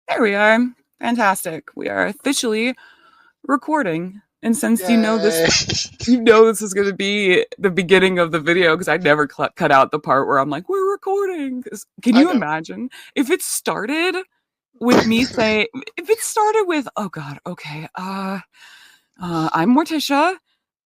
There we are. Fantastic. We are officially recording. And since Yay! you know this is going to be the beginning of the video because I never cut out the part where I'm like, we're recording. Can I you know. imagine if it started with me saying, if it started with, oh God, okay, I'm Morticia,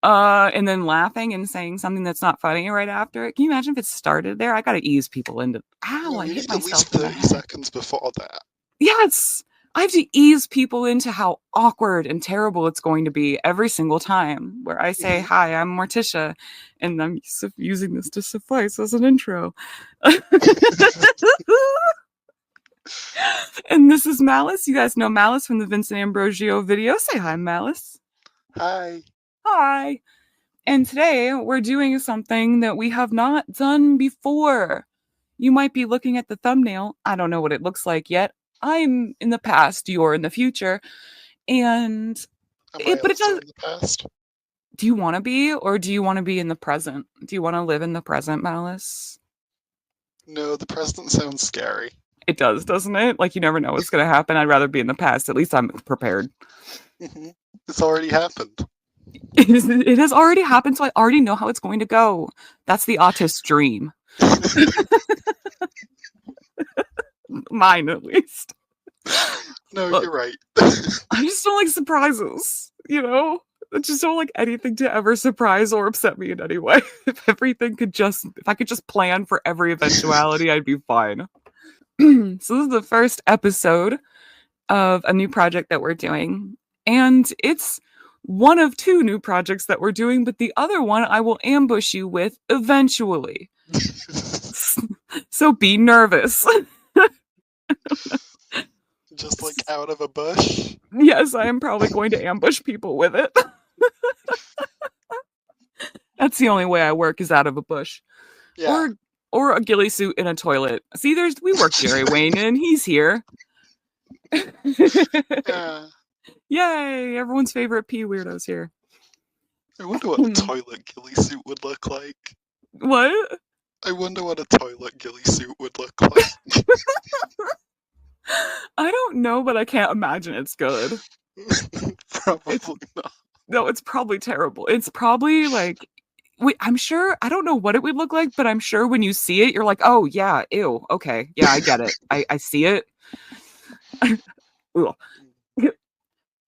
and then laughing and saying something that's not funny right after it. Can you imagine if it started there? I got to ease people into, ow, No, I you hit need at least myself in the 30 head. seconds before that. Yes, I have to ease people into how awkward and terrible it's going to be every single time where I say, hmm hi, I'm Morticia, and I'm using this to suffice as an intro. And this is Malice. You guys know Malice from the Vincent Ambrosio video. Say hi, Malice. Hi. Hi. And today we're doing something that we have not done before. You might be looking at the thumbnail. I don't know what it looks like yet. I'm in the past, you're in the future. And Am I but it also does. in the past? Do you want to be, or do you want to be in the present? Do you want to live in the present, Malice? No, the present sounds scary. It does, doesn't it? Like you never know what's going to happen. I'd rather be in the past. At least I'm prepared. hmm It's already happened. It has already happened, so I already know how it's going to go. That's the autist's dream. Mine, at least. No, Look, you're right. I just don't like surprises, you know? I just don't like anything to ever surprise or upset me in any way. If I could just plan for every eventuality, I'd be fine. So this is the first episode of a new project that we're doing. And it's one of two new projects that we're doing, but the other one I will ambush you with eventually. So be nervous. Just like out of a bush. Yes, I am probably going to ambush people with it. That's the only way I work is out of a bush. Yeah. Or a ghillie suit in a toilet. See, we work Jerry Wayne in. He's here. Yeah. Yay! Everyone's favorite pee weirdo's here. I wonder what a toilet ghillie suit would look like. What? I wonder what a toilet ghillie suit would look like. I don't know, but I can't imagine it's good. Probably not. No, it's probably terrible. It's probably like, wait, I'm sure, I don't know what it would look like, but I'm sure when you see it, you're like, oh, yeah, ew, okay, yeah, I get it. I see it.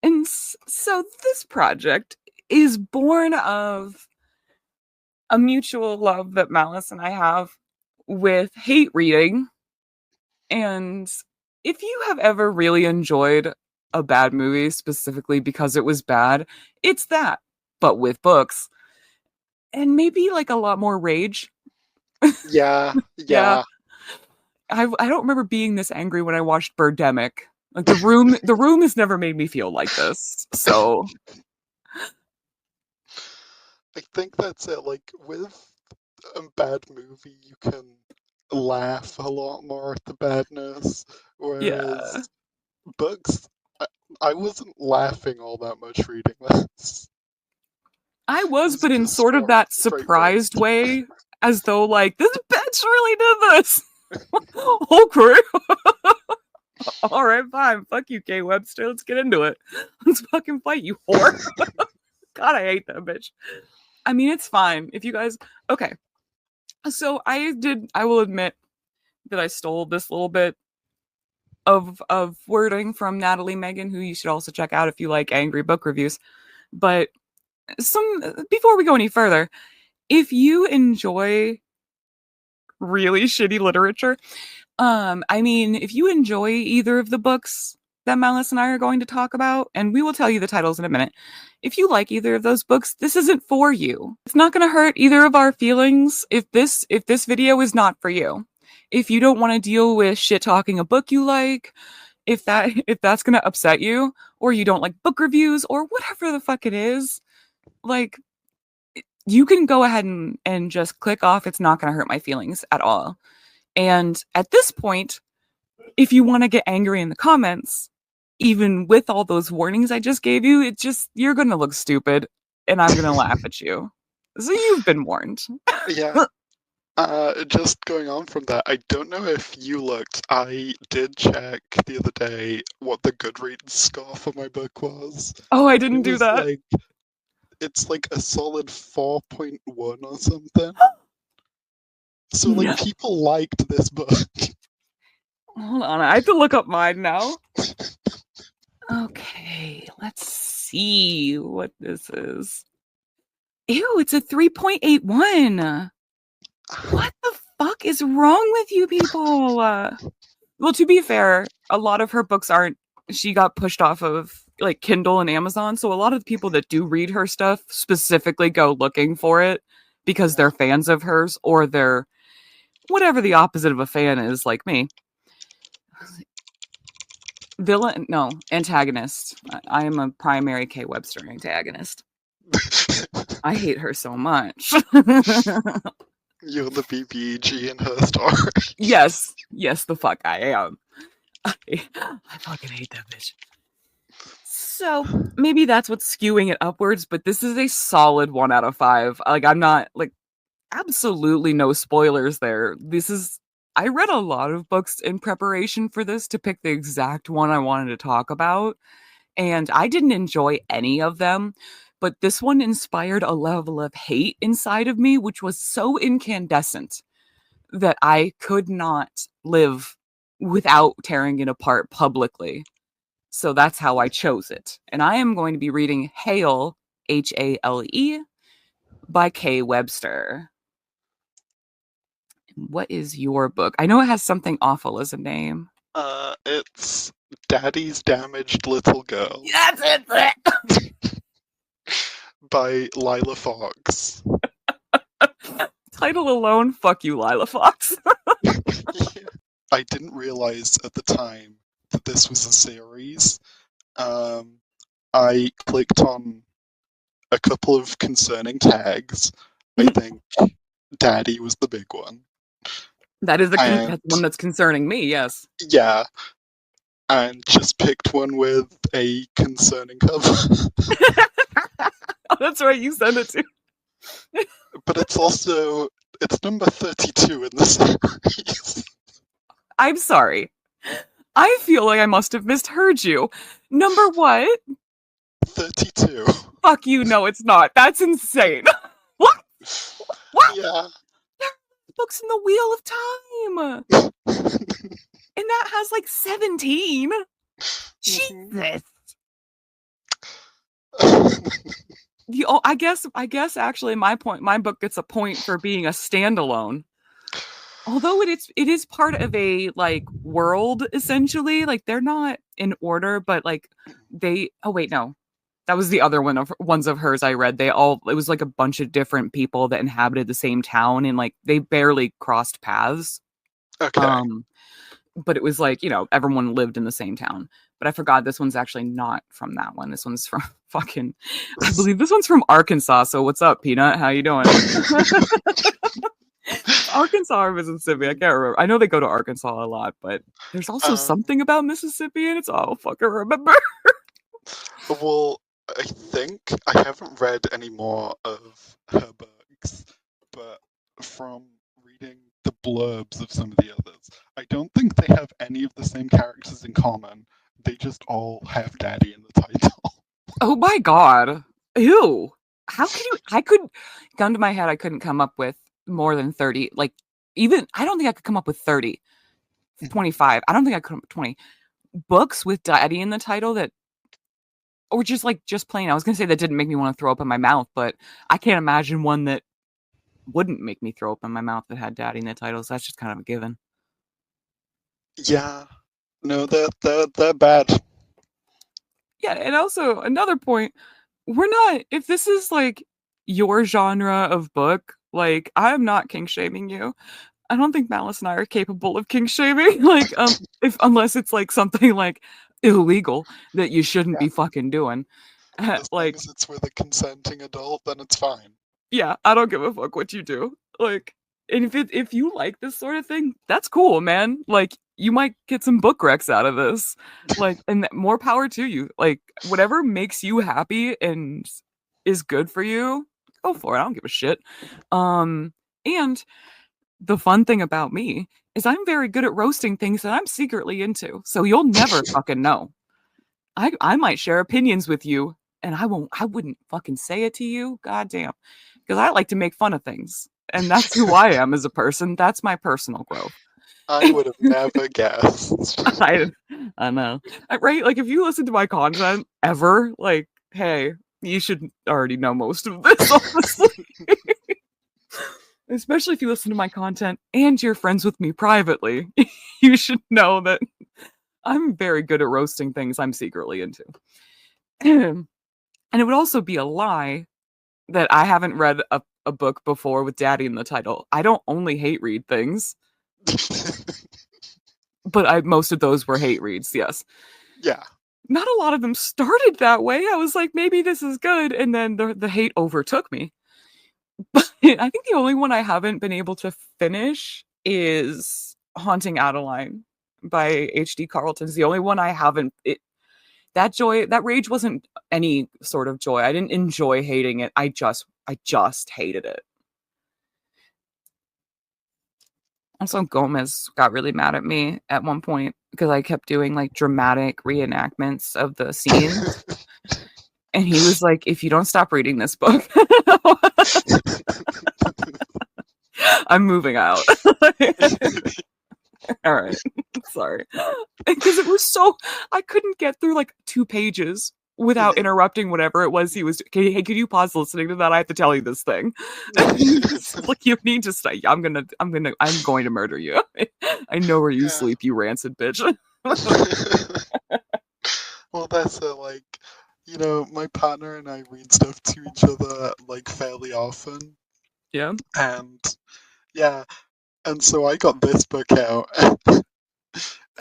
And so this project is born of a mutual love that Malice and I have with hate reading. And if you have ever really enjoyed a bad movie specifically because it was bad, it's that, but with books. And maybe like a lot more rage. Yeah. Yeah. Yeah. I don't remember being this angry when I watched Birdemic. Like the room has never made me feel like this. So I think that's it. Like, with a bad movie, you can laugh a lot more at the badness, yeah. whereas books, I wasn't laughing all that much reading this. I It was, was but in just sort of more that straightforward. surprised way, as though like this bitch really did this. Whole crew. All right, fine. Fuck you, Kay Webster. Let's get into it. Let's fucking fight, you whore. God, I hate that bitch. I mean, it's fine. If you guys okay. So I will admit that I stole this little bit of wording from Natalie Megan, who you should also check out if you like angry book reviews. But before we go any further, if you enjoy really shitty literature, I mean, if you enjoy either of the books that Malice and I are going to talk about, and we will tell you the titles in a minute. If you like either of those books, this isn't for you. It's not going to hurt either of our feelings if this video is not for you. If you don't want to deal with shit talking a book you like, if that's going to upset you, or you don't like book reviews, or whatever the fuck it is, like, you can go ahead and just click off. It's not going to hurt my feelings at all. And at this point, if you want to get angry in the comments, even with all those warnings I just gave you, you're going to look stupid and I'm going to laugh at you. So you've been warned. Yeah. Just going on from that, I don't know if you looked. I did check the other day what the Goodreads score for my book was. Oh, I And didn't it do was that. like, it's like a solid 4.1 or something. So, like, No. people liked this book. Hold on, I have to look up mine now. Okay, let's see what this is. Ew, it's a 3.81. What the fuck is wrong with you people? Well, to be fair, a lot of her books aren't. She got pushed off of like Kindle and Amazon, so a lot of the people that do read her stuff specifically go looking for it because Yeah. they're fans of hers or they're whatever the opposite of a fan is, like me. Villain, no, antagonist. I am a primary K. Webster antagonist. I hate her so much. You're the BBG in her story. Yes, yes, the fuck I am. I fucking hate that bitch. So maybe that's what's skewing it upwards, but this is a solid 1 out of 5. Like, I'm not like absolutely no spoilers there. I read a lot of books in preparation for this to pick the exact one I wanted to talk about, and I didn't enjoy any of them. But this one inspired a level of hate inside of me, which was so incandescent that I could not live without tearing it apart publicly. So that's how I chose it. And I am going to be reading Hale, Hale, by K. Webster. What is your book? I know it has something awful as a name. It's Daddy's Damaged Little Girl That's it. by Lila Fox. Title alone, fuck you, Lila Fox. I didn't realize at the time that this was a series. I clicked on a couple of concerning tags. I think Daddy was the big one. That is And that's one that's concerning me, yes. yeah, and just picked one with a concerning cover. Oh, that's right, you sent it to. But it's number 32 in the series. I'm sorry. I feel like I must have misheard you. Number what? 32. Fuck you, no, it's not. That's insane. What? What? Yeah. Books in the Wheel of Time. And that has like 17. Jesus. I guess actually my book gets a point for being a standalone. Although it is part of a like world essentially, like they're not in order, but like oh wait, no. That was the other ones of hers I read. It was like a bunch of different people that inhabited the same town and like they barely crossed paths. Okay. But it was like, everyone lived in the same town. But I forgot this one's actually not from that one. This one's from I believe this one's from Arkansas. So what's up, Peanut? How you doing? Arkansas or Mississippi? I can't remember. I know they go to Arkansas a lot, but there's also something about Mississippi and it's all fucking remember. Well, I think I haven't read any more of her books, but from reading the blurbs of some of the others, I don't think they have any of the same characters in common. They just all have daddy in the title. Oh my god. Ew. How can you gun to my head, I couldn't come up with more than 30. Like even I don't think I could come up with 30. 25. I don't think I could come up with 20 books with daddy in the title that or just plain. I was gonna say that didn't make me want to throw up in my mouth, but I can't imagine one that wouldn't make me throw up in my mouth that had daddy in the title. So that's just kind of a given. Yeah. No, they're bad. Yeah, and also another point, we're not if this is like your genre of book, like I'm not kink shaming you. I don't think Malice and I are capable of kink shaming. Like, if unless it's like something like illegal that you shouldn't Yeah. be fucking doing. As long Like, as it's with a consenting adult, then it's fine. yeah, I don't give a fuck what you do. Like, and if you like this sort of thing, that's cool, man. Like, you might get some book recs out of this. Like, and more power to you. Like, whatever makes you happy and is good for you, go for it. I don't give a shit. And the fun thing about me is I'm very good at roasting things that I'm secretly into. So you'll never fucking know. I might share opinions with you and I wouldn't fucking say it to you. God damn. Because I like to make fun of things. And that's who I am as a person. That's my personal growth. I would have never guessed. I I know. Right? Like if you listen to my content ever, like, hey, you should already know most of this, honestly. Especially if you listen to my content and you're friends with me privately. You should know that I'm very good at roasting things I'm secretly into. And it would also be a lie that I haven't read a book before with daddy in the title. I don't only hate read things, but most of those were hate reads, yes. Yeah. Not a lot of them started that way. I was like, maybe this is good, and then the hate overtook me. But I think the only one I haven't been able to finish is Haunting Adeline by H.D. Carlton's the only one I haven't. That rage wasn't any sort of joy. I didn't enjoy hating it. I just hated it. Also, Gomez got really mad at me at one point because I kept doing like dramatic reenactments of the scenes. And he was like, if you don't stop reading this book, I'm moving out. All right. Sorry. Because it was so, I couldn't get through like 2 pages without interrupting whatever it was he was. Hey, could you pause listening to that? I have to tell you this thing. Like, you need to stay. I'm going to murder you. I know where you sleep, you rancid bitch. Well, that's like, you know, my partner and I read stuff to each other like fairly often. Yeah. And yeah, and so I got this book out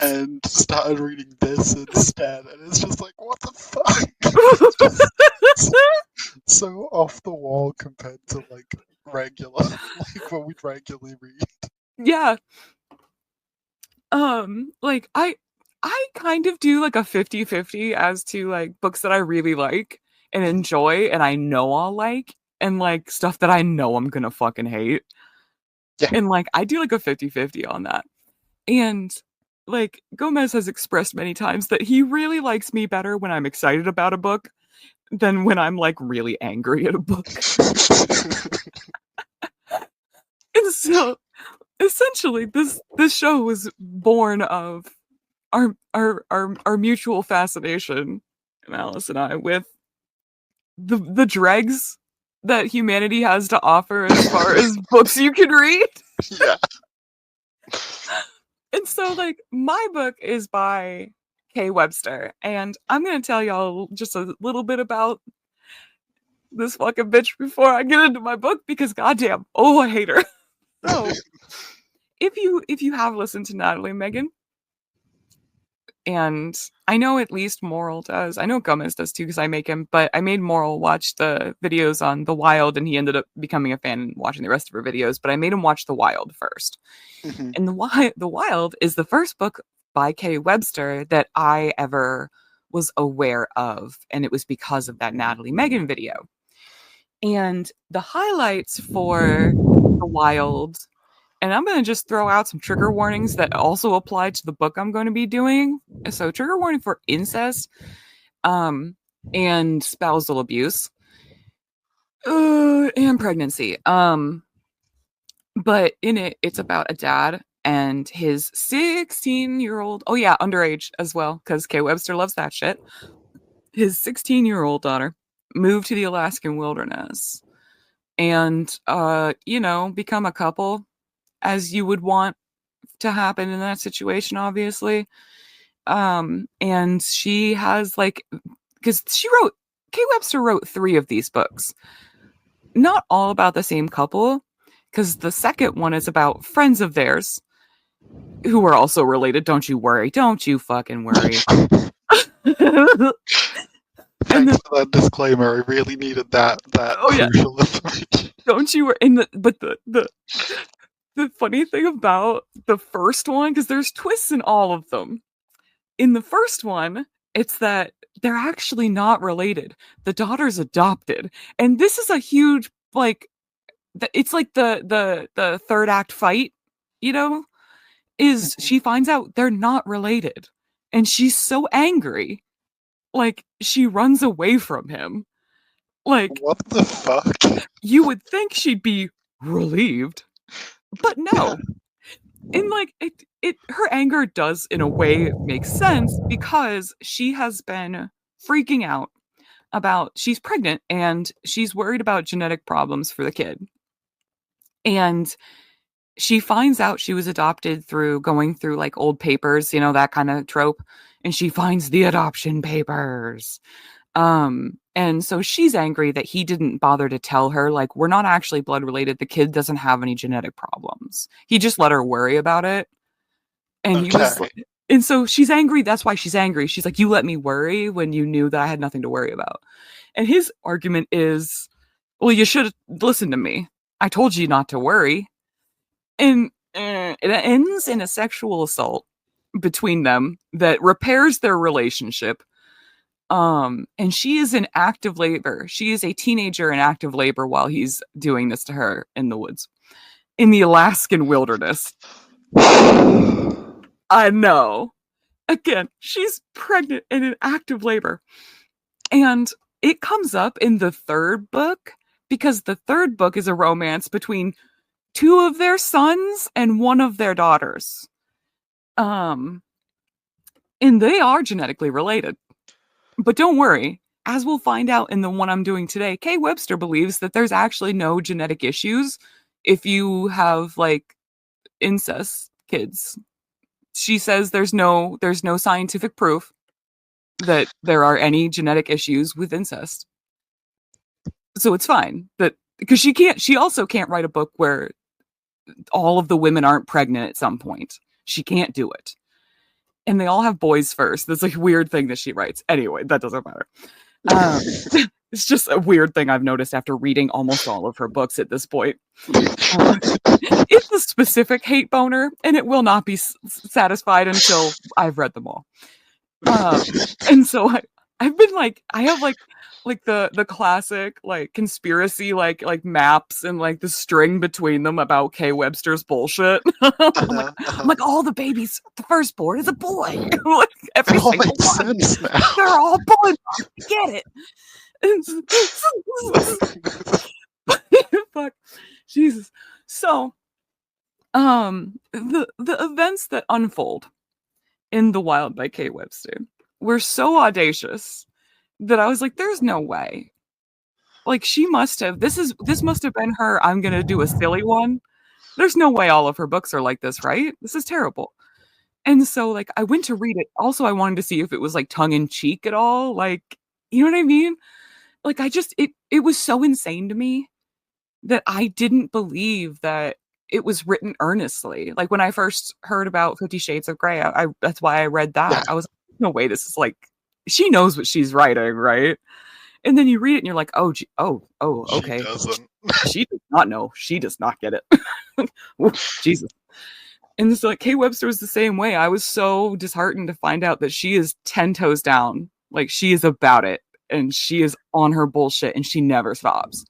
and started reading this instead, and it's just like, what the fuck? It's just so off the wall compared to like regular, like what we'd regularly read. Yeah. Like I kind of do like a 50-50 as to like books that I really like and enjoy and I know I'll like and like stuff that I know I'm gonna fucking hate. Yeah. And like I do like a 50-50 on that. And like Gomez has expressed many times that he really likes me better when I'm excited about a book than when I'm like really angry at a book. And so essentially this show was born of our mutual fascination, Malice and I, with the dregs that humanity has to offer as far as books you can read. Yeah. And so like my book is by Kay Webster, and I'm gonna tell y'all just a little bit about this fucking bitch before I get into my book because goddamn, oh I hate her. So if you have listened to Natalie Megan, and I know at least Moral does. I know Gomez does too because I make him, but I made Moral watch the videos on The Wild and he ended up becoming a fan and watching the rest of her videos, but I made him watch The Wild first. Mm-hmm. And The Wild is the first book by Kay Webster that I ever was aware of, and it was because of that Natalie Megan video. And the highlights for The Wild, and I'm going to just throw out some trigger warnings that also apply to the book I'm going to be doing. So trigger warning for incest and spousal abuse and pregnancy. But in it, it's about a dad and his 16-year-old, oh yeah, underage as well, because Kay Webster loves that shit. His 16-year-old daughter moved to the Alaskan wilderness and, become a couple as you would want to happen in that situation, obviously. And she has because Kay Webster wrote 3 of these books, not all about the same couple, because the second one is about friends of theirs who are also related. Don't you worry. Don't you fucking worry. Thanks for that disclaimer. I really needed that crucial information. Don't you worry. But the funny thing about the first one, because there's twists in all of them. In the first one, it's that they're actually not related. The daughter's adopted. And this is a huge, it's like the third act fight, you know, is Mhm. she finds out they're not related. And she's so angry. Like, she runs away from him. Like, What the fuck? you would think she'd be relieved, but Yeah. no. And like it her anger does in a way make sense because she has been freaking out about she's pregnant and she's worried about genetic problems for the kid. And she finds out she was adopted through going through like old papers, you know, that kind of trope. And she finds the adoption papers. And so she's angry that he didn't bother to tell her, like, we're not actually blood related. The kid doesn't have any genetic problems. He just let her worry about it. And he was, Okay. and so she's angry. That's why she's angry. She's like, you let me worry when you knew that I had nothing to worry about. And his argument is, well, you should have listened to me. I told you not to worry. And it ends in a sexual assault between them that repairs their relationship. And she is in active labor. She is a teenager in active labor while he's doing this to her in the woods, in the Alaskan wilderness. I know. Again, she's pregnant and in active labor. And it comes up in the third book because the third book is a romance between two of their sons and one of their daughters. And they are genetically related. But don't worry, as we'll find out in the one I'm doing today, Kay Webster believes that there's actually no genetic issues if you have like incest kids. She says there's no scientific proof that there are any genetic issues with incest. So it's fine. That because she also can't write a book where all of the women aren't pregnant at some point. She can't do it. And they all have boys first. That's like a weird thing that she writes. Anyway, that doesn't matter. It's just a weird thing I've noticed after reading almost all of her books at this point. It's a specific hate boner, and it will not be satisfied until I've read them all. And so I've been like, I have like the classic like conspiracy like maps and like the string between them about Kay Webster's bullshit. I'm like all the babies, the firstborn is a boy. Like every It all single makes one, sense now. they're all boys. Get it? Fuck, Jesus. So, the events that unfold in The Wild by Kay Webster were so audacious that I was like, there's no way. Like she must have this must have been her I'm gonna do a silly one. There's no way all of her books are like this, right? This is terrible. And so like I went to read it. Also, I wanted to see if it was like tongue in cheek at all. Like, you know what I mean? Like I just it was so insane to me that I didn't believe that it was written earnestly. Like when I first heard about 50 Shades of Grey, I that's why I read Yeah. that. I was like, no way, this is like she knows what she's writing, right? And then you read it and you're like, oh, okay. She doesn't. She does not know. She does not get it. Jesus. And so like Kay Webster was the same way. I was so disheartened to find out that she is 10 toes down. Like she is about it and she is on her bullshit and she never stops.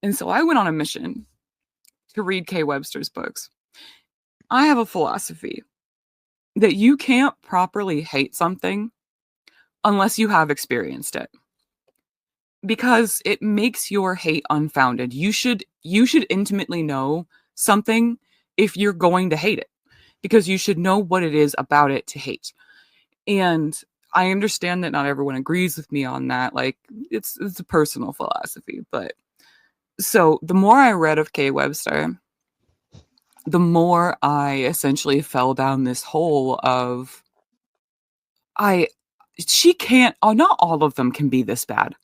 And so I went on a mission to read Kay Webster's books. I have a philosophy that you can't properly hate something unless you have experienced it. Because it makes your hate unfounded. You should intimately know something if you're going to hate it. Because you should know what it is about it to hate. And I understand that not everyone agrees with me on that. Like it's a personal philosophy, but so the more I read of Kay Webster, the more I essentially fell down this hole of she can't not all of them can be this bad.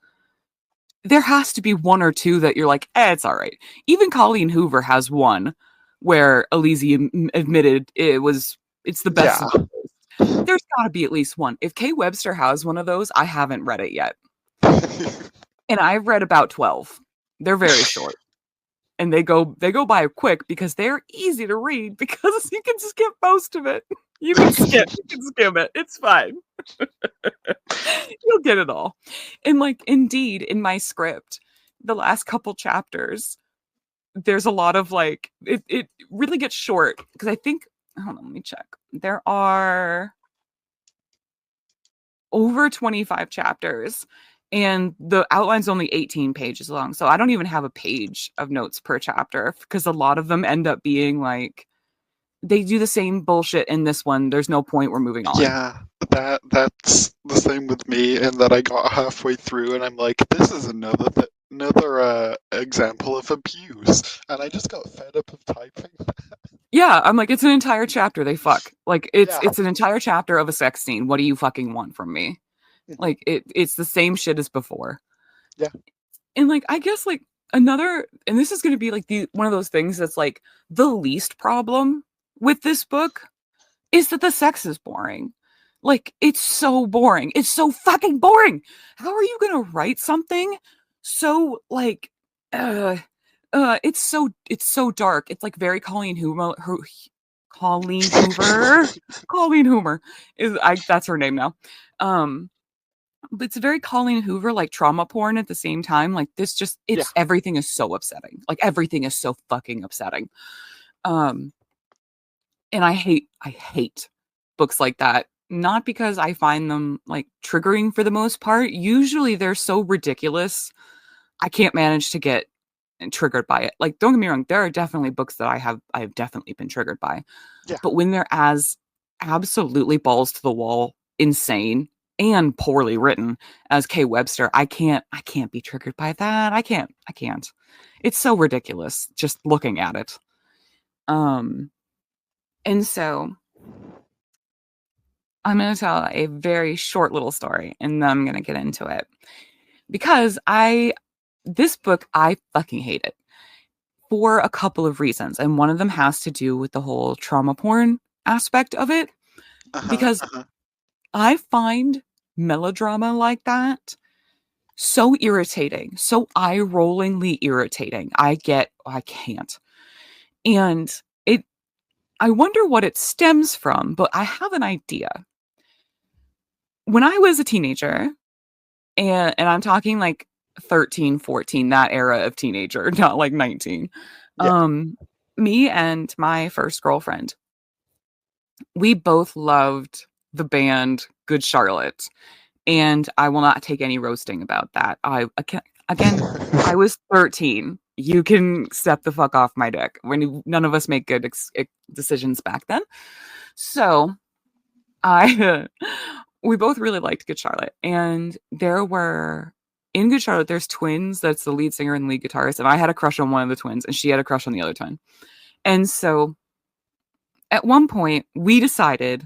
There has to be one or two that you're like, it's all right. Even Colleen Hoover has one where Elysium admitted it's the best. Yeah. There's got to be at least one. If Kay Webster has one of those, I haven't read it yet. And I've read about 12. They're very short. And they go by quick because they're easy to read because you can skip most of it. You can skim it. It's fine. You'll get it all. And like indeed in my script, the last couple chapters, there's a lot of like it really gets short because I think, hold on, let me check. There are over 25 chapters and the outline's only 18 pages long. So I don't even have a page of notes per chapter because a lot of them end up being like they do the same bullshit in this one. There's no point. We're moving on. Yeah, that's the same with me, in that I got halfway through and I'm like, this is another example of abuse, and I just got fed up of typing. Yeah, I'm like, it's an entire chapter. They fuck. Like it's Yeah. it's an entire chapter of a sex scene. What do you fucking want from me? Like it's the same shit as before. Yeah. And like I guess like another, and this is going to be like the one of those things that's like the least problem with this book is that the sex is boring. Like it's so boring. It's so fucking boring. How are you going to write something so like it's so dark. It's like very Colleen Hoover. Colleen Hoover. Colleen Hoover is that's her name now. But it's very Colleen Hoover, like trauma porn at the same time. Like this just everything is so upsetting. Like everything is so fucking upsetting. And I hate books like that. Not because I find them like triggering for the most part. Usually they're so ridiculous. I can't manage to get triggered by it. Like, don't get me wrong, there are definitely books that I have definitely been triggered by. Yeah. But when they're as absolutely balls to the wall, insane, and poorly written as Kay Webster, I can't be triggered by that. I can't. It's so ridiculous just looking at it. And so I'm going to tell a very short little story and then I'm going to get into it. Because this book, I fucking hate it for a couple of reasons. And one of them has to do with the whole trauma porn aspect of it. Because I find melodrama like that so irritating, so eye-rollingly irritating. I can't. And I wonder what it stems from, but I have an idea. When I was a teenager, and I'm talking like 13, 14, that era of teenager, not like 19. Yeah. Me and my first girlfriend, we both loved the band Good Charlotte. And I will not take any roasting about that. I was 13. You can step the fuck off my dick. None of us make good decisions back then. So we both really liked Good Charlotte. And in Good Charlotte, there's twins. That's the lead singer and lead guitarist. And I had a crush on one of the twins, and she had a crush on the other twin. And so at one point, we decided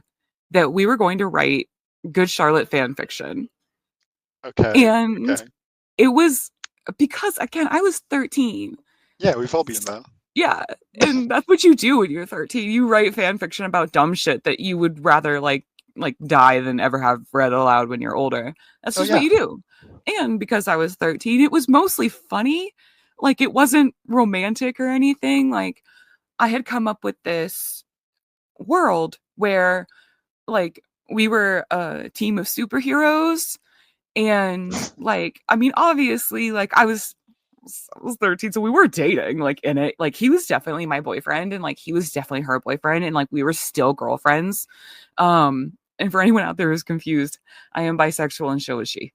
that we were going to write Good Charlotte fan fiction. Okay. And it was because, again, I was 13. Yeah, we've all been there. Yeah. And that's what you do when you're 13. You write fan fiction about dumb shit that you would rather like die than ever have read aloud when you're older. That's just what you do. And because I was 13, it was mostly funny. Like it wasn't romantic or anything. Like I had come up with this world where like we were a team of superheroes. And like, I mean, obviously, like I was 13, so we were dating, like in it. Like he was definitely my boyfriend, and like he was definitely her boyfriend, and like we were still girlfriends. And for anyone out there who's confused, I am bisexual, and so is she.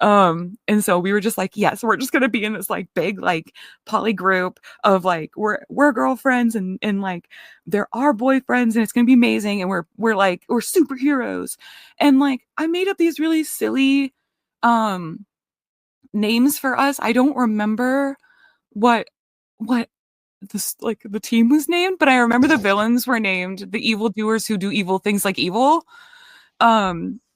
And so we were just like, yes, we're just gonna be in this like big like poly group of like we're girlfriends and like there are boyfriends and it's gonna be amazing and we're superheroes. And like I made up these really silly names for us. I don't remember what this like the team was named, but I remember the villains were named the evildoers who do evil things like evil.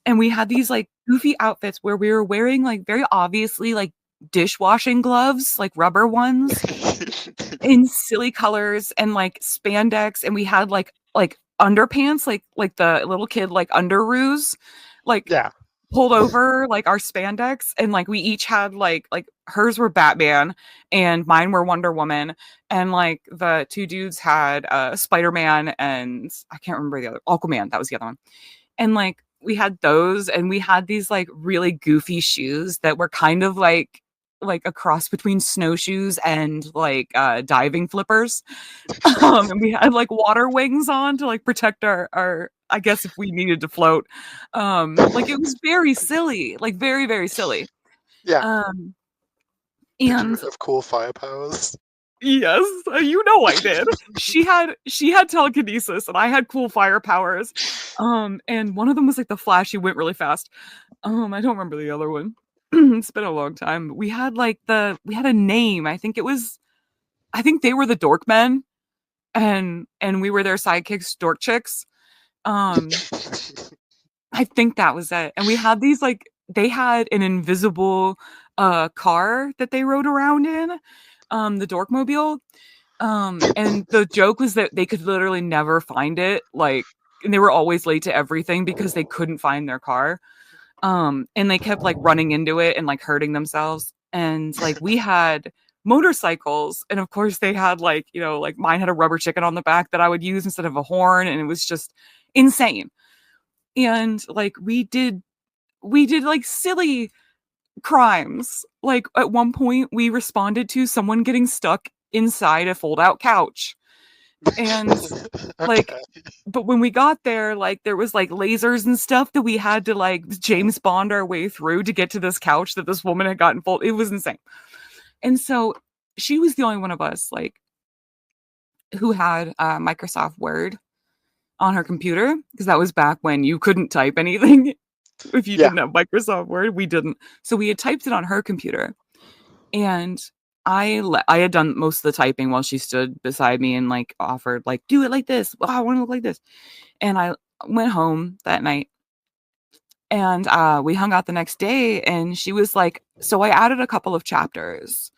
And we had these like goofy outfits where we were wearing like very obviously like dishwashing gloves, like rubber ones in silly colors and like spandex. And we had like underpants, like the little kid, like underoos, like pulled over like our spandex. And like we each had like hers were Batman and mine were Wonder Woman. And like the two dudes had Spider-Man and I can't remember the other, Aquaman. That was the other one. And like, we had those and we had these like really goofy shoes that were kind of like like a cross between snowshoes and like diving flippers. And we had like water wings on to like protect our I guess if we needed to float. Like it was very silly, like very, very silly. Yeah. Um Did you and have cool fire powers? yes, you know I did. She had telekinesis and I had cool fire powers. And one of them was like the Flash, he went really fast. I don't remember the other one. It's been a long time. We had like we had a name. I think they were the Dork Men and we were their sidekicks, Dork Chicks. Um I think that was it. And we had these like they had an invisible car that they rode around in, the Dorkmobile. And the joke was that they could literally never find it, like, and they were always late to everything because they couldn't find their car. And they kept like running into it and like hurting themselves. And like we had motorcycles, and of course they had like, you know, like mine had a rubber chicken on the back that I would use instead of a horn, and it was just insane. And like we did like silly crimes. Like at one point we responded to someone getting stuck inside a fold out couch. And like Okay. but when we got there, like there was like lasers and stuff that we had to like James Bond our way through to get to this couch that this woman had gotten fold. It was insane. And so she was the only one of us like who had Microsoft Word on her computer, because that was back when you couldn't type anything if you Yeah. didn't have Microsoft Word. We didn't. So we had typed it on her computer. And I had done most of the typing while she stood beside me and like offered like, do it like this. Oh, I want to look like this. And I went home that night, and we hung out the next day, and she was like, so I added a couple of chapters,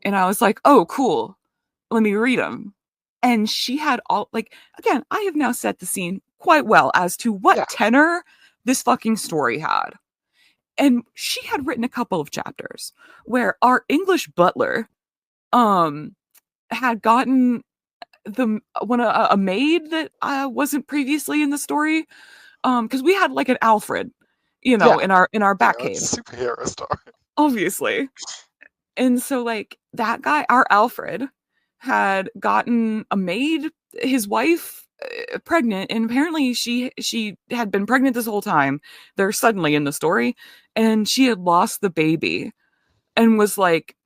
and I was like, oh, cool. Let me read them. And she had all like, again, I have now set the scene quite well as to what Yeah. tenor this fucking story had. And she had written a couple of chapters where our English butler had gotten a maid that wasn't previously in the story, because we had like an Alfred, you know, Yeah. in our You back know, cave, it's a superhero story. obviously. And so like that guy, our Alfred, had gotten a maid, his wife, pregnant, and apparently she had been pregnant this whole time. They're suddenly in the story, and she had lost the baby and was like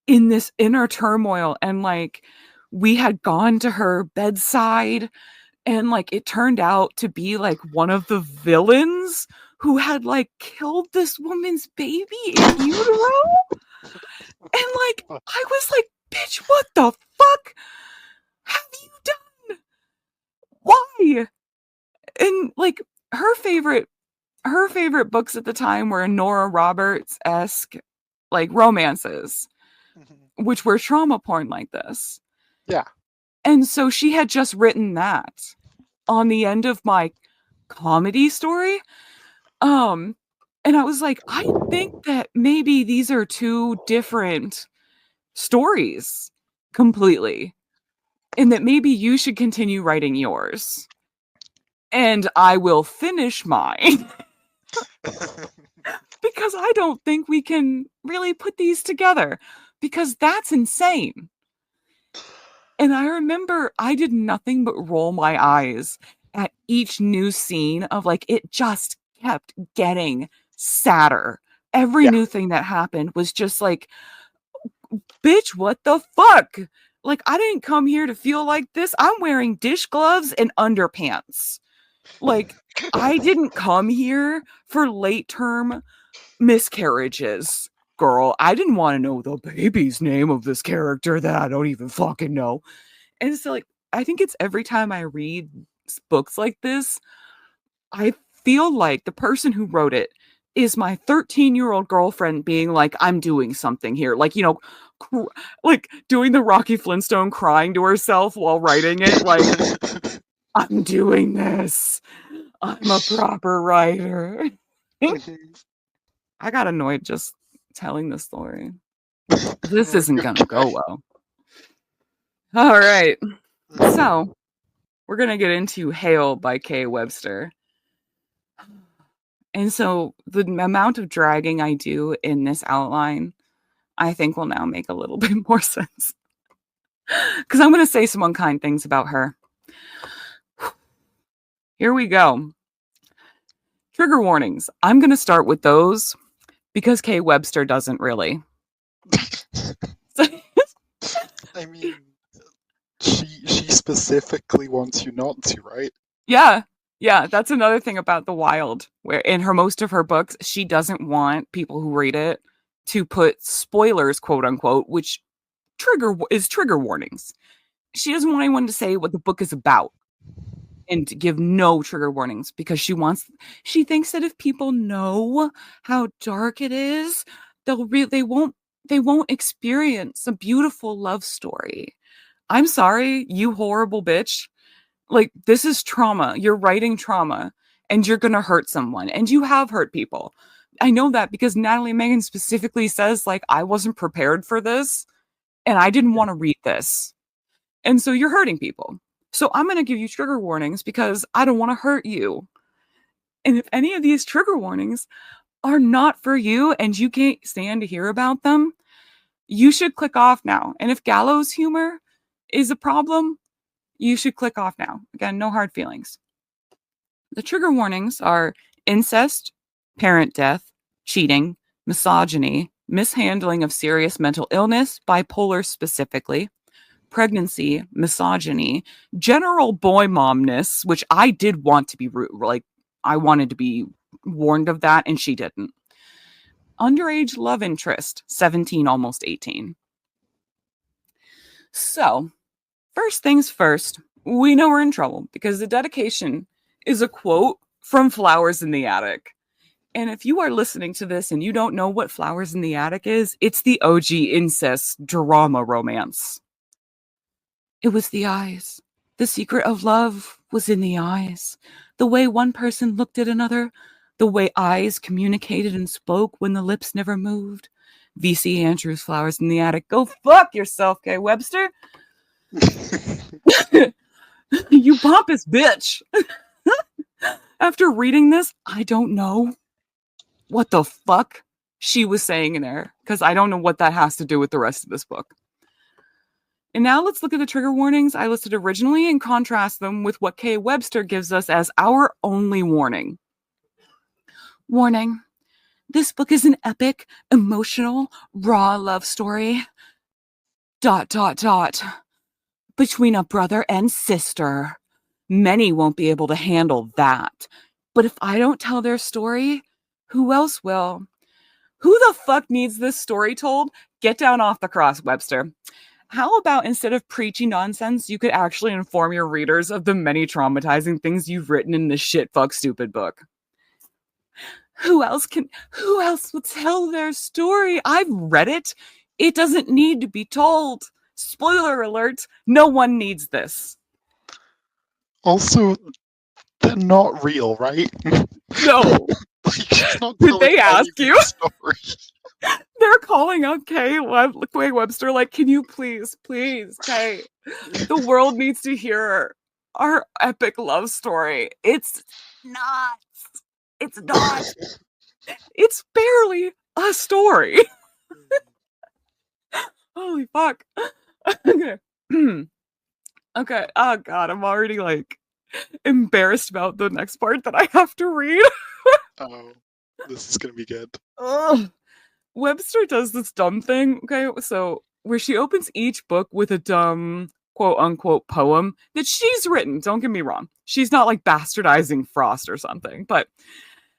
in this inner turmoil, and like we had gone to her bedside, and like it turned out to be like one of the villains who had like killed this woman's baby in utero. And like I was like, bitch, what the fuck have you done? Why? And like her favorite books at the time were Nora Roberts-esque like romances, Mhm. which were trauma porn like this. Yeah. And so she had just written that on the end of my comedy story. Um, and I was like, I think that maybe these are two different stories completely, and that maybe you should continue writing yours. And I will finish mine because I don't think we can really put these together, because that's insane. And I remember I did nothing but roll my eyes at each new scene of like, it just kept getting sadder. Every Yeah. new thing that happened was just like, bitch, what the fuck? Like, I didn't come here to feel like this. I'm wearing dish gloves and underpants. Like, I didn't come here for late term miscarriages, girl. I didn't want to know the baby's name of this character that I don't even fucking know. And so, like, I think it's every time I read books like this, I feel like the person who wrote it is my 13-year-old girlfriend being like, I'm doing something here. Like, you know, like doing the Rocky Flintstone crying to herself while writing it. Like, I'm doing this. I'm a proper writer. Mhm. I got annoyed just telling the story. This Right, isn't gonna go okay. well. All right. Mhm. So, we're going to get into Hail by Kay Webster. And so the amount of dragging I do in this outline, I think will now make a little bit more sense. Because I'm going to say some unkind things about her. Here we go. Trigger warnings. I'm going to start with those because Kay Webster doesn't really. I mean, she specifically wants you not to, right? Yeah. Yeah, that's another thing about The Wild, where in most of her books, she doesn't want people who read it to put spoilers, quote unquote, which is trigger warnings. She doesn't want anyone to say what the book is about and to give no trigger warnings because she thinks that if people know how dark it is, they won't experience a beautiful love story. I'm sorry, you horrible bitch. Like, this is trauma. You're writing trauma and you're going to hurt someone, and you have hurt people. I know that because Natalie Megan specifically says, like, I wasn't prepared for this and I didn't want to read this. And so you're hurting people. So I'm going to give you trigger warnings because I don't want to hurt you. And if any of these trigger warnings are not for you and you can't stand to hear about them, you should click off now. And if gallows humor is a problem, you should click off now. Again, no hard feelings. The trigger warnings are incest, parent death, cheating, misogyny, mishandling of serious mental illness, bipolar specifically, pregnancy, misogyny, general boy momness, which I did want to be I wanted to be warned of that, and she didn't. Underage love interest, 17, almost 18. So, first things first, we know we're in trouble because the dedication is a quote from Flowers in the Attic. And if you are listening to this and you don't know what Flowers in the Attic is, it's the OG incest drama romance. It was the eyes. The secret of love was in the eyes. The way one person looked at another, the way eyes communicated and spoke when the lips never moved. V.C. Andrews, Flowers in the Attic. Go fuck yourself, Kay Webster. You pompous bitch. After reading this, I don't know what the fuck she was saying in there because I don't know what that has to do with the rest of this book. And now let's look at the trigger warnings I listed originally and contrast them with what Kay Webster gives us as our only warning. Warning. This book is an epic, emotional, raw love story. ... Between a brother and sister. Many won't be able to handle that. But if I don't tell their story, who else will? Who the fuck needs this story told? Get down off the cross, Webster. How about instead of preaching nonsense, you could actually inform your readers of the many traumatizing things you've written in this shit fuck stupid book? Who else will tell their story? I've read it. It doesn't need to be told. Spoiler alert, no one needs this. Also, they're not real, right? No. Did they ask you? They're calling out Kay Webster like, can you please, Kay, the world needs to hear our epic love story. It's not. It's barely a story. Holy fuck. Okay. Okay. Oh god, I'm already like embarrassed about the next part that I have to read. Oh, this is gonna be good. Ugh. Webster does this dumb thing, okay? So, where she opens each book with a dumb, quote unquote, poem that she's written. Don't get me wrong. She's not like bastardizing Frost or something, but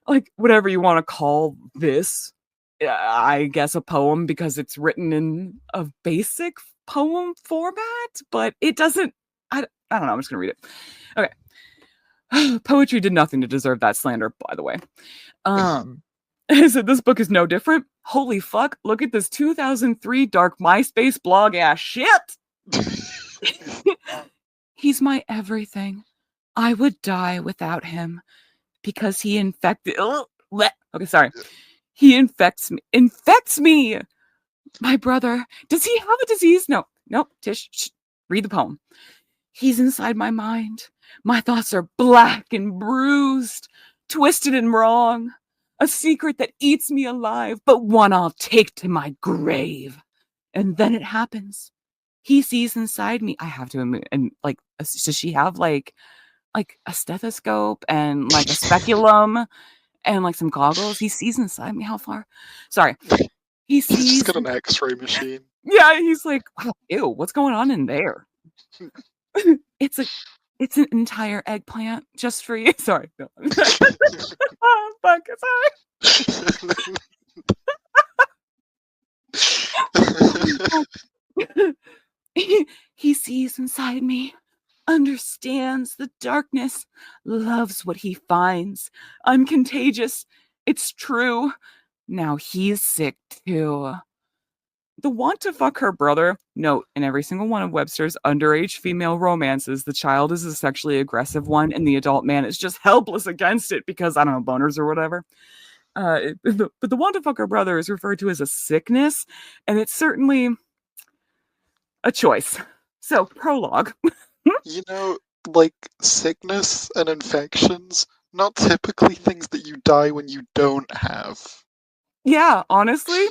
like whatever you want to call this, I guess a poem because it's written in a basic poem format, but it doesn't, I don't know. I'm just going to read it. Okay. Poetry did nothing to deserve that slander, by the way. I said, this book is no different. Holy fuck, look at this 2003 dark MySpace blog ass shit. He's my everything. I would die without him because he infected... Okay, sorry. He infects me. My brother. Does he have a disease? No. Tish, shh. Read the poem. He's inside my mind. My thoughts are black and bruised, twisted and wrong. A secret that eats me alive, but one I'll take to my grave. And then it happens. He sees inside me. I have to admit, and like, does she have like a stethoscope and like a speculum and like some goggles? He sees inside me. How far? Sorry. He He's just sees. got an X-ray machine. Yeah, he's like, wow, ew, what's going on in there? It's an entire eggplant just for you. Sorry. No. Oh, fuck, sorry. He sees inside me, understands the darkness, loves what he finds. I'm contagious. It's true. Now he's sick too. The want to fuck her brother. Note, in every single one of Webster's underage female romances, the child is a sexually aggressive one and the adult man is just helpless against it because, I don't know, boners or whatever. But the want to fuck her brother is referred to as a sickness, and it's certainly a choice. So, prologue. You know, like sickness and infections, not typically things that you die when you don't have. Yeah, honestly.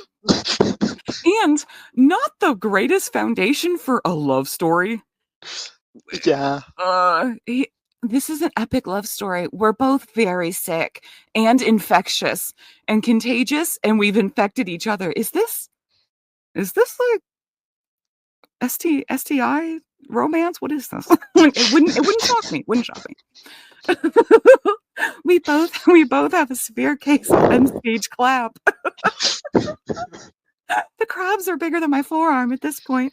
And not the greatest foundation for a love story. Yeah. This is an epic love story. We're both very sick and infectious and contagious, and we've infected each other. Is this like STI romance? What is this? It wouldn't shock me. Wouldn't shock me. We both have a severe case of end-stage clap. The crabs are bigger than my forearm at this point.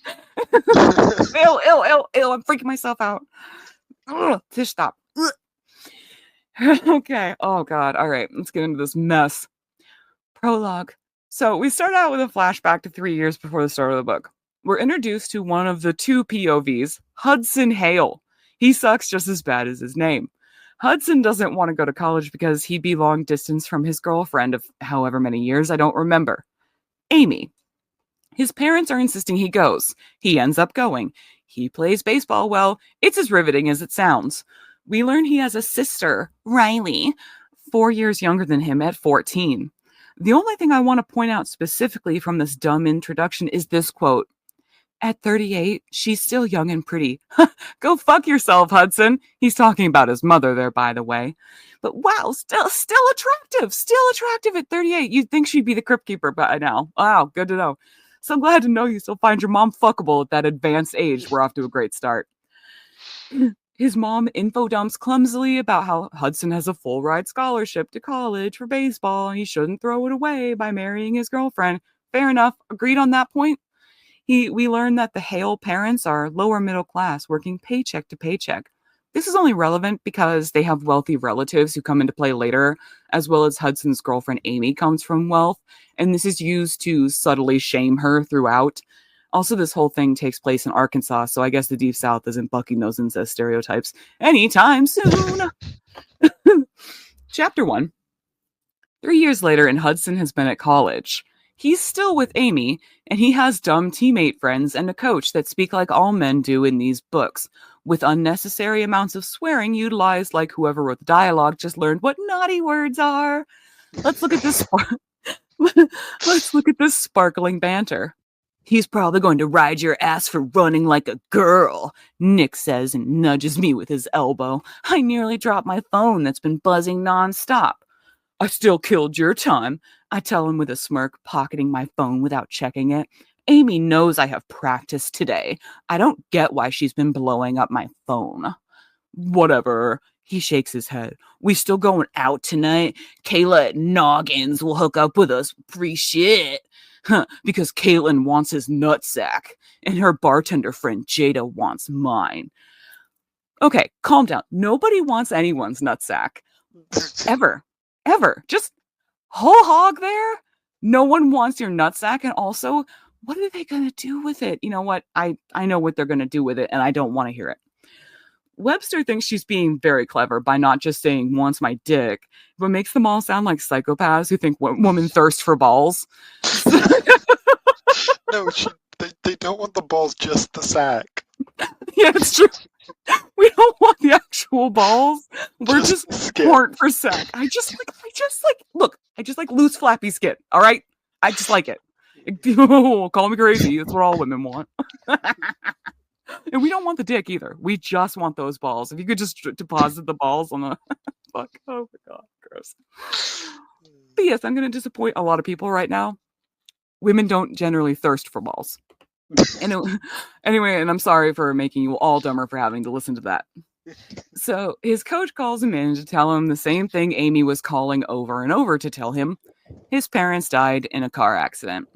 Ew, I'm freaking myself out. Ugh, fish stop. Ugh. Okay. Oh, God. All right. Let's get into this mess. Prologue. So we start out with a flashback to 3 years before the start of the book. We're introduced to one of the two POVs, Hudson Hale. He sucks just as bad as his name. Hudson doesn't want to go to college because he'd be long distance from his girlfriend of however many years, I don't remember. Amy. His parents are insisting he goes. He ends up going. He plays baseball well. It's as riveting as it sounds. We learn he has a sister, Riley, 4 years younger than him at 14. The only thing I want to point out specifically from this dumb introduction is this quote. At 38, she's still young and pretty. Go fuck yourself, Hudson. He's talking about his mother there, by the way. But wow, still attractive at 38. You'd think she'd be the crypt keeper by now. Wow, good to know. So glad to know you still find your mom fuckable at that advanced age. We're off to a great start. His mom info dumps clumsily about how Hudson has a full ride scholarship to college for baseball and he shouldn't throw it away by marrying his girlfriend. Fair enough. Agreed on that point. We learn that the Hale parents are lower middle class, working paycheck to paycheck. This is only relevant because they have wealthy relatives who come into play later, as well as Hudson's girlfriend Amy comes from wealth, and this is used to subtly shame her throughout. Also, this whole thing takes place in Arkansas, so I guess the Deep South isn't bucking those incest stereotypes anytime soon. Chapter 1. 3 years later, and Hudson has been at college. He's still with Amy, and he has dumb teammate friends and a coach that speak like all men do in these books, with unnecessary amounts of swearing utilized like whoever wrote the dialogue just learned what naughty words are. Let's look at this sparkling banter. He's probably going to ride your ass for running like a girl, Nick says and nudges me with his elbow. I nearly dropped my phone that's been buzzing nonstop. I still killed your time, I tell him with a smirk, pocketing my phone without checking it. Amy knows I have practice today. I don't get why she's been blowing up my phone. Whatever. He shakes his head. We still going out tonight? Kayla at Noggins will hook up with us. Free shit. Because Caitlin wants his nutsack, and her bartender friend Jada wants mine. Okay, calm down. Nobody wants anyone's nutsack. Ever. Just whole hog there. No one wants your nutsack, and also, what are they going to do with it? You know what? I know what they're going to do with it, and I don't want to hear it. Webster thinks she's being very clever by not just saying wants my dick, but makes them all sound like psychopaths who think women thirst for balls. No, they don't want the balls, just the sack. Yeah, it's true. We don't want the actual balls. We're just skin. horned for sack. I just like loose flappy skin. All right, I just like it. Call me crazy. That's what all women want. And we don't want the dick either. We just want those balls. If you could just deposit the balls on the fuck. Oh my god, gross. But yes, I'm going to disappoint a lot of people right now. Women don't generally thirst for balls. Anyway, and I'm sorry for making you all dumber for having to listen to that. So his coach calls him in to tell him the same thing Amy was calling over and over to tell him. His parents died in a car accident.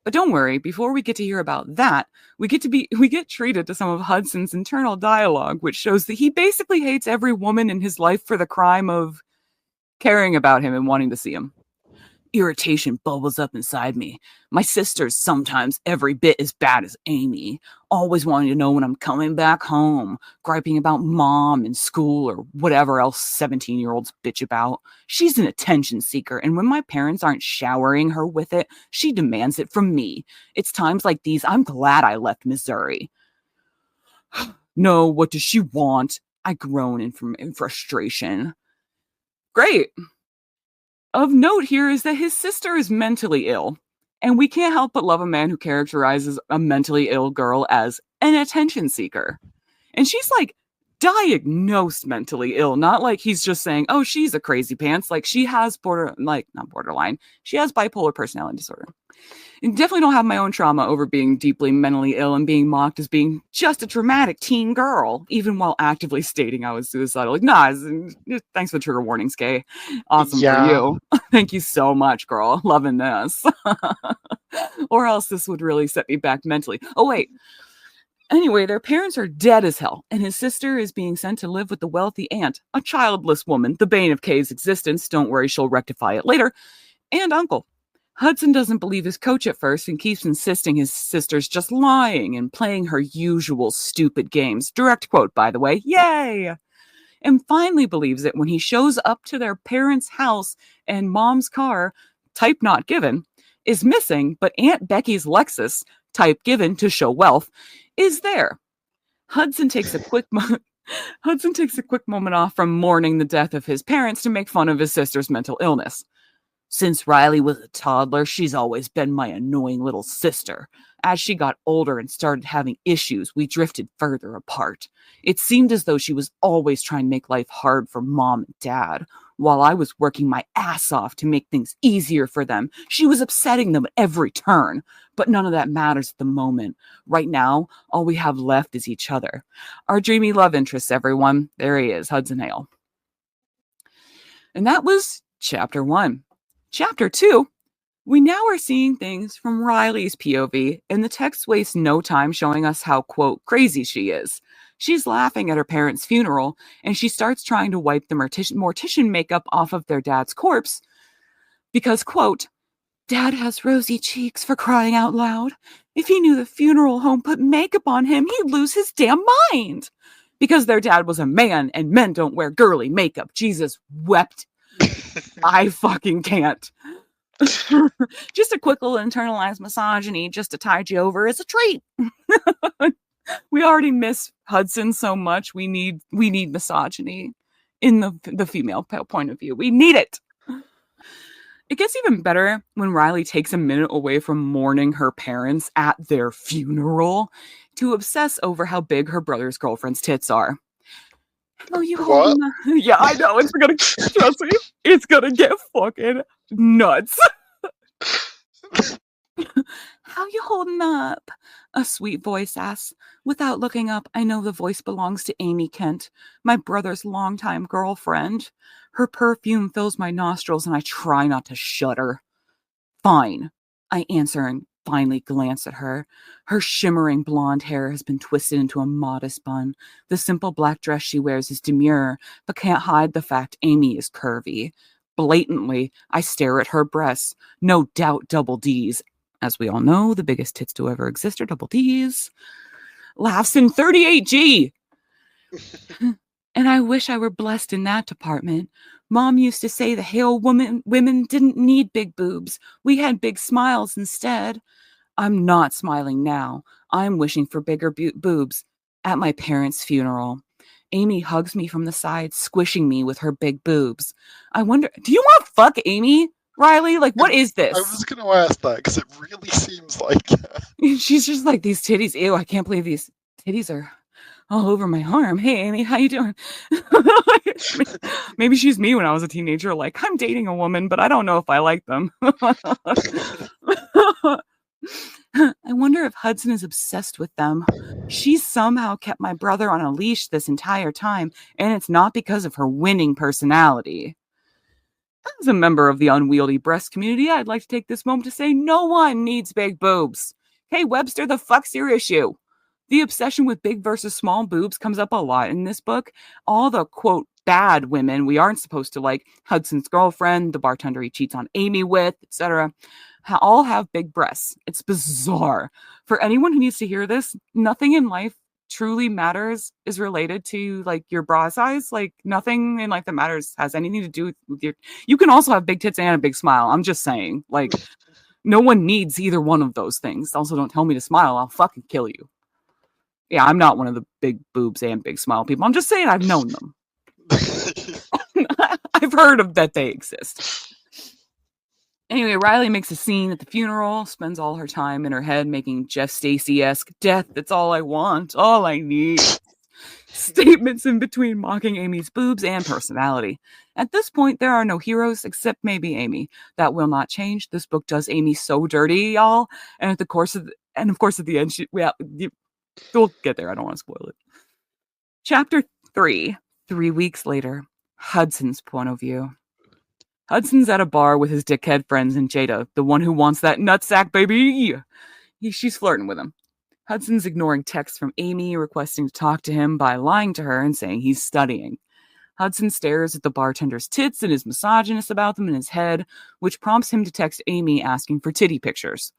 But don't worry, before we get to hear about that, we get treated to some of Hudson's internal dialogue, which shows that he basically hates every woman in his life for the crime of caring about him and wanting to see him. Irritation bubbles up inside me. My sister's sometimes every bit as bad as Amy, always wanting to know when I'm coming back home, griping about mom and school or whatever else 17-year-olds bitch about. She's an attention seeker, and when my parents aren't showering her with it, she demands it from me. It's times like these I'm glad I left Missouri. No, what does she want? I groan in frustration. Great. Of note here is that his sister is mentally ill, and we can't help but love a man who characterizes a mentally ill girl as an attention seeker. And she's like diagnosed mentally ill, not like he's just saying, oh, she's a crazy pants. Like she has not borderline, she has bipolar personality disorder. And definitely don't have my own trauma over being deeply mentally ill and being mocked as being just a dramatic teen girl, even while actively stating I was suicidal. Like, nah, thanks for the trigger warnings, Kay. Awesome for you. Thank you so much, girl. Loving this. Or else this would really set me back mentally. Oh, wait. Anyway, their parents are dead as hell, and his sister is being sent to live with the wealthy aunt, a childless woman, the bane of Kay's existence. Don't worry, she'll rectify it later. And uncle. Hudson doesn't believe his coach at first and keeps insisting his sister's just lying and playing her usual stupid games. Direct quote, by the way. Yay! And finally believes it when he shows up to their parents' house and mom's car, type not given, is missing, but Aunt Becky's Lexus, type given to show wealth, is there. Hudson takes a quick moment off from mourning the death of his parents to make fun of his sister's mental illness. Since Riley was a toddler, she's always been my annoying little sister. As she got older and started having issues, we drifted further apart. It seemed as though she was always trying to make life hard for mom and dad. While I was working my ass off to make things easier for them, she was upsetting them at every turn. But none of that matters at the moment. Right now, all we have left is each other. Our dreamy love interests, everyone. There he is, Hudson Hale. And that was Chapter 1. Chapter 2, we now are seeing things from Riley's POV, and the text wastes no time showing us how, quote, crazy she is. She's laughing at her parents' funeral, and she starts trying to wipe the mortician makeup off of their dad's corpse because, quote, Dad has rosy cheeks for crying out loud. If he knew the funeral home put makeup on him, he'd lose his damn mind. Because their dad was a man, and men don't wear girly makeup. Jesus wept. I fucking can't. Just a quick little internalized misogyny just to tide you over is a treat. We already miss Hudson so much. We need misogyny in the female point of view. We need it. It gets even better when Riley takes a minute away from mourning her parents at their funeral to obsess over how big her brother's girlfriend's tits are. Oh, you holding the... Yeah, I know. It's gonna trust me. It's gonna get fucking nuts. How you holding up? A sweet voice asks. Without looking up, I know the voice belongs to Amy Kent, my brother's longtime girlfriend. Her perfume fills my nostrils, and I try not to shudder. Fine, I answer and finally glance at her. Her shimmering blonde hair has been twisted into a modest bun. The simple black dress she wears is demure, but can't hide the fact Amy is curvy. Blatantly, I stare at her breasts. No doubt double D's. As we all know, the biggest tits to ever exist are double D's. Laughs in 38G. And I wish I were blessed in that department. Mom used to say the Hale women didn't need big boobs. We had big smiles instead. I'm not smiling now. I'm wishing for bigger boobs. At my parents' funeral, Amy hugs me from the side, squishing me with her big boobs. I wonder, do you want to fuck Amy, Riley? Like, what is I this? was going to ask that because it really seems like. She's just like, these titties. Ew, I can't believe these titties are all over my arm. Hey, Amy, how you doing? Maybe she's me when I was a teenager. Like, I'm dating a woman, but I don't know if I like them. I wonder if Hudson is obsessed with them. She's somehow kept my brother on a leash this entire time, and it's not because of her winning personality. As a member of the unwieldy breast community, I'd like to take this moment to say no one needs big boobs. Hey, Webster, the fuck's your issue? The obsession with big versus small boobs comes up a lot in this book. All the, quote, bad women we aren't supposed to like, Hudson's girlfriend, the bartender he cheats on Amy with, etc., all have big breasts. It's bizarre. For anyone who needs to hear this, nothing in life truly matters is related to like your bra size. Like nothing in life that matters has anything to do with your. You can also have big tits and a big smile. I'm just saying, like, no one needs either one of those things. Also, don't tell me to smile. I'll fucking kill you. Yeah, I'm not one of the big boobs and big smile people. I'm just saying I've known them. I've heard of that they exist. Anyway, Riley makes a scene at the funeral, spends all her time in her head making Jeff Stacy-esque death. That's all I want, all I need. Statements in between mocking Amy's boobs and personality. At this point, there are no heroes except maybe Amy. That will not change. This book does Amy so dirty, y'all. And of course, at the end, we'll get there. I don't want to spoil it. Chapter 3. 3 weeks later. Hudson's point of view. Hudson's at a bar with his dickhead friends and Jada, the one who wants that nutsack, baby. She's flirting with him. Hudson's ignoring texts from Amy, requesting to talk to him by lying to her and saying he's studying. Hudson stares at the bartender's tits and is misogynist about them in his head, which prompts him to text Amy asking for titty pictures.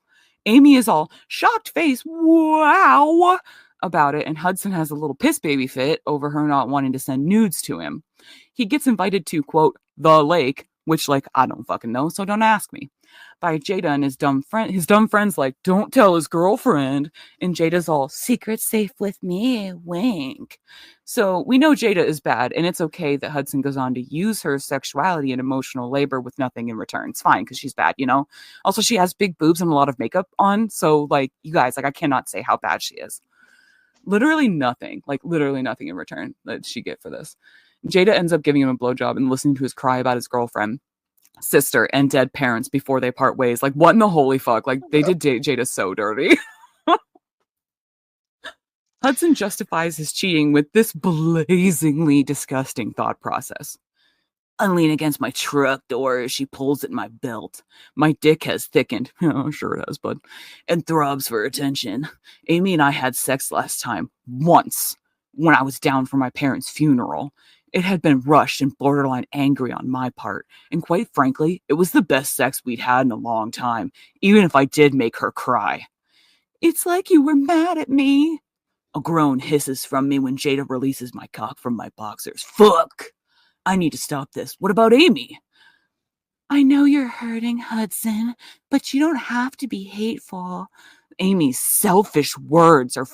Amy is all shocked face, wow, about it, and Hudson has a little piss baby fit over her not wanting to send nudes to him. He gets invited to, quote, the lake, which, like, I don't fucking know, so don't ask me, by Jada and his dumb friend's like, don't tell his girlfriend, and Jada's all, secret safe with me, wink. So we know Jada is bad, and it's okay that Hudson goes on to use her sexuality and emotional labor with nothing in return. It's fine, because she's bad, you know? Also, she has big boobs and a lot of makeup on, so, like, you guys, like, I cannot say how bad she is. Literally nothing in return that she get for this. Jada ends up giving him a blowjob and listening to his cry about his girlfriend, sister, and dead parents before they part ways. Like, what in the holy fuck? Like, they did Jada so dirty. Hudson justifies his cheating with this blazingly disgusting thought process. I lean against my truck door as she pulls at my belt. My dick has thickened. Oh, sure it has, bud. And throbs for attention. Amy and I had sex last time. Once. When I was down for my parents' funeral. It had been rushed and borderline angry on my part. And quite frankly, it was the best sex we'd had in a long time. Even if I did make her cry. It's like you were mad at me. A groan hisses from me when Jada releases my cock from my boxers. Fuck! I need to stop this. What about Amy? I know you're hurting, Hudson, but you don't have to be hateful. Amy's selfish words are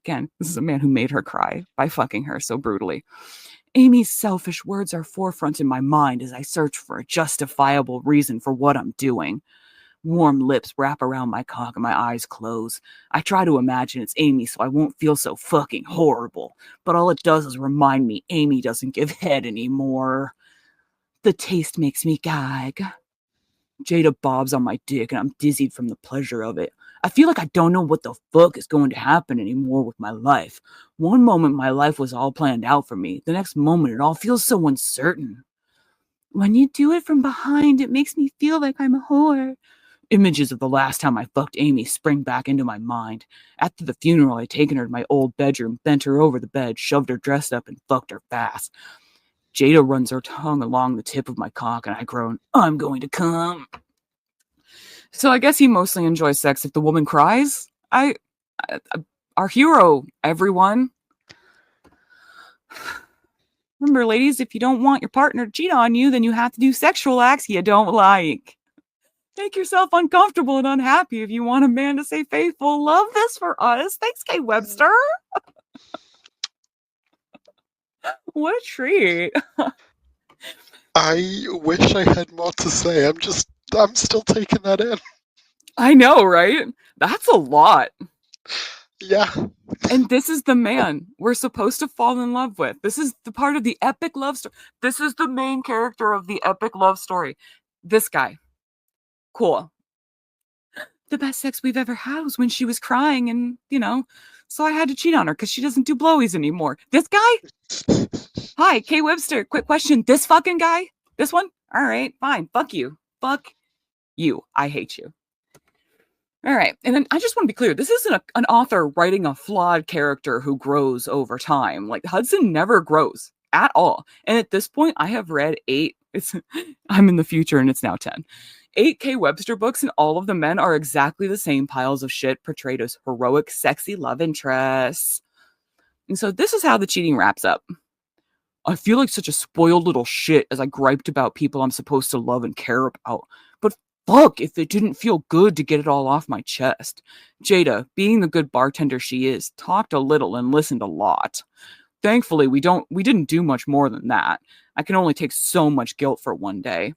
again, this is a man who made her cry by fucking her so brutally. Amy's selfish words are forefront in my mind as I search for a justifiable reason for what I'm doing. Warm lips wrap around my cock and my eyes close. I try to imagine it's Amy so I won't feel so fucking horrible, but all it does is remind me Amy doesn't give head anymore. The taste makes me gag. Jada bobs on my dick and I'm dizzied from the pleasure of it. I feel like I don't know what the fuck is going to happen anymore with my life. One moment my life was all planned out for me. The next moment it all feels so uncertain. When you do it from behind, it makes me feel like I'm a whore. Images of the last time I fucked Amy spring back into my mind. After the funeral, I'd taken her to my old bedroom, bent her over the bed, shoved her dress up, and fucked her fast. Jada runs her tongue along the tip of my cock, and I groan, I'm going to come. So I guess he mostly enjoys sex if the woman cries. Our hero, everyone. Remember, ladies, if you don't want your partner to cheat on you, then you have to do sexual acts you don't like. Make yourself uncomfortable and unhappy if you want a man to stay faithful. Love this for us. Thanks, Kay Webster. What a treat. I wish I had more to say. I'm still taking that in. I know, right? That's a lot. Yeah. And this is the man we're supposed to fall in love with. This is the part of the epic love story. This is the main character of the epic love story. This guy. Cool. The best sex we've ever had was when she was crying and, so I had to cheat on her because she doesn't do blowies anymore. This guy? Hi, Kay Webster. Quick question. This fucking guy? This one? All right, fine. Fuck you. Fuck you. I hate you. All right. And then I just want to be clear. This isn't an author writing a flawed character who grows over time. Like Hudson never grows at all. And at this point, I have read 8. I'm in the future and it's now 10. 8 K Webster books, and all of the men are exactly the same piles of shit portrayed as heroic, sexy love interests. And so this is how the cheating wraps up. I feel like such a spoiled little shit as I griped about people I'm supposed to love and care about. But fuck if it didn't feel good to get it all off my chest. Jada, being the good bartender she is, talked a little and listened a lot. Thankfully, we didn't do much more than that. I can only take so much guilt for one day.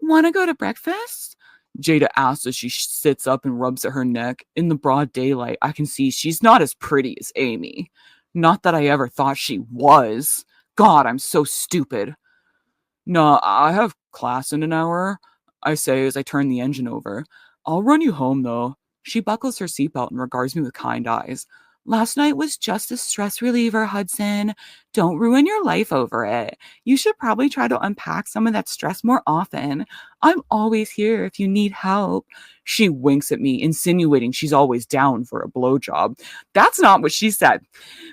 Wanna go to breakfast? Jada asks as she sits up and rubs at her neck. In the broad daylight, I can see she's not as pretty as Amy. Not that I ever thought she was. God, I'm so stupid. No, I have class in an hour, I say as I turn the engine over. I'll run you home, though. She buckles her seatbelt and regards me with kind eyes. Last night was just a stress reliever, Hudson. Don't ruin your life over it. You should probably try to unpack some of that stress more often. I'm always here if you need help. She winks at me, insinuating she's always down for a blowjob. That's not what she said.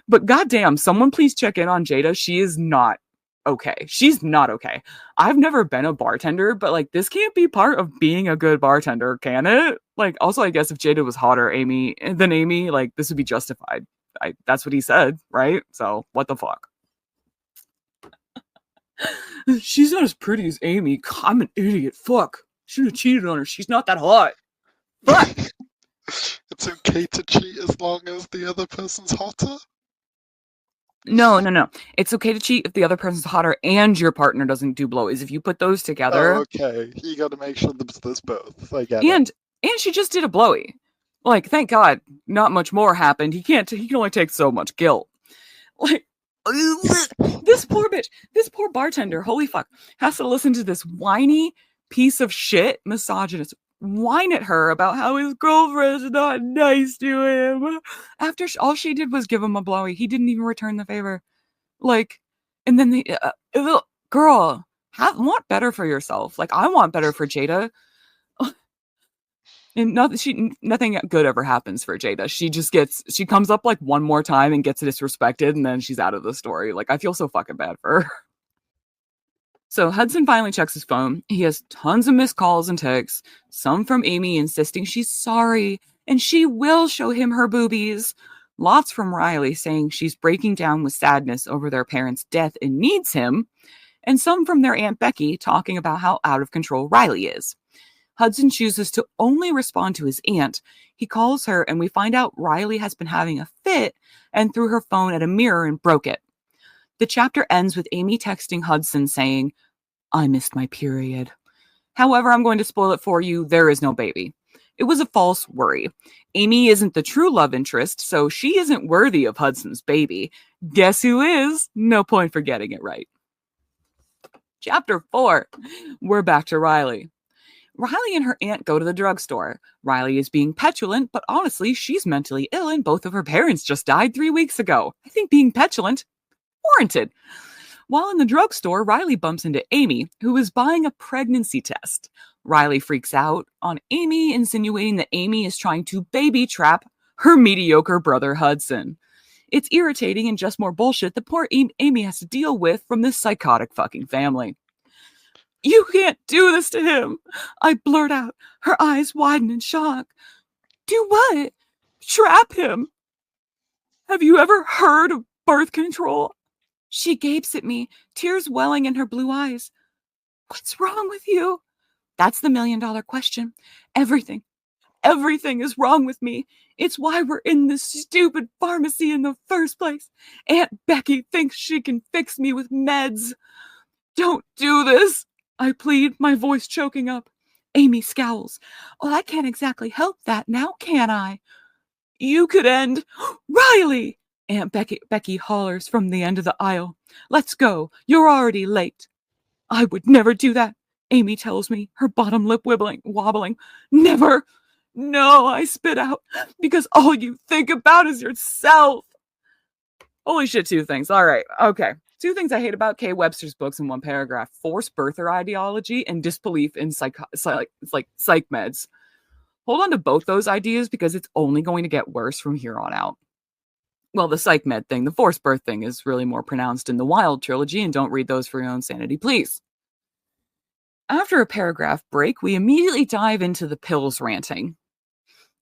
But goddamn, someone please check in on Jada. She is not okay. She's not okay. I've never been a bartender, but like this can't be part of being a good bartender, can it? Like also I guess if Jada was hotter than Amy, like this would be justified. That's what he said, right? So what the fuck? She's not as pretty as Amy. I'm an idiot. Fuck. Should have cheated on her. She's not that hot. Fuck. It's okay to cheat as long as the other person's hotter? No. It's okay to cheat if the other person's hotter and your partner doesn't do blowies. If you put those together. Oh, okay. You gotta make sure there's both. I get it. And she just did a blowy. Like, thank God, not much more happened. He can only take so much guilt. Like, this poor bitch, this poor bartender, holy fuck, has to listen to this whiny piece of shit misogynist whine at her about how his girlfriend's not nice to him. After all she did was give him a blowy. He didn't even return the favor. Like, and then girl, want better for yourself. Like, I want better for Jada. And nothing good ever happens for Jada. She comes up like one more time and gets disrespected, and then she's out of the story. Like, I feel so fucking bad for her. So Hudson finally checks his phone. He has tons of missed calls and texts, some from Amy insisting she's sorry and she will show him her boobies. Lots from Riley saying she's breaking down with sadness over their parents' death and needs him. And some from their Aunt Becky talking about how out of control Riley is. Hudson chooses to only respond to his aunt. He calls her and we find out Riley has been having a fit and threw her phone at a mirror and broke it. The chapter ends with Amy texting Hudson saying, I missed my period. However, I'm going to spoil it for you. There is no baby. It was a false worry. Amy isn't the true love interest, so she isn't worthy of Hudson's baby. Guess who is? No point for getting it right. Chapter 4. We're back to Riley. Riley and her aunt go to the drugstore. Riley is being petulant, but honestly, she's mentally ill and both of her parents just died 3 weeks ago. I think being petulant, warranted. While in the drugstore, Riley bumps into Amy, who is buying a pregnancy test. Riley freaks out on Amy, insinuating that Amy is trying to baby trap her mediocre brother Hudson. It's irritating and just more bullshit that poor Amy has to deal with from this psychotic fucking family. You can't do this to him, I blurt out, her eyes widen in shock. Do what? Trap him? Have you ever heard of birth control? She gapes at me, tears welling in her blue eyes. What's wrong with you? That's the $1 million question. Everything Everything is wrong with me. It's why we're in this stupid pharmacy in the first place. Aunt Becky thinks she can fix me with meds. Don't do this, I plead, my voice choking up. Amy scowls. Well, I can't exactly help that now, can I? You could end. Riley! Aunt Becky hollers from the end of the aisle. Let's go. You're already late. I would never do that, Amy tells me, her bottom lip wobbling. Never. No, I spit out, because all you think about is yourself. Holy shit, two things. All right, okay. Two things I hate about Kay Webster's books in one paragraph: forced birther ideology and disbelief in psych meds. Hold on to both those ideas because it's only going to get worse from here on out. Well, the psych med thing, the forced birth thing, is really more pronounced in the Wild trilogy, and don't read those for your own sanity, please. After a paragraph break, we immediately dive into the pills ranting.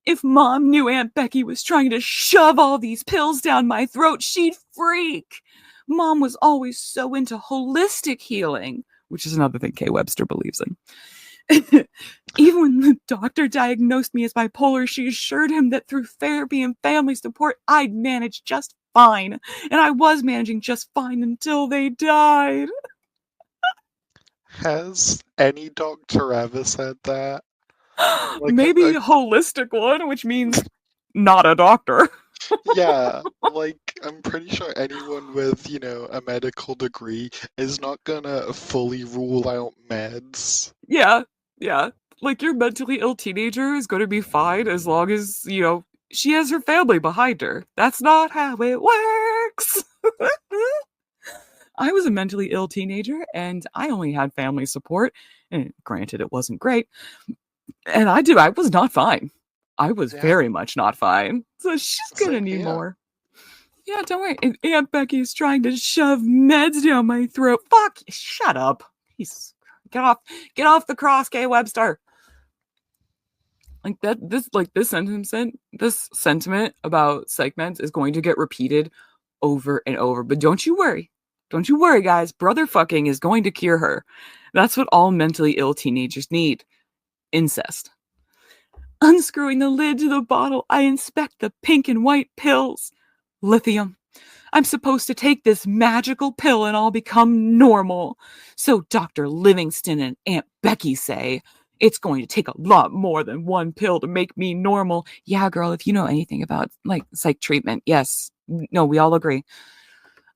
If Mom knew Aunt Becky was trying to shove all these pills down my throat, she'd freak. Mom was always so into holistic healing, which is another thing Kay Webster believes in. Even when the doctor diagnosed me as bipolar, she assured him that through therapy and family support, I'd manage just fine. And I was managing just fine until they died. Has any doctor ever said that? Maybe a holistic one, which means not a doctor. Yeah, like, I'm pretty sure anyone with, a medical degree is not gonna fully rule out meds. Yeah. Like, your mentally ill teenager is going to be fine as long as, she has her family behind her. That's not how it works. I was a mentally ill teenager and I only had family support. And granted, it wasn't great. And I was not fine. I was very much not fine. So she's gonna need more. Yeah, don't worry. And Aunt Becky's trying to shove meds down my throat. Fuck, shut up. Get off the cross, Kay Webster. Like this sentiment about psych meds is going to get repeated over and over. But don't you worry, guys. Brother fucking is going to cure her. That's what all mentally ill teenagers need. Incest. Unscrewing the lid to the bottle, I inspect the pink and white pills. Lithium. I'm supposed to take this magical pill and I'll become normal. So Dr. Livingston and Aunt Becky say. It's going to take a lot more than one pill to make me normal. Yeah, girl, if you know anything about, psych treatment, yes. No, we all agree.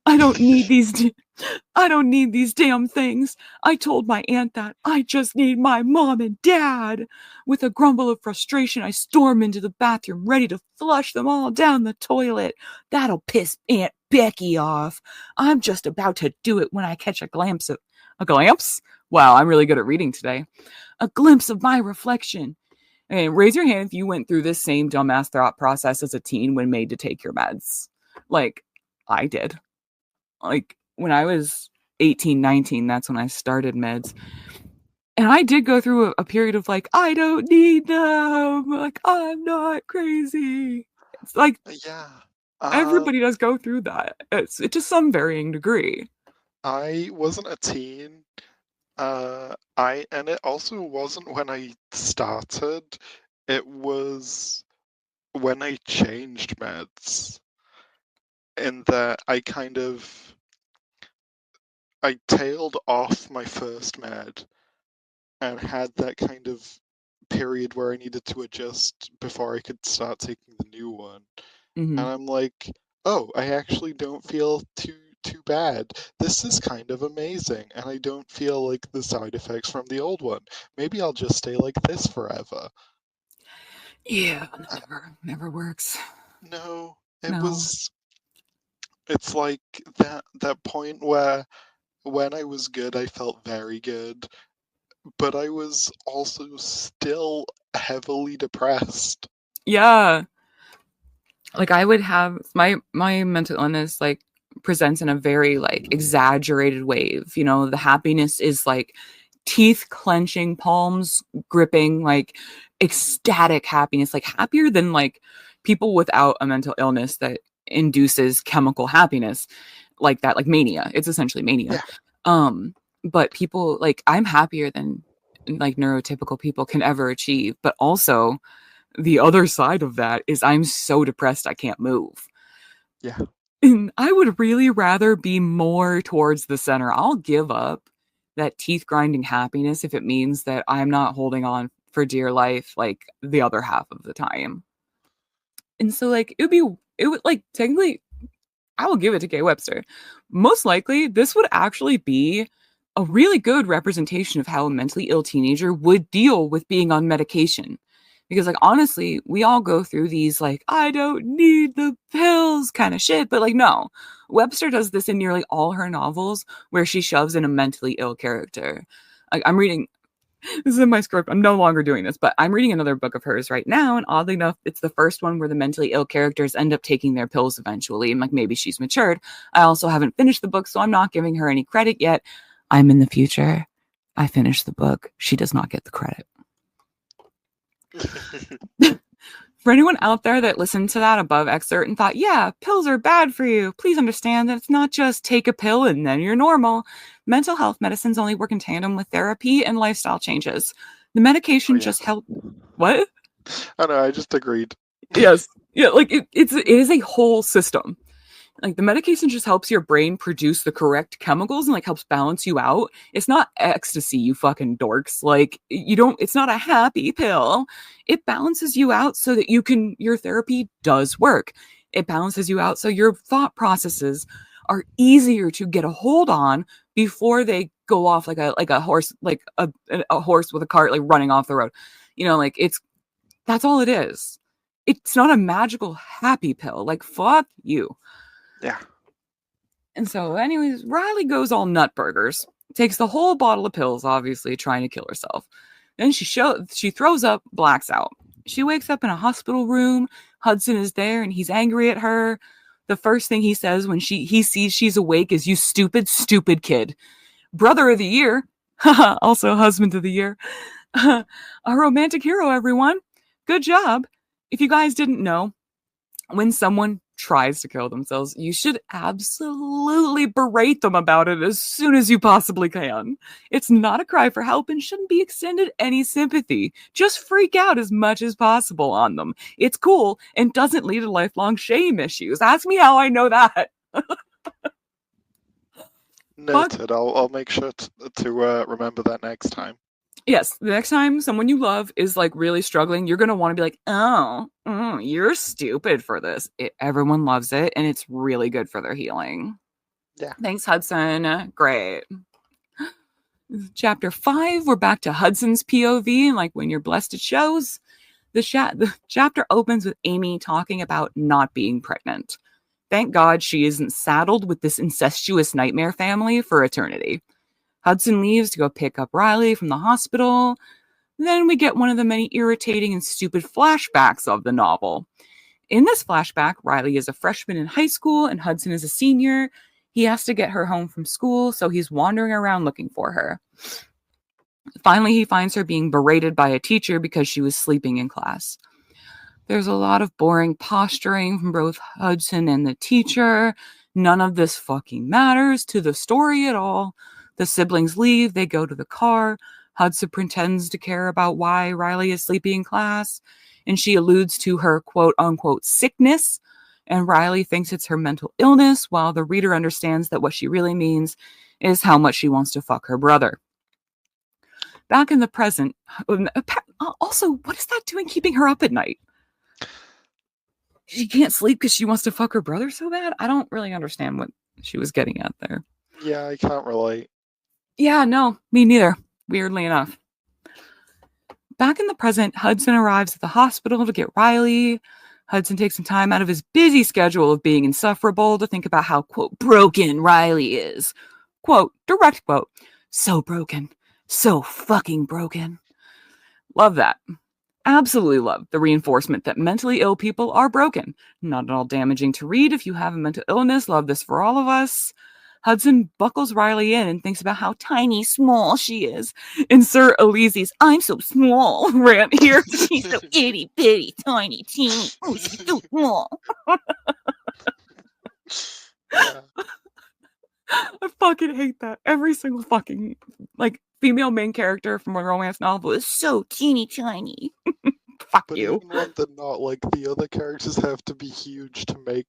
I don't need these damn things. I told my aunt that. I just need my mom and dad. With a grumble of frustration, I storm into the bathroom, ready to flush them all down the toilet. That'll piss Aunt Becky off. I'm just about to do it when I catch a glimpse? Wow, I'm really good at reading today. A glimpse of my reflection. And raise your hand if you went through this same dumbass thought process as a teen when made to take your meds. Like, I did. Like, when I was 18, 19, that's when I started meds. And I did go through a period of I don't need them. Like, I'm not crazy. It's like, yeah. Everybody does go through that. It's to some varying degree. I wasn't a teen. And it also wasn't when I started. It was when I changed meds. In that I tailed off my first med and had that kind of period where I needed to adjust before I could start taking the new one. Mm-hmm. And I'm like, oh, I actually don't feel too bad. This is kind of amazing, and I don't feel like the side effects from the old one. Maybe I'll just stay like this forever. Yeah, never works. No, it's like that point where when I was good, I felt very good, but I was also still heavily depressed. Yeah. Like, I would have my mental illness presents in a very exaggerated wave. The happiness is teeth clenching, palms gripping, ecstatic happiness, happier than people without a mental illness that induces chemical happiness like that, mania. It's essentially mania. Yeah. But people I'm happier than neurotypical people can ever achieve, but also The other side of that is I'm so depressed I can't move. Yeah. And I would really rather be more towards the center. I'll give up that teeth grinding happiness if it means that I'm not holding on for dear life like the other half of the time. And so like it would like technically I will give it to Kay Webster. Most likely this would actually be a really good representation of how a mentally ill teenager would deal with being on medication. Because like honestly, we all go through these like I don't need the pills kind of shit, but like no. Webster does this in nearly all her novels where she shoves in a mentally ill character. Like I'm reading this is in my script. I'm no longer doing this, but I'm reading another book of hers right now. And oddly enough, it's the first one where the mentally ill characters end up taking their pills eventually. And like maybe she's matured. I also haven't finished the book, so I'm not giving her any credit yet. I'm in the future. I finished the book. She does not get the credit. For anyone out there that listened to that above excerpt and thought, yeah, pills are bad for you, please understand that it's not just take a pill and then you're normal. Mental health medicines only work in tandem with therapy and lifestyle changes. The medication just help. What? I know, I just agreed. Yes. Yeah, like it is a whole system. Like the medication just helps your brain produce the correct chemicals and like helps balance you out. It's not ecstasy, you fucking dorks. Like you don't it's not a happy pill. It balances you out so that your therapy does work. It balances you out so your thought processes are easier to get a hold on before they go off like a horse like a horse with a cart like running off the road. Like that's all it is. It's not a magical happy pill. Like fuck you. Yeah. And so, anyways, Riley goes all nutburgers, takes the whole bottle of pills, obviously trying to kill herself. Then she throws up, blacks out. She wakes up in a hospital room. Hudson is there, and he's angry at her. The first thing he says when he sees she's awake is, "You stupid, stupid kid." Brother of the year, also husband of the year, a romantic hero. Everyone, good job. If you guys didn't know, when someone tries to kill themselves, you should absolutely berate them about it as soon as you possibly can. It's not a cry for help and shouldn't be extended any sympathy. Just freak out as much as possible on them. It's cool and doesn't lead to lifelong shame issues. Ask me how I know that. Noted. I'll make sure to remember that next time. Yes, the next time someone you love is like really struggling, you're going to want to be like, oh, you're stupid for this. Everyone loves it, and it's really good for their healing. Yeah. Thanks, Hudson. Great. Chapter 5, we're back to Hudson's POV, and like when you're blessed, it shows. The chapter opens with Amy talking about not being pregnant. Thank God she isn't saddled with this incestuous nightmare family for eternity. Hudson leaves to go pick up Riley from the hospital. Then we get one of the many irritating and stupid flashbacks of the novel. In this flashback, Riley is a freshman in high school and Hudson is a senior. He has to get her home from school, so he's wandering around looking for her. Finally, he finds her being berated by a teacher because she was sleeping in class. There's a lot of boring posturing from both Hudson and the teacher. None of this fucking matters to the story at all. The siblings leave, they go to the car. Hudson pretends to care about why Riley is sleeping in class, and she alludes to her quote-unquote sickness, and Riley thinks it's her mental illness, while the reader understands that what she really means is how much she wants to fuck her brother. Back in the present, also, what is that doing keeping her up at night? She can't sleep because she wants to fuck her brother so bad? I don't really understand what she was getting at there. Yeah, I can't relate. Yeah, no, me neither, weirdly enough. Back in the present, Hudson arrives at the hospital to get Riley. Hudson takes some time out of his busy schedule of being insufferable to think about how, quote, broken Riley is. Quote, direct quote, so broken, so fucking broken. Love that. Absolutely love the reinforcement that mentally ill people are broken. Not at all damaging to read if you have a mental illness. Love this for all of us. Hudson buckles Riley in and thinks about how tiny, small she is. Insert Elyse's "I'm so small" rant here. She's so itty bitty, tiny, teeny. Oh, she's so small. Yeah. I fucking hate that. Every single fucking female main character from a romance novel is so teeny tiny. Fuck But you. even when they're not, like, the other characters have to be huge to make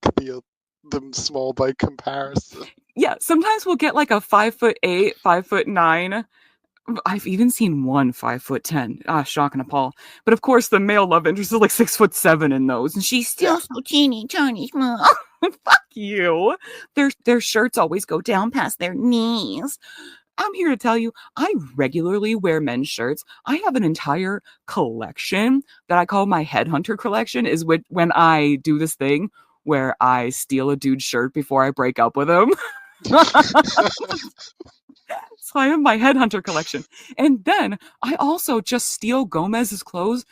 them small by comparison. Yeah, sometimes we'll get like a 5'8", 5'9". I've even seen one 5'10". Ah, shock and appall. But of course, the male love interest is like 6'7" in those, and she's still Yeah. so teeny tiny small. Fuck you. Their shirts always go down past their knees. I'm here to tell you, I regularly wear men's shirts. I have an entire collection that I call my headhunter collection. Is when I do this thing where I steal a dude's shirt before I break up with him. So I have my headhunter collection. And then I also just steal Gomez's clothes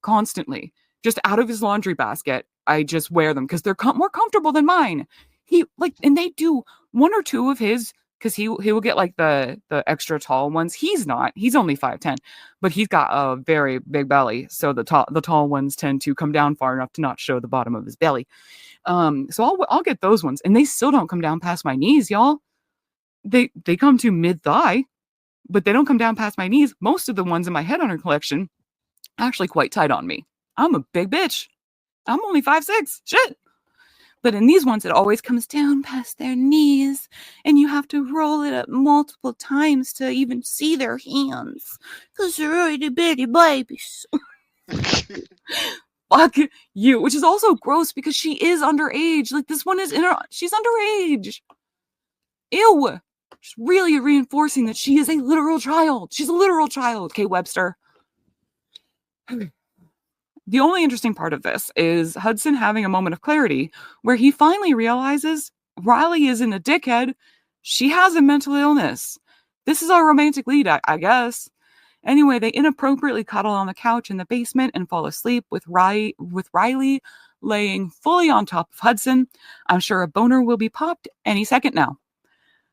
constantly. Just out of his laundry basket. I just wear them because they're more comfortable than mine. And they do one or two of his, because he will get like the extra tall ones. He's not. He's only 5'10", but he's got a very big belly. So the tall ones tend to come down far enough to not show the bottom of his belly. So I'll get those ones, and they still don't come down past my knees, y'all. They come to mid-thigh, but they don't come down past my knees. Most of the ones in my headhunter collection actually quite tight on me. I'm a big bitch. I'm only 5'6". Shit. But in these ones, it always comes down past their knees, and you have to roll it up multiple times to even see their hands, because they're really bitty babies. Fuck you. Which is also gross because she is underage. Like, this one is she's underage. Ew. Just really reinforcing that she is a literal child. She's a literal child, Kate Webster. The only interesting part of this is Hudson having a moment of clarity where he finally realizes Riley isn't a dickhead. She has a mental illness. This is our romantic lead, I guess. Anyway, they inappropriately cuddle on the couch in the basement and fall asleep with Riley laying fully on top of Hudson. I'm sure a boner will be popped any second now.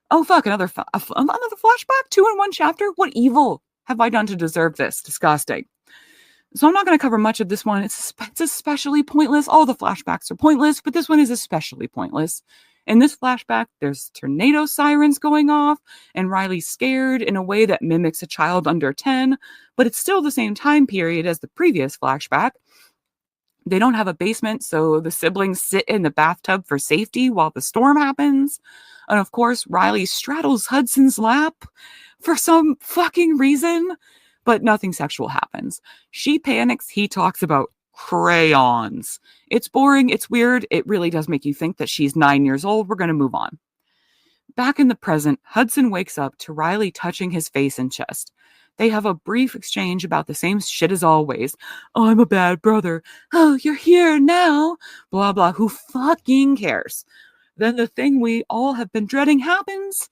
Oh, fuck, another flashback? 2 in 1 chapter? What evil have I done to deserve this? Disgusting. So I'm not going to cover much of this one. It's especially pointless. All the flashbacks are pointless, but this one is especially pointless. In this flashback, there's tornado sirens going off, and Riley's scared in a way that mimics a child under 10, but it's still the same time period as the previous flashback. They don't have a basement, so the siblings sit in the bathtub for safety while the storm happens. And of course, Riley straddles Hudson's lap for some fucking reason, but nothing sexual happens. She panics. He talks about crayons. It's boring. It's weird. It really does make you think that she's 9 years old. We're going to move on. Back in the present, Hudson wakes up to Riley touching his face and chest. They have a brief exchange about the same shit as always. Oh, I'm a bad brother. Oh, you're here now. Blah, blah. Who fucking cares? Then the thing we all have been dreading happens.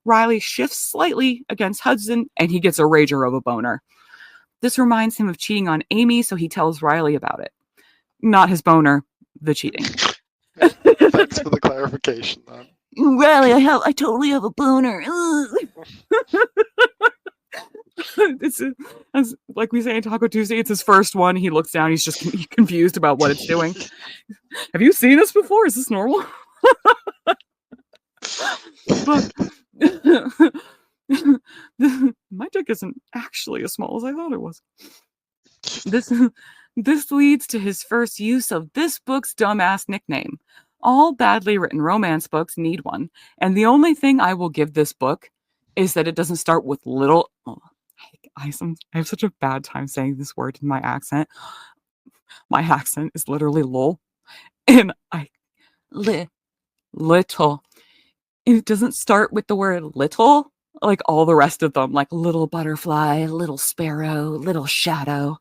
Riley shifts slightly against Hudson, and he gets a rager of a boner. This reminds him of cheating on Amy, so he tells Riley about it. Not his boner, the cheating. Thanks for the clarification, man. Riley, I totally have a boner. It's like we say in Taco Tuesday, it's his first one. He looks down, he's just confused about what it's doing. Have you seen this before? Is this normal? But my dick isn't actually as small as I thought it was. This leads to his first use of this book's dumbass nickname. All badly written romance books need one, and the only thing I will give this book is that it doesn't start with little. Oh, I have such a bad time saying this word in my accent. My accent is literally lol, and little. And it doesn't start with the word little, like all the rest of them, like little butterfly, little sparrow, little shadow.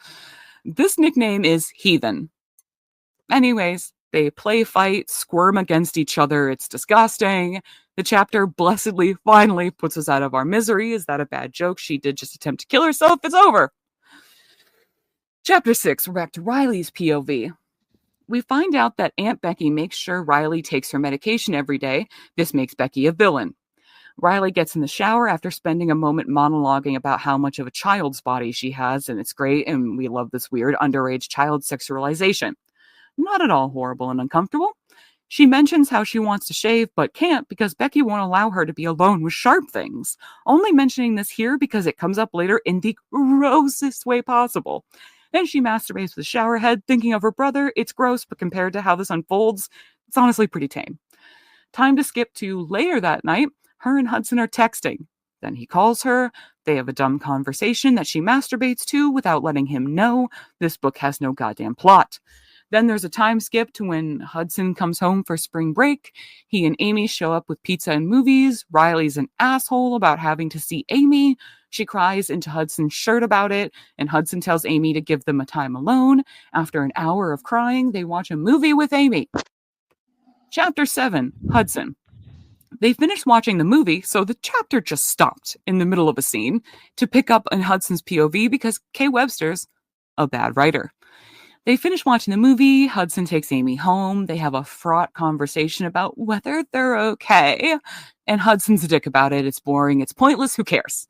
This nickname is Heathen. Anyways, they play fight, squirm against each other. It's disgusting. The chapter blessedly finally puts us out of our misery. Is that a bad joke? She did just attempt to kill herself. It's over. Chapter 6, we're back to Riley's POV. We find out that Aunt Becky makes sure Riley takes her medication every day. This makes Becky a villain. Riley gets in the shower after spending a moment monologuing about how much of a child's body she has, and it's great, and we love this weird underage child sexualization. Not at all horrible and uncomfortable. She mentions how she wants to shave but can't because Becky won't allow her to be alone with sharp things. Only mentioning this here because it comes up later in the grossest way possible. Then she masturbates with a shower head, thinking of her brother. It's gross, but compared to how this unfolds, it's honestly pretty tame. Time to skip to later that night. Her and Hudson are texting. Then he calls her. They have a dumb conversation that she masturbates to without letting him know. This book has no goddamn plot. Then there's a time skip to when Hudson comes home for spring break. He and Amy show up with pizza and movies. Riley's an asshole about having to see Amy. She cries into Hudson's shirt about it, and Hudson tells Amy to give them a time alone. After an hour of crying, they watch a movie with Amy. Chapter 7, Hudson. They finished watching the movie, so the chapter just stopped in the middle of a scene to pick up in Hudson's POV because Kay Webster's a bad writer. They finish watching the movie. Hudson takes Amy home. They have a fraught conversation about whether they're okay. And Hudson's a dick about it. It's boring. It's pointless. Who cares?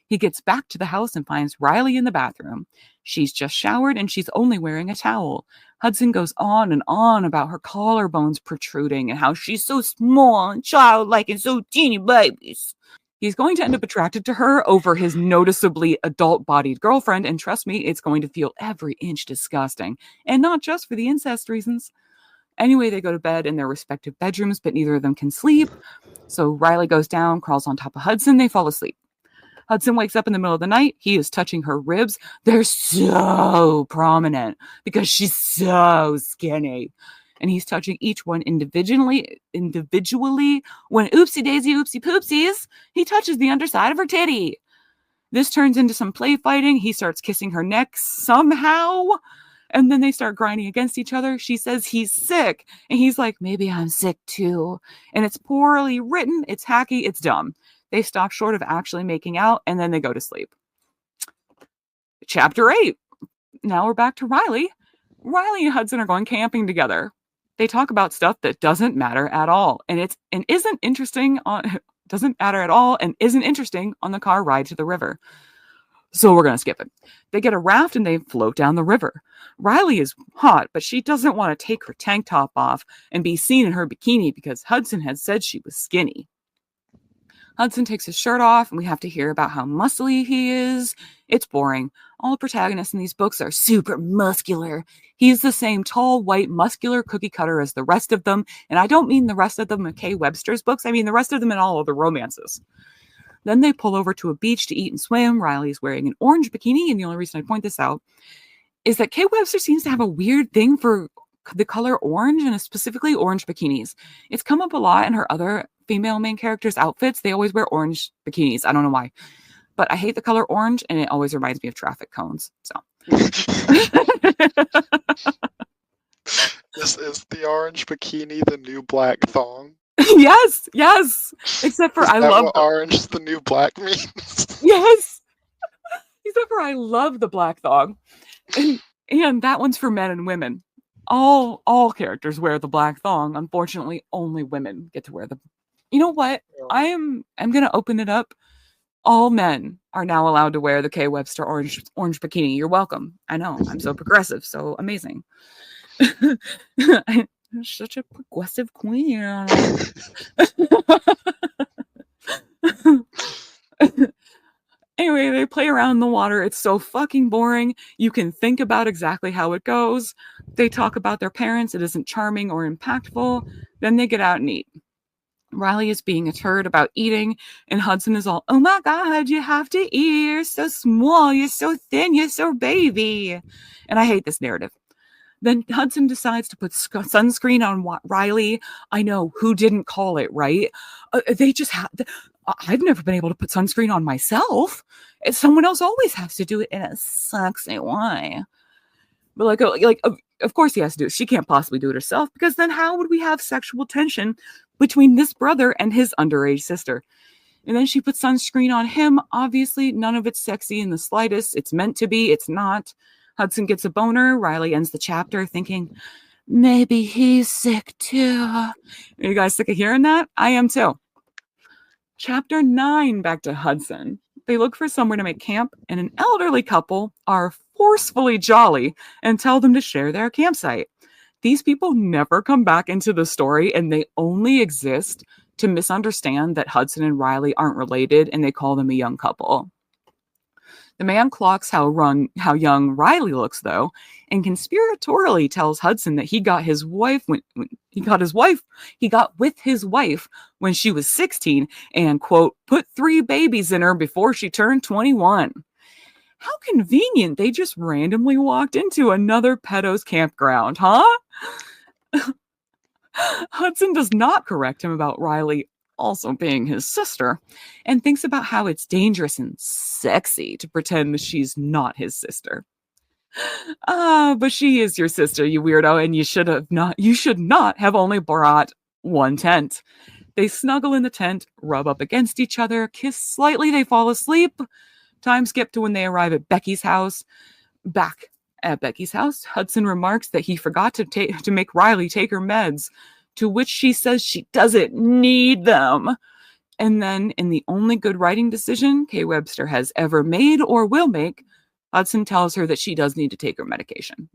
He gets back to the house and finds Riley in the bathroom. She's just showered and she's only wearing a towel. Hudson goes on and on about her collarbones protruding and how she's so small and childlike and so teeny babies. He's going to end up attracted to her over his noticeably adult-bodied girlfriend, and trust me, it's going to feel every inch disgusting. And not just for the incest reasons. Anyway, they go to bed in their respective bedrooms, but neither of them can sleep. So Riley goes down, crawls on top of Hudson, they fall asleep. Hudson wakes up in the middle of the night. He is touching her ribs. They're so prominent because she's so skinny. And he's touching each one individually. When oopsie daisy, oopsie poopsies, he touches the underside of her titty. This turns into some play fighting. He starts kissing her neck somehow. And then they start grinding against each other. She says he's sick. And he's like, maybe I'm sick too. And it's poorly written. It's hacky. It's dumb. They stop short of actually making out. And then they go to sleep. Chapter 8. Now we're back to Riley. Riley and Hudson are going camping together. They talk about stuff that doesn't matter at all. Doesn't matter at all and isn't interesting on the car ride to the river. So we're going to skip it. They get a raft and they float down the river. Riley is hot, but she doesn't want to take her tank top off and be seen in her bikini because Hudson had said she was skinny. Hudson takes his shirt off and we have to hear about how muscly he is. It's boring. All the protagonists in these books are super muscular. He's the same tall, white, muscular cookie cutter as the rest of them. And I don't mean the rest of them in Kay Webster's books. I mean the rest of them in all of the romances. Then they pull over to a beach to eat and swim. Riley's wearing an orange bikini. And the only reason I point this out is that Kay Webster seems to have a weird thing for the color orange and specifically orange bikinis. It's come up a lot in her other female main characters' outfits. They always wear orange bikinis. I don't know why. But I hate the color orange and it always reminds me of traffic cones. So Is the orange bikini the new black thong? yes. Except for Is I that love what orange is the new black means? Yes. Except for I love the black thong. And that one's for men and women. All characters wear the black thong. Unfortunately, only women get to wear the. You know what? I'm gonna open it up. All men are now allowed to wear the Kay Webster orange bikini. You're welcome. I know. I'm so progressive, so amazing. I'm such a progressive queen. Anyway, they play around in the water. It's so fucking boring. You can think about exactly how it goes. They talk about their parents. It isn't charming or impactful. Then they get out and eat. Riley is being a turd about eating, and Hudson is all, oh my God, you have to eat. You're so small. You're so thin. You're so baby. And I hate this narrative. Then Hudson decides to put sunscreen on Riley. I know, who didn't call it, right? They just have. I've never been able to put sunscreen on myself. Someone else always has to do it, and it sucks. Why? But of course he has to do it. She can't possibly do it herself because then how would we have sexual tension between this brother and his underage sister? And then she puts sunscreen on him. Obviously, none of it's sexy in the slightest. It's meant to be. It's not. Hudson gets a boner. Riley ends the chapter thinking, maybe he's sick too. Are you guys sick of hearing that? I am too. Chapter 9, back to Hudson. They look for somewhere to make camp, and an elderly couple are forcefully jolly and tell them to share their campsite. These people never come back into the story, and they only exist to misunderstand that Hudson and Riley aren't related, and they call them a young couple. The man clocks how young Riley looks, though, and conspiratorially tells Hudson that he got with his wife when she was 16 and, quote, put 3 babies in her before she turned 21. How convenient they just randomly walked into another pedo's campground, huh? Hudson does not correct him about Riley also being his sister, and thinks about how it's dangerous and sexy to pretend that she's not his sister. But she is your sister, you weirdo, and you should not have only brought one tent. They snuggle in the tent, rub up against each other, kiss slightly, they fall asleep. Time skip to when they arrive at Becky's house. Back at Becky's house, Hudson remarks that he forgot to make Riley take her meds, to which she says she doesn't need them. And then, in the only good writing decision Kay Webster has ever made or will make, Hudson tells her that she does need to take her medication.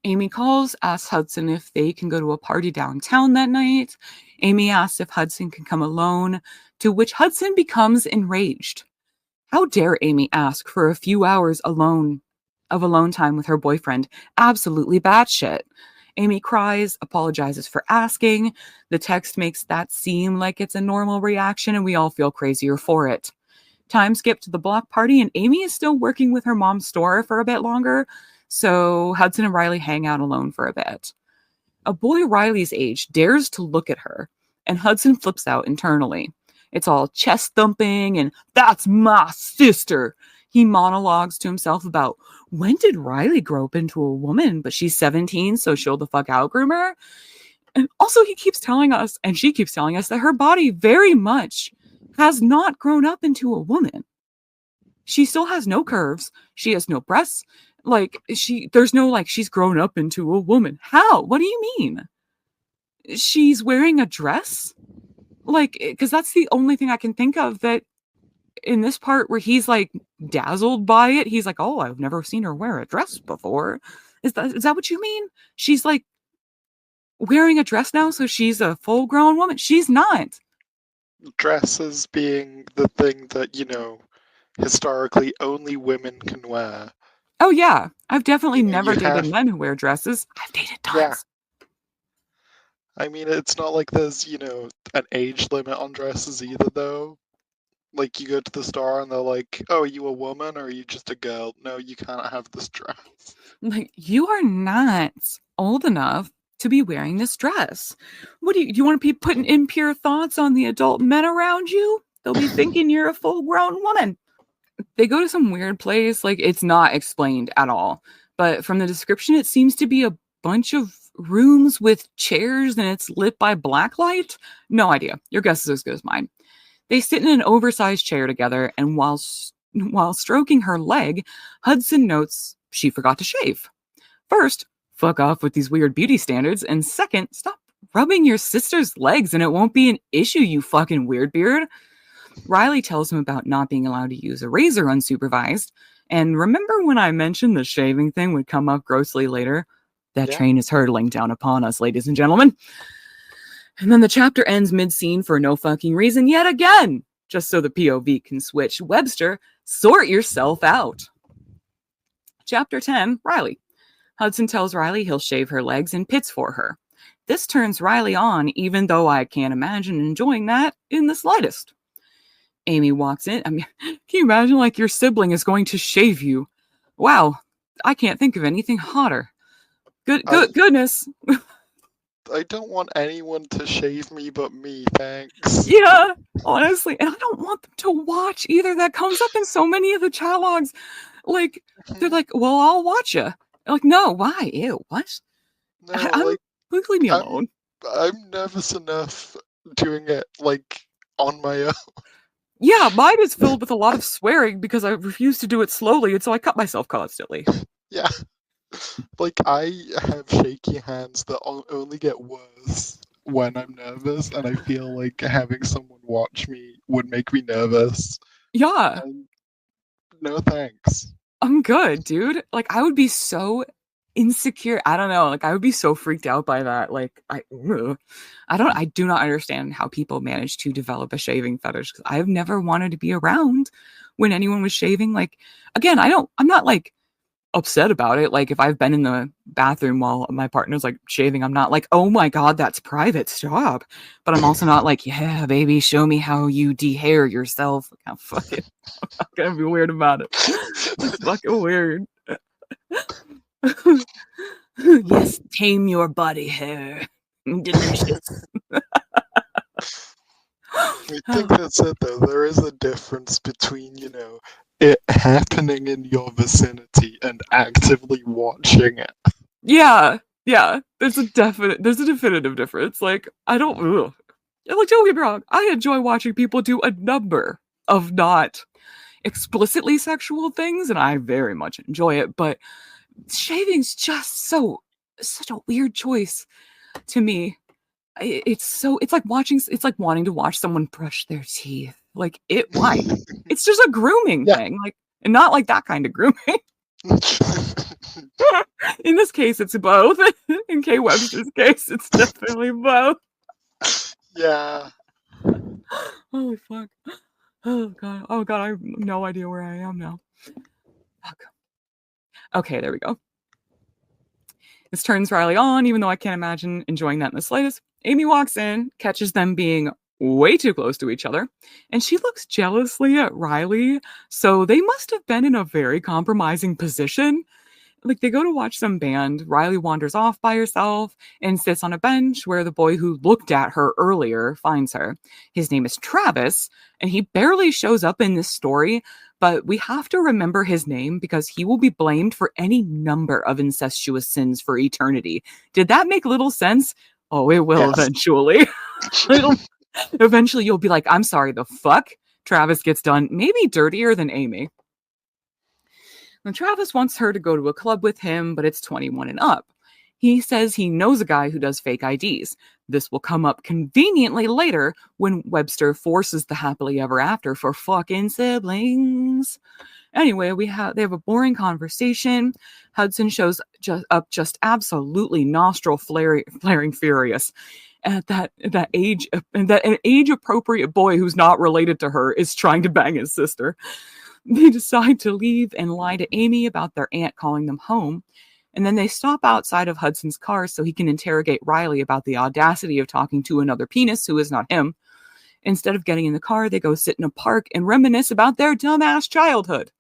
Amy calls, asks Hudson if they can go to a party downtown that night. Amy asks if Hudson can come alone, to which Hudson becomes enraged. How dare Amy ask for a few hours alone time with her boyfriend? Absolutely batshit. Amy cries, apologizes for asking. The text makes that seem like it's a normal reaction, and we all feel crazier for it. Time skip to the block party, and Amy is still working with her mom's store for a bit longer, so Hudson and Riley hang out alone for a bit. A boy Riley's age dares to look at her, and Hudson flips out internally. It's all chest thumping and that's my sister. He monologues to himself about when did Riley grow up into a woman, but she's 17, so she'll the fuck outgroom her. And also he keeps telling us, and she keeps telling us, that her body very much has not grown up into a woman. She still has no curves. She has no breasts. There's no she's grown up into a woman. How? What do you mean? She's wearing a dress? Because that's the only thing I can think of that in this part where he's dazzled by it. He's like, oh, I've never seen her wear a dress before. Is that what you mean? She's wearing a dress now, so she's a full grown woman? She's not. Dresses being the thing that, historically only women can wear. Oh, yeah. I've definitely never dated men who wear dresses. I've dated tons. Yeah. I mean, it's not like there's, an age limit on dresses either, though. You go to the store and they're like, oh, are you a woman or are you just a girl? No, you can't have this dress. You are not old enough to be wearing this dress. What do you want to be putting impure thoughts on the adult men around you? They'll be thinking you're a full-grown woman. They go to some weird place. It's not explained at all. But from the description, it seems to be a bunch of rooms with chairs and it's lit by black light. No idea. Your guess is as good as mine. They sit in an oversized chair together, and while stroking her leg, Hudson notes she forgot to shave. First, fuck off with these weird beauty standards, and second, stop rubbing your sister's legs and it won't be an issue, you fucking weird beard. Riley tells him about not being allowed to use a razor unsupervised, and remember when I mentioned the shaving thing would come up grossly later? That train is hurtling down upon us, ladies and gentlemen. And then the chapter ends mid-scene for no fucking reason yet again, just so the POV can switch. Webster, sort yourself out. Chapter 10, Riley. Hudson tells Riley he'll shave her legs and pits for her. This turns Riley on, even though I can't imagine enjoying that in the slightest. Amy walks in. I mean, can you imagine your sibling is going to shave you? Wow, I can't think of anything hotter. Goodness. I don't want anyone to shave me but me, thanks. Yeah, honestly. And I don't want them to watch either. That comes up in so many of the chat logs. They're like, well, I'll watch you. No, why? Ew, what? No, please leave me alone. I'm nervous enough doing it, on my own. Yeah, mine is filled with a lot of swearing because I refuse to do it slowly, and so I cut myself constantly. Yeah. I have shaky hands that only get worse when I'm nervous, and I feel like having someone watch me would make me nervous. Yeah. And no thanks. I'm good, dude. I would be so insecure. I don't know. I would be so freaked out by that. I do not understand how people manage to develop a shaving fetish, because I've never wanted to be around when anyone was shaving. Like, again, I'm not like upset about it. Like, if I've been in the bathroom while my partner's like shaving, I'm not like, oh my God, that's private, stop. But I'm also not like, yeah, baby, show me how you de-hair yourself. Like, how fucking, I'm not gonna be weird about it. It's fucking weird. Yes, tame your body hair. Delicious. I think that's it though. There is a difference between, it happening in your vicinity and actively watching it. Yeah, yeah. There's a definitive difference. Like, I don't ugh. Like, don't get me wrong, I enjoy watching people do a number of not explicitly sexual things, and I very much enjoy it, but shaving's just such a weird choice to me. It's like wanting to watch someone brush their teeth. Like, why? It's just a grooming Yeah. thing. Like, and not like that kind of grooming. In this case, it's both. In Kay Webster's case, it's definitely both. Yeah. Holy fuck. Oh god. Oh god, I have no idea where I am now. Fuck. Okay, there we go. This turns Riley on, even though I can't imagine enjoying that in the slightest. Amy walks in, catches them being way too close to each other, and she looks jealously at Riley, so they must have been in a very compromising position. Like, they go to watch some band. Riley wanders off by herself and sits on a bench where the boy who looked at her earlier finds her. His name is Travis, and he barely shows up in this story, but we have to remember his name because he will be blamed for any number of incestuous sins for eternity. Did that make little sense? Oh, it will eventually. Eventually, you'll be like, I'm sorry, the fuck? Travis gets done maybe dirtier than Amy. And Travis wants her to go to a club with him, but it's 21 and up. He says he knows a guy who does fake IDs. This will come up conveniently later when Webster forces the happily ever after for fucking siblings. Anyway, they have a boring conversation. Hudson shows up just absolutely nostril flaring furious at that age, and that an age appropriate boy who's not related to her is trying to bang his sister. They decide to leave and lie to Amy about their aunt calling them home. And then they stop outside of Hudson's car so he can interrogate Riley about the audacity of talking to another penis who is not him. Instead of getting in the car, they go sit in a park and reminisce about their dumbass childhood.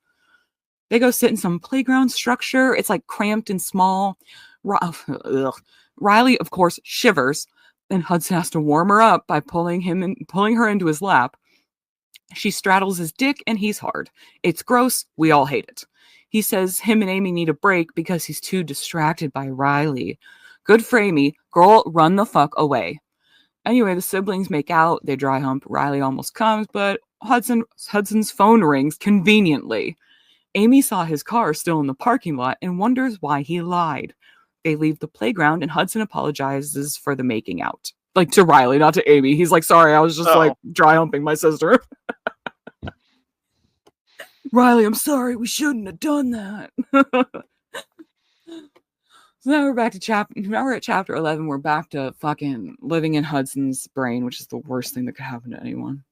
They go sit in some playground structure. It's like cramped and small. Riley, of course, shivers, and Hudson has to warm her up by pulling her into his lap. She straddles his dick and he's hard. It's gross. We all hate it. He says him and Amy need a break because he's too distracted by Riley. Good for Amy. Girl, run the fuck away. Anyway, the siblings make out. They dry hump. Riley almost comes, but Hudson's phone rings conveniently. Amy saw his car still in the parking lot and wonders why he lied. They leave the playground and Hudson apologizes for the making out. Like, to Riley, not to Amy. He's like, sorry, I was just like dry humping my sister. Riley, I'm sorry, we shouldn't have done that. So now we're at chapter 11. We're back to fucking living in Hudson's brain, which is the worst thing that could happen to anyone.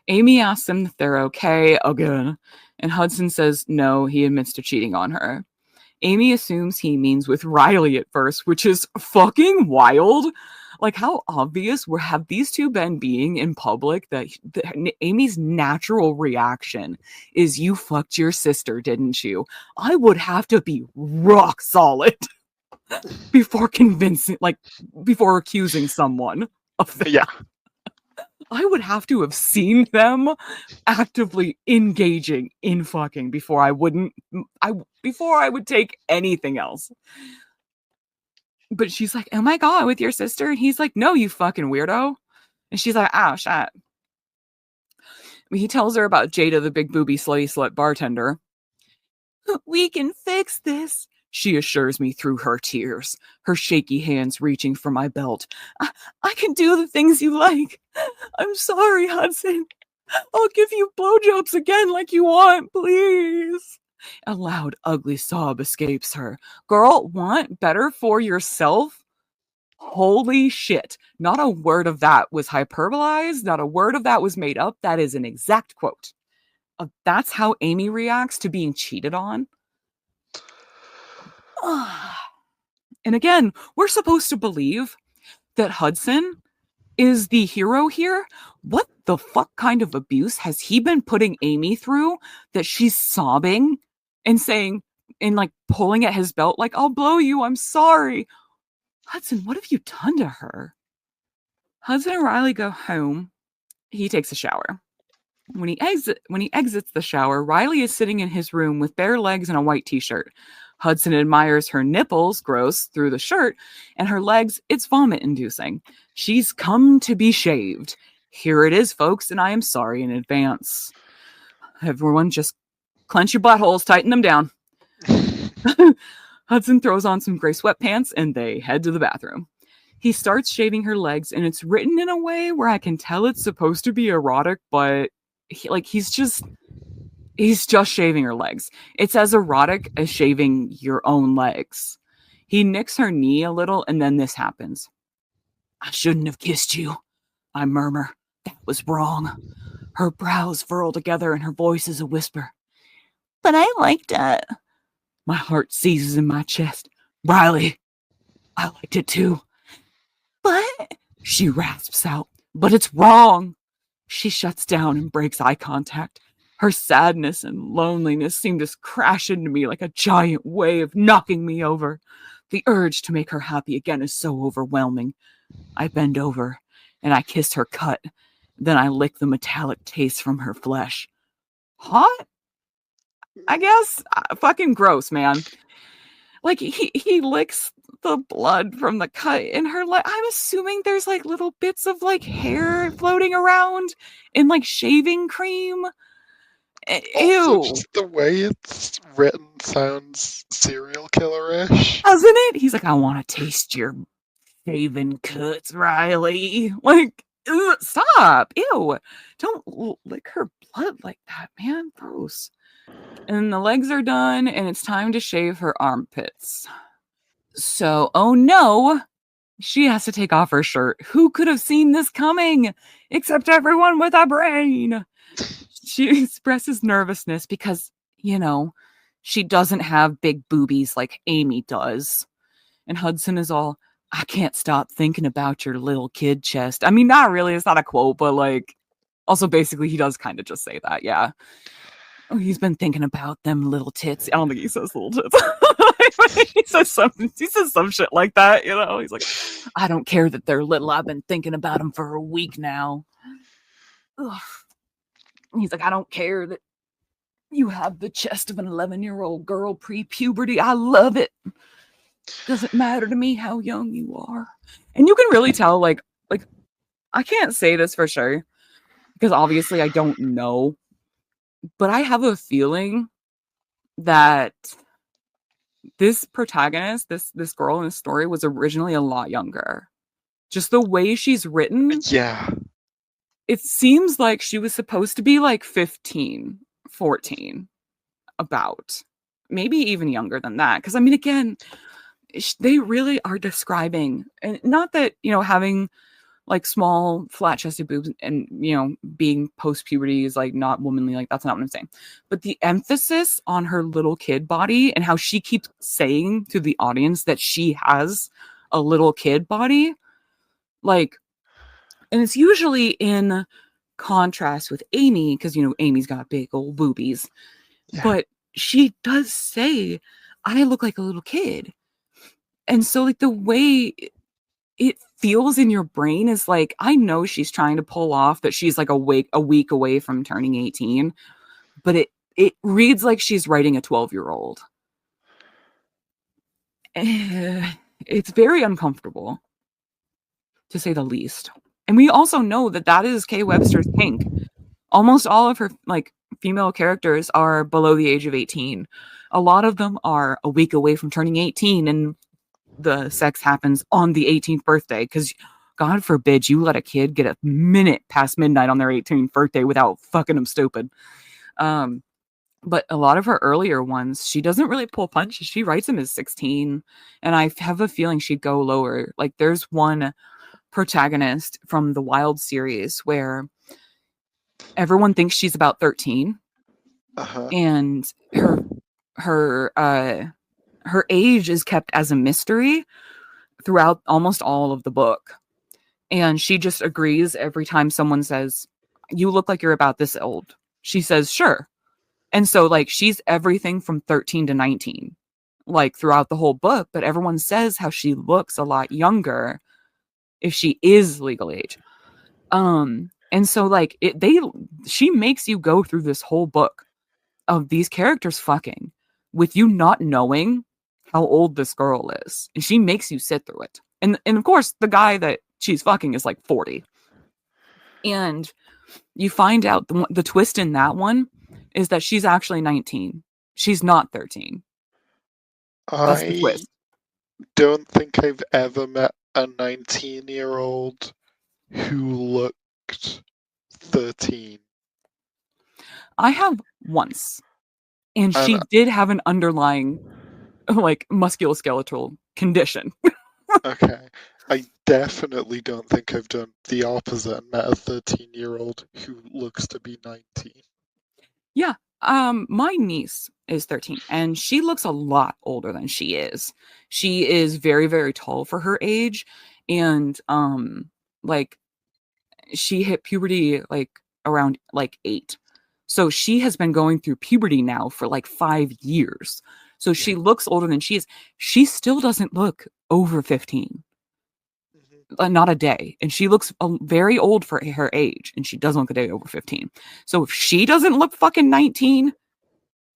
Amy asks them if they're okay again, and Hudson says no, he admits to cheating on her. Amy assumes he means with Riley at first, which is fucking wild. Like, how obvious have these two been being in public that Amy's natural reaction is, you fucked your sister, didn't you? I would have to be rock solid before accusing someone of that. Yeah. I would have to have seen them actively engaging in fucking before I would take anything else. But she's like, oh my God, with your sister? And he's like, no, you fucking weirdo. And she's like, oh, shit. I mean, he tells her about Jada, the big booby slutty slut bartender. We can fix this, she assures me through her tears, her shaky hands reaching for my belt. I can do the things you like. I'm sorry, Hudson. I'll give you blowjobs again like you want, please. A loud, ugly sob escapes her. Girl, want better for yourself? Holy shit. Not a word of that was hyperbolized. Not a word of that was made up. That is an exact quote. That's how Amy reacts to being cheated on. And again, we're supposed to believe that Hudson is the hero here. What the fuck kind of abuse has he been putting Amy through that she's sobbing and saying, and like pulling at his belt, like, I'll blow you, I'm sorry. Hudson, what have you done to her? Hudson and Riley go home. He takes a shower. When he exits the shower, Riley is sitting in his room with bare legs and a white t-shirt. Hudson admires her nipples, gross, through the shirt, and her legs, it's vomit-inducing. She's come to be shaved. Here it is, folks, and I am sorry in advance. Everyone just clench your buttholes, tighten them down. Hudson throws on some gray sweatpants, and they head to the bathroom. He starts shaving her legs, and it's written in a way where I can tell it's supposed to be erotic, but he's just shaving her legs. It's as erotic as shaving your own legs. He nicks her knee a little, and then this happens. I shouldn't have kissed you, I murmur. That was wrong. Her brows furrow together, and her voice is a whisper. But I liked it. My heart seizes in my chest. Riley, I liked it too. But, she rasps out, but it's wrong. She shuts down and breaks eye contact. Her sadness and loneliness seem to crash into me like a giant wave, knocking me over. The urge to make her happy again is so overwhelming. I bend over, and I kiss her cut. Then I lick the metallic taste from her flesh. Hot? I guess. Fucking gross, man. Like, he licks the blood from the cut in her leg. I'm assuming there's like little bits of like hair floating around in like shaving cream. Ew. Also, just the way it's written sounds serial killer-ish. Doesn't it? He's like, I want to taste your shaven cuts, Riley. Like, ugh, stop. Ew. Don't lick her blood like that, man. Gross. And the legs are done, and it's time to shave her armpits. So, oh no, she has to take off her shirt. Who could have seen this coming? Except everyone with a brain. She expresses nervousness because, you know, she doesn't have big boobies like Amy does. And Hudson is all, I can't stop thinking about your little kid chest. I mean, not really. It's not a quote, but like, also basically he does kind of just say that. Yeah. Oh, he's been thinking about them little tits. I don't think he says little tits. he says some shit like that, you know. He's like, I don't care that they're little. I've been thinking about them for a week now. Ugh. He's like, I don't care that you have the chest of an 11-year-old girl pre-puberty. I love it. Doesn't matter to me how young you are. And you can really tell, like I can't say this for sure because obviously I don't know. But I have a feeling that this protagonist, this girl in the story, was originally a lot younger. Just the way she's written. Yeah. It seems like she was supposed to be like 15, 14, about. Maybe even younger than that. Because, I mean, again, they really are describing, and not that, you know, having like small flat-chested boobs and, you know, being post-puberty is like not womanly, like that's not what I'm saying, but the emphasis on her little kid body and how she keeps saying to the audience that she has a little kid body, like, and it's usually in contrast with Amy because, you know, Amy's got big old boobies, but she does say, I look like a little kid. And so like the way it feels in your brain is like, I know she's trying to pull off that she's like a week away from turning 18, but it reads like she's writing a 12-year-old. It's very uncomfortable, to say the least. And we also know that is Kay Webster's kink. Almost all of her like female characters are below the age of 18. A lot of them are a week away from turning 18, and the sex happens on the 18th birthday, because God forbid you let a kid get a minute past midnight on their 18th birthday without fucking them stupid. But a lot of her earlier ones, she doesn't really pull punches. She writes them as 16, and I have a feeling she'd go lower. Like there's one protagonist from the Wild series where everyone thinks she's about 13, Uh-huh. and her her age is kept as a mystery throughout almost all of the book. And she just agrees every time someone says, "You look like you're about this old." She says, "Sure." And so, like, she's everything from 13 to 19, like, throughout the whole book. But everyone says how she looks a lot younger if she is legal age. And so, like, she makes you go through this whole book of these characters fucking with you not knowing how old this girl is. And she makes you sit through it. And of course, the guy that she's fucking is like 40. And you find out the twist in that one is that she's actually 19. She's not 13. That's the I twist. don't think I've ever met a 19-year-old who looked 13. I have once, and And she did have an underlying, like, musculoskeletal condition. okay, I definitely don't think I've done the opposite and met a 13-year-old who looks to be 19. Yeah. My niece is 13 and she looks a lot older than she is. She is very, very tall for her age. And like she hit puberty like around like 8. So she has been going through puberty now for like 5 years. So she looks older than she is. She still doesn't look over 15. Not a day. And she looks very old for her age, and she doesn't look a day over 15. So if she doesn't look fucking 19,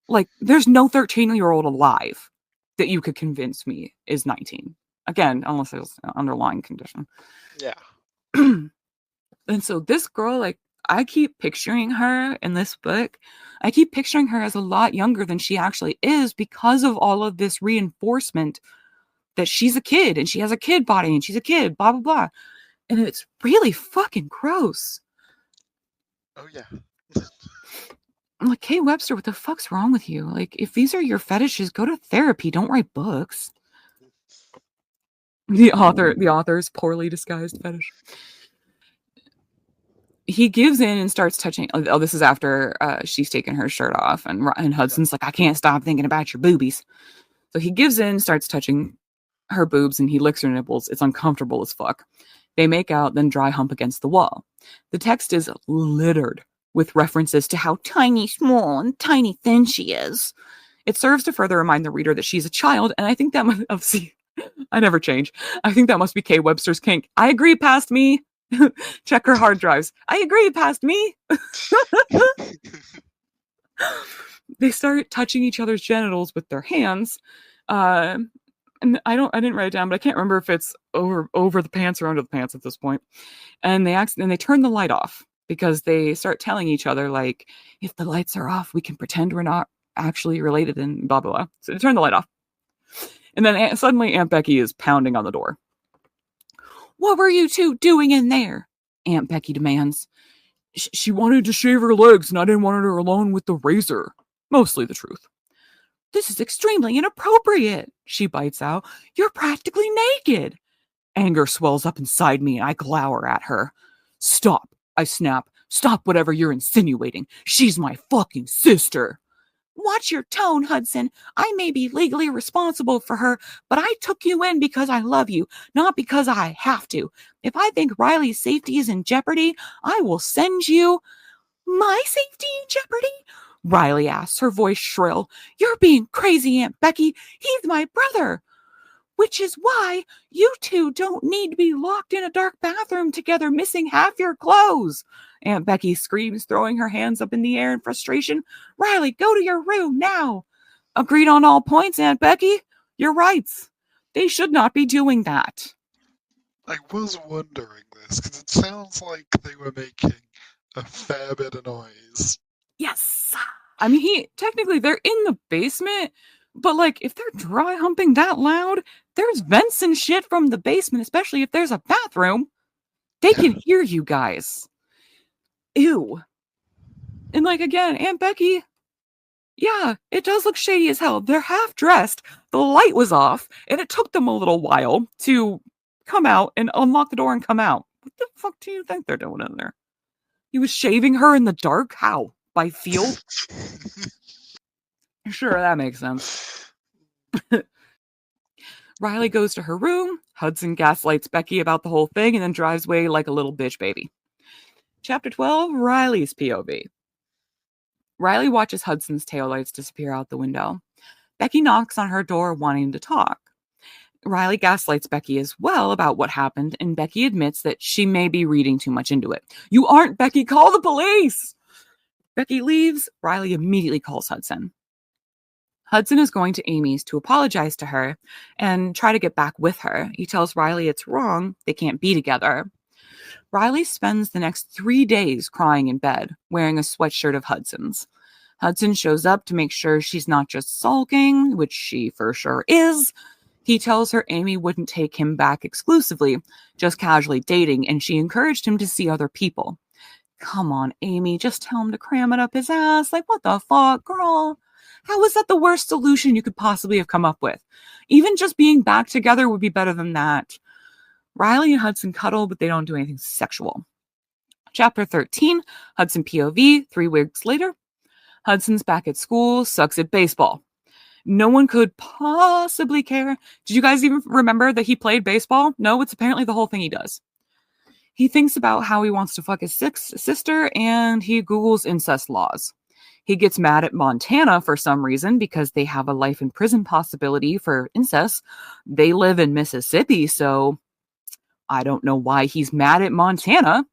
like, there's no 13-year-old alive that you could convince me is 19. Again, unless there's an underlying condition. Yeah. And so this girl, like, I keep picturing her in this book. I keep picturing her as a lot younger than she actually is because of all of this reinforcement that she's a kid and she has a kid body and she's a kid, blah, blah, blah. And it's really fucking gross. Oh, yeah. I'm like, Kay Webster, what the fuck's wrong with you? Like, if these are your fetishes, go to therapy. Don't write books. The author's poorly disguised fetish. He gives in and starts touching. Oh, this is after she's taken her shirt off, and Hudson's like, I can't stop thinking about your boobies. So he gives in, starts touching her boobs, and he licks her nipples. It's uncomfortable as fuck. They make out, then dry hump against the wall. The text is littered with references to how tiny, small, and tiny thin she is. It serves to further remind the reader that she's a child, and I think that must see. I never change. I think that must be Kay Webster's kink. I agree, past me. Check her hard drives. I agree, past me. They start touching each other's genitals with their hands. And I didn't write it down, but I can't remember if it's over the pants or under the pants at this point. And they turn the light off because they start telling each other, like, if the lights are off, we can pretend we're not actually related and blah, blah, blah. So they turn the light off. And then suddenly Aunt Becky is pounding on the door. What were you two doing in there? Aunt Becky demands. She wanted to shave her legs and I didn't want her alone with the razor. Mostly the truth. This is extremely inappropriate, she bites out. You're practically naked. Anger swells up inside me and I glower at her. Stop, I snap. Stop whatever you're insinuating. She's my fucking sister. Watch your tone, Hudson. I may be legally responsible for her, but I took you in because I love you, not because I have to. If I think Riley's safety is in jeopardy, I will send you. My safety in jeopardy? Riley asks, her voice shrill. You're being crazy, Aunt Becky. He's my brother. Which is why you two don't need to be locked in a dark bathroom together, missing half your clothes. Aunt Becky screams, throwing her hands up in the air in frustration. Riley, go to your room now. Agreed on all points, Aunt Becky. You're right. They should not be doing that. I was wondering this because it sounds like they were making a fair bit of noise. Yes. I mean, technically they're in the basement, but like if they're dry humping that loud, there's vents and shit from the basement, especially if there's a bathroom. They can hear you guys. Ew. And like again, Aunt Becky, yeah, it does look shady as hell. They're half dressed. The light was off, and it took them a little while to come out and unlock the door and come out. What the fuck do you think they're doing in there? He was shaving her in the dark? How? by feel. Sure, that makes sense. Riley goes to her room. Hudson gaslights Becky about the whole thing and then drives away like a little bitch baby. Chapter 12, Riley's POV. Riley watches Hudson's taillights disappear out the window. Becky knocks on her door wanting to talk. Riley gaslights Becky as well about what happened, and Becky admits that she may be reading too much into it. You aren't, Becky! Call the police! Becky leaves. Riley immediately calls Hudson. Hudson is going to Amy's to apologize to her and try to get back with her. He tells Riley it's wrong. They can't be together. Riley spends the next 3 days crying in bed, wearing a sweatshirt of Hudson's. Hudson shows up to make sure she's not just sulking, which she for sure is. He tells her Amy wouldn't take him back exclusively, just casually dating, and she encouraged him to see other people. Come on, Amy, just tell him to cram it up his ass. Like, what the fuck, girl? How is that the worst solution you could possibly have come up with? Even just being back together would be better than that. Riley and Hudson cuddle, but they don't do anything sexual. Chapter 13, Hudson POV, 3 weeks later. Hudson's back at school, sucks at baseball. No one could possibly care. Did you guys even remember that he played baseball? No, it's apparently the whole thing he does. He thinks about how he wants to fuck his sister, and he Googles incest laws. He gets mad at Montana for some reason because they have a life in prison possibility for incest. They live in Mississippi, so I don't know why he's mad at Montana.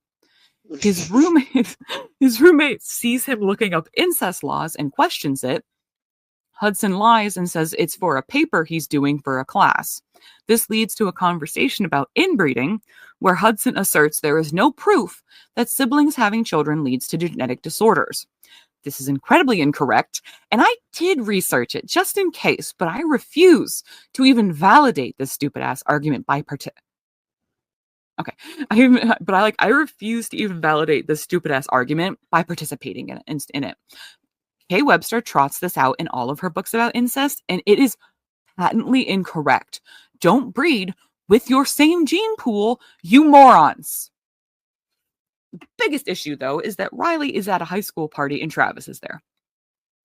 His roommate sees him looking up incest laws and questions it. Hudson lies and says it's for a paper he's doing for a class. This leads to a conversation about inbreeding, where Hudson asserts there is no proof that siblings having children leads to genetic disorders. This is incredibly incorrect, and I did research it just in case, but I refuse to even validate this stupid-ass argument by I refuse to even validate this stupid-ass argument by participating in it. Kay Webster trots this out in all of her books about incest, and it is patently incorrect. Don't breed with your same gene pool, you morons. The biggest issue, though, is that Riley is at a high school party and Travis is there.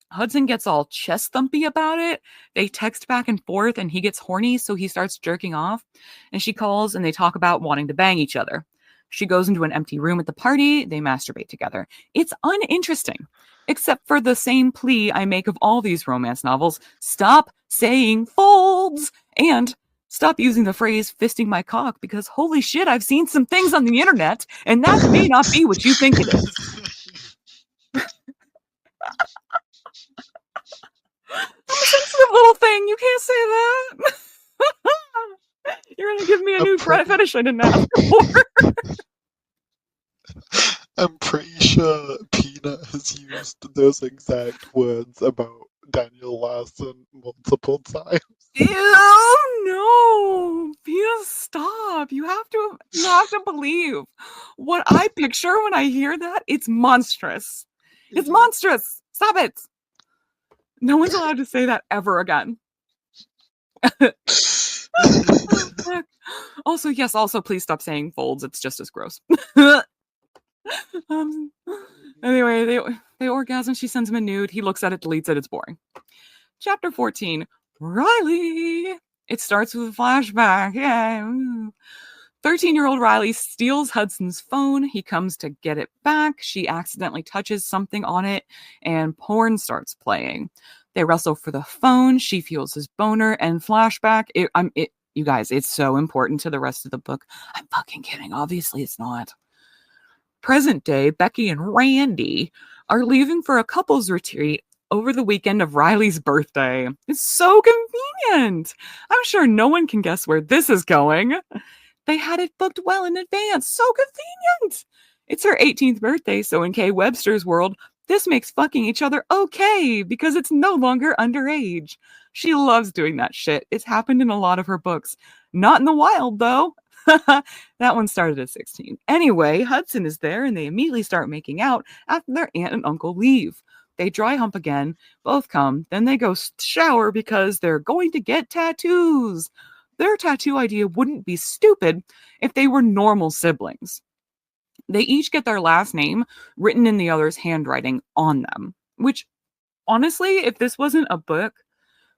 Hudson gets all chest thumpy about it. They text back and forth and he gets horny, so he starts jerking off. And she calls and they talk about wanting to bang each other. She goes into an empty room at the party. They masturbate together. It's uninteresting, except for the same plea I make of all these romance novels. Stop saying folds and stop using the phrase fisting my cock, because holy shit, I've seen some things on the internet and that may not be what you think it is. I'm a sensitive little thing. You can't say that. You're going to give me a new fetish I didn't ask for. I'm pretty sure Peanut has used those exact words about Daniel Larson multiple times. Ew, no. Peanut, stop. You have to believe what I picture when I hear that. It's monstrous. It's monstrous. Stop it. No one's allowed to say that ever again. Also, please stop saying folds. It's just as gross. Anyway, they orgasm. She sends him a nude. He looks at it, deletes it. It's boring. Chapter 14, Riley. It starts with a flashback. Yeah. 13-year-old Riley steals Hudson's phone. He comes to get it back. She accidentally touches something on it, and porn starts playing. They wrestle for the phone. She feels his boner, and flashback. You guys, it's so important to the rest of the book. I'm fucking kidding. Obviously, it's not. Present day, Becky and Randy are leaving for a couples retreat over the weekend of Riley's birthday. It's so convenient. I'm sure no one can guess where this is going. They had it booked well in advance. So convenient. It's her 18th birthday, so in Kay Webster's world, this makes fucking each other okay because it's no longer underage. She loves doing that shit. It's happened in a lot of her books. Not in the wild, though. That one started at 16. Anyway, Hudson is there and they immediately start making out after their aunt and uncle leave. They dry hump again, both come, then they go shower because they're going to get tattoos. Their tattoo idea wouldn't be stupid if they were normal siblings. They each get their last name written in the other's handwriting on them, which honestly, if this wasn't a book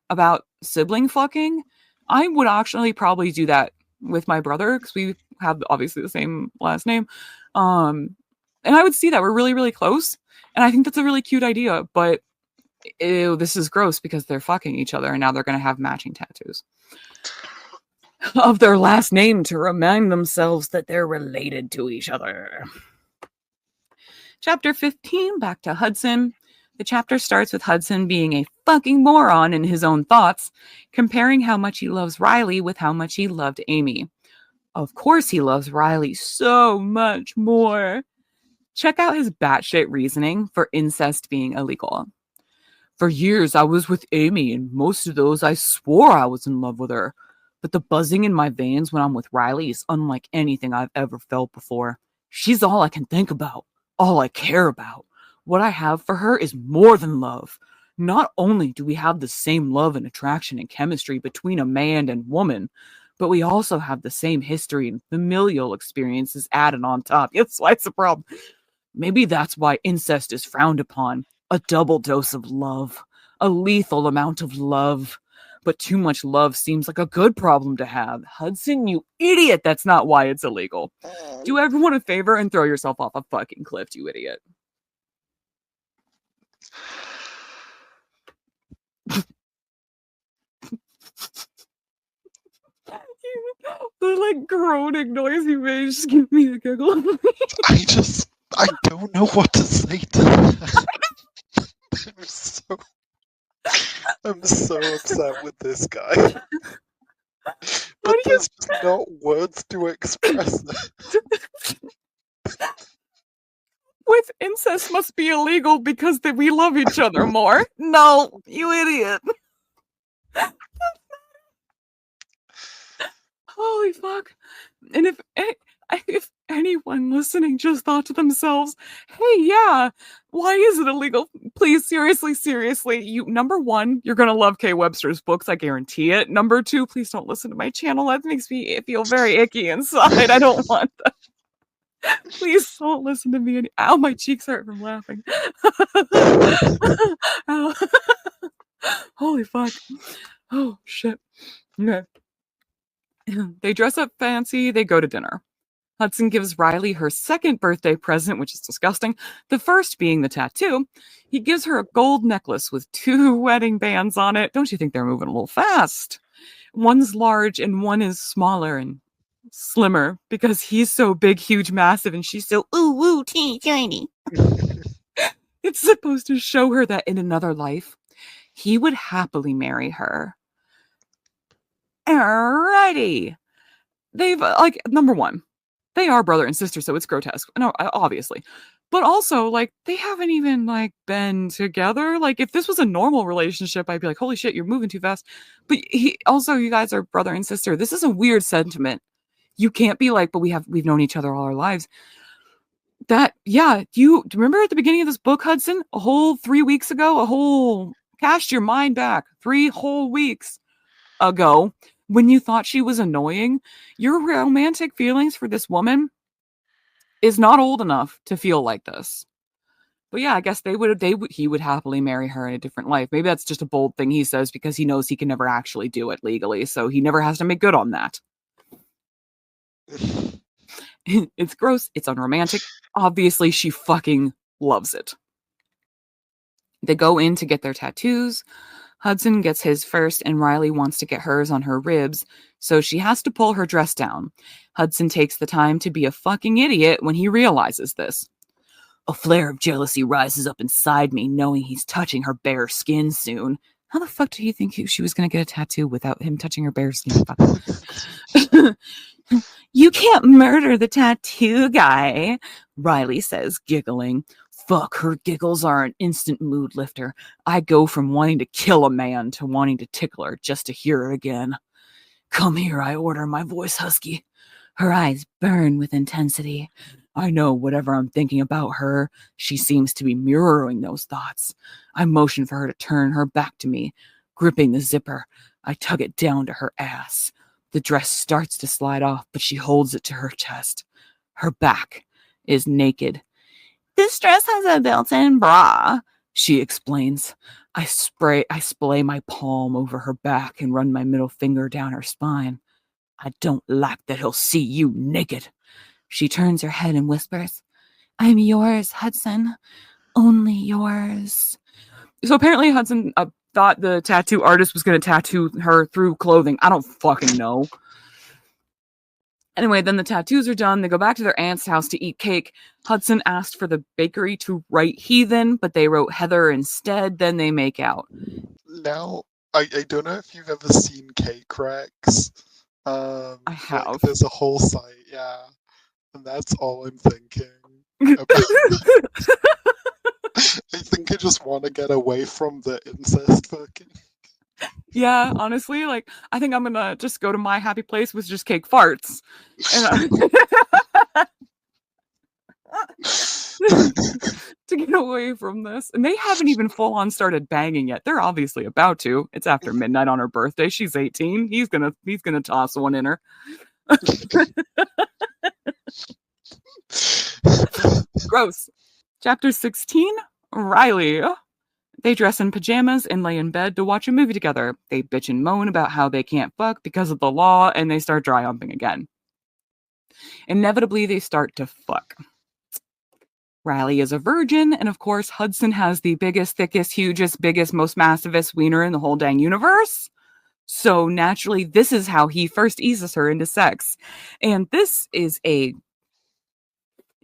about sibling fucking, I would actually probably do that with my brother because we have obviously the same last name. And I would see that we're really, really close. And I think that's a really cute idea, but ew, this is gross because they're fucking each other and now they're going to have matching tattoos of their last name to remind themselves that they're related to each other. Chapter 15, back to Hudson. The chapter starts with Hudson being a fucking moron in his own thoughts, comparing how much he loves Riley with how much he loved Amy. Of course he loves Riley so much more. Check out his batshit reasoning for incest being illegal. For years I was with Amy, and most of those I swore I was in love with her. But the buzzing in my veins when I'm with Riley is unlike anything I've ever felt before. She's all I can think about, all I care about. What I have for her is more than love. Not only do we have the same love and attraction and chemistry between a man and woman, but we also have the same history and familial experiences added on top. That's why it's a problem. Maybe that's why incest is frowned upon. A double dose of love. A lethal amount of love. But too much love seems like a good problem to have. Hudson, you idiot! That's not why it's illegal. Do everyone a favor and throw yourself off a fucking cliff, you idiot. The like groaning noise you made just give me a giggle. I don't know what to say to that. I'm so upset with this guy. But there's just not words to express it. With incest must be illegal because we love each other more. No, you idiot. Holy fuck. And if anyone listening just thought to themselves, hey, yeah, why is it illegal? Please, seriously, number one, you're gonna love Kay Webster's books, I guarantee it. Number two, please don't listen to my channel. That makes me feel very icky inside. I don't want that. Please don't listen to me. Ow, my cheeks hurt from laughing. Holy fuck. Oh, shit. Okay. They dress up fancy, they go to dinner. Hudson gives Riley her second birthday present, which is disgusting. The first being the tattoo. He gives her a gold necklace with 2 wedding bands on it. Don't you think they're moving a little fast? One's large and one is smaller and slimmer because he's so big, huge, massive, and she's so ooh, teeny, tiny. It's supposed to show her that in another life, he would happily marry her. Alrighty. They've, number one, they are brother and sister, so it's grotesque. No, obviously. But also, they haven't even, been together. If this was a normal relationship, I'd be like, holy shit, you're moving too fast. But you guys are brother and sister. This is a weird sentiment. You can't be but we've known each other all our lives. Do you remember at the beginning of this book, Hudson, a whole 3 weeks ago, cast your mind back 3 whole weeks ago, when you thought she was annoying, your romantic feelings for this woman is not old enough to feel like this. But yeah, I guess he would happily marry her in a different life. Maybe that's just a bold thing he says because he knows he can never actually do it legally, so he never has to make good on that. It's gross. It's unromantic. Obviously, she fucking loves it. They go in to get their tattoos. Hudson gets his first, and Riley wants to get hers on her ribs, so she has to pull her dress down. Hudson takes the time to be a fucking idiot when he realizes this. A flare of jealousy rises up inside me, knowing he's touching her bare skin soon. How the fuck did he think she was going to get a tattoo without him touching her bare skin? You can't murder the tattoo guy, Riley says, giggling. Fuck, her giggles are an instant mood lifter. I go from wanting to kill a man to wanting to tickle her just to hear her again. Come here, I order, my voice husky. Her eyes burn with intensity. I know whatever I'm thinking about her, she seems to be mirroring those thoughts. I motion for her to turn her back to me. Gripping the zipper, I tug it down to her ass. The dress starts to slide off, but she holds it to her chest. Her back is naked. This dress has a built-in bra, she explains. I splay my palm over her back and run my middle finger down her spine. I don't like that he'll see you naked. She turns her head and whispers, I'm yours, Hudson. Only yours. So apparently Hudson thought the tattoo artist was going to tattoo her through clothing. I don't fucking know. Anyway, then the tattoos are done. They go back to their aunt's house to eat cake. Hudson asked for the bakery to write heathen, but they wrote Heather instead. Then they make out. Now, I don't know if you've ever seen K-Cracks. I have. Like, there's a whole site, yeah. And that's all I'm thinking about. I think I just want to get away from the incest fucking. Yeah, honestly, like, I think I'm gonna just go to my happy place with just cake farts. And, to get away from this. And they haven't even full on started banging yet. They're obviously about to. It's after midnight on her birthday. She's 18. He's gonna toss one in her. Gross. Chapter 16, Riley. They dress in pajamas and lay in bed to watch a movie together. They bitch and moan about how they can't fuck because of the law, and they start dry humping again. Inevitably, they start to fuck. Riley is a virgin, and of course, Hudson has the biggest, thickest, hugest, biggest, most massivest wiener in the whole dang universe. So naturally, this is how he first eases her into sex. And this is in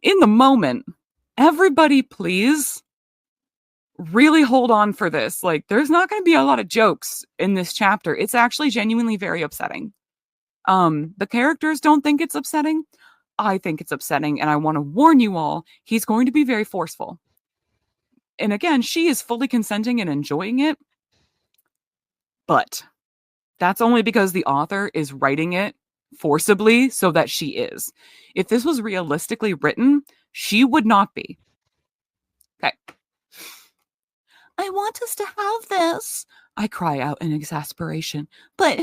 the moment, everybody please really hold on for this. Like, there's not going to be a lot of jokes in this chapter. It's actually genuinely very upsetting. The characters don't think it's upsetting. I think it's upsetting, and I want to warn you all, he's going to be very forceful. And again, she is fully consenting and enjoying it, but that's only because the author is writing it forcibly so that she is. If this was realistically written, she would not be. Okay. I want us to have this, I cry out in exasperation, but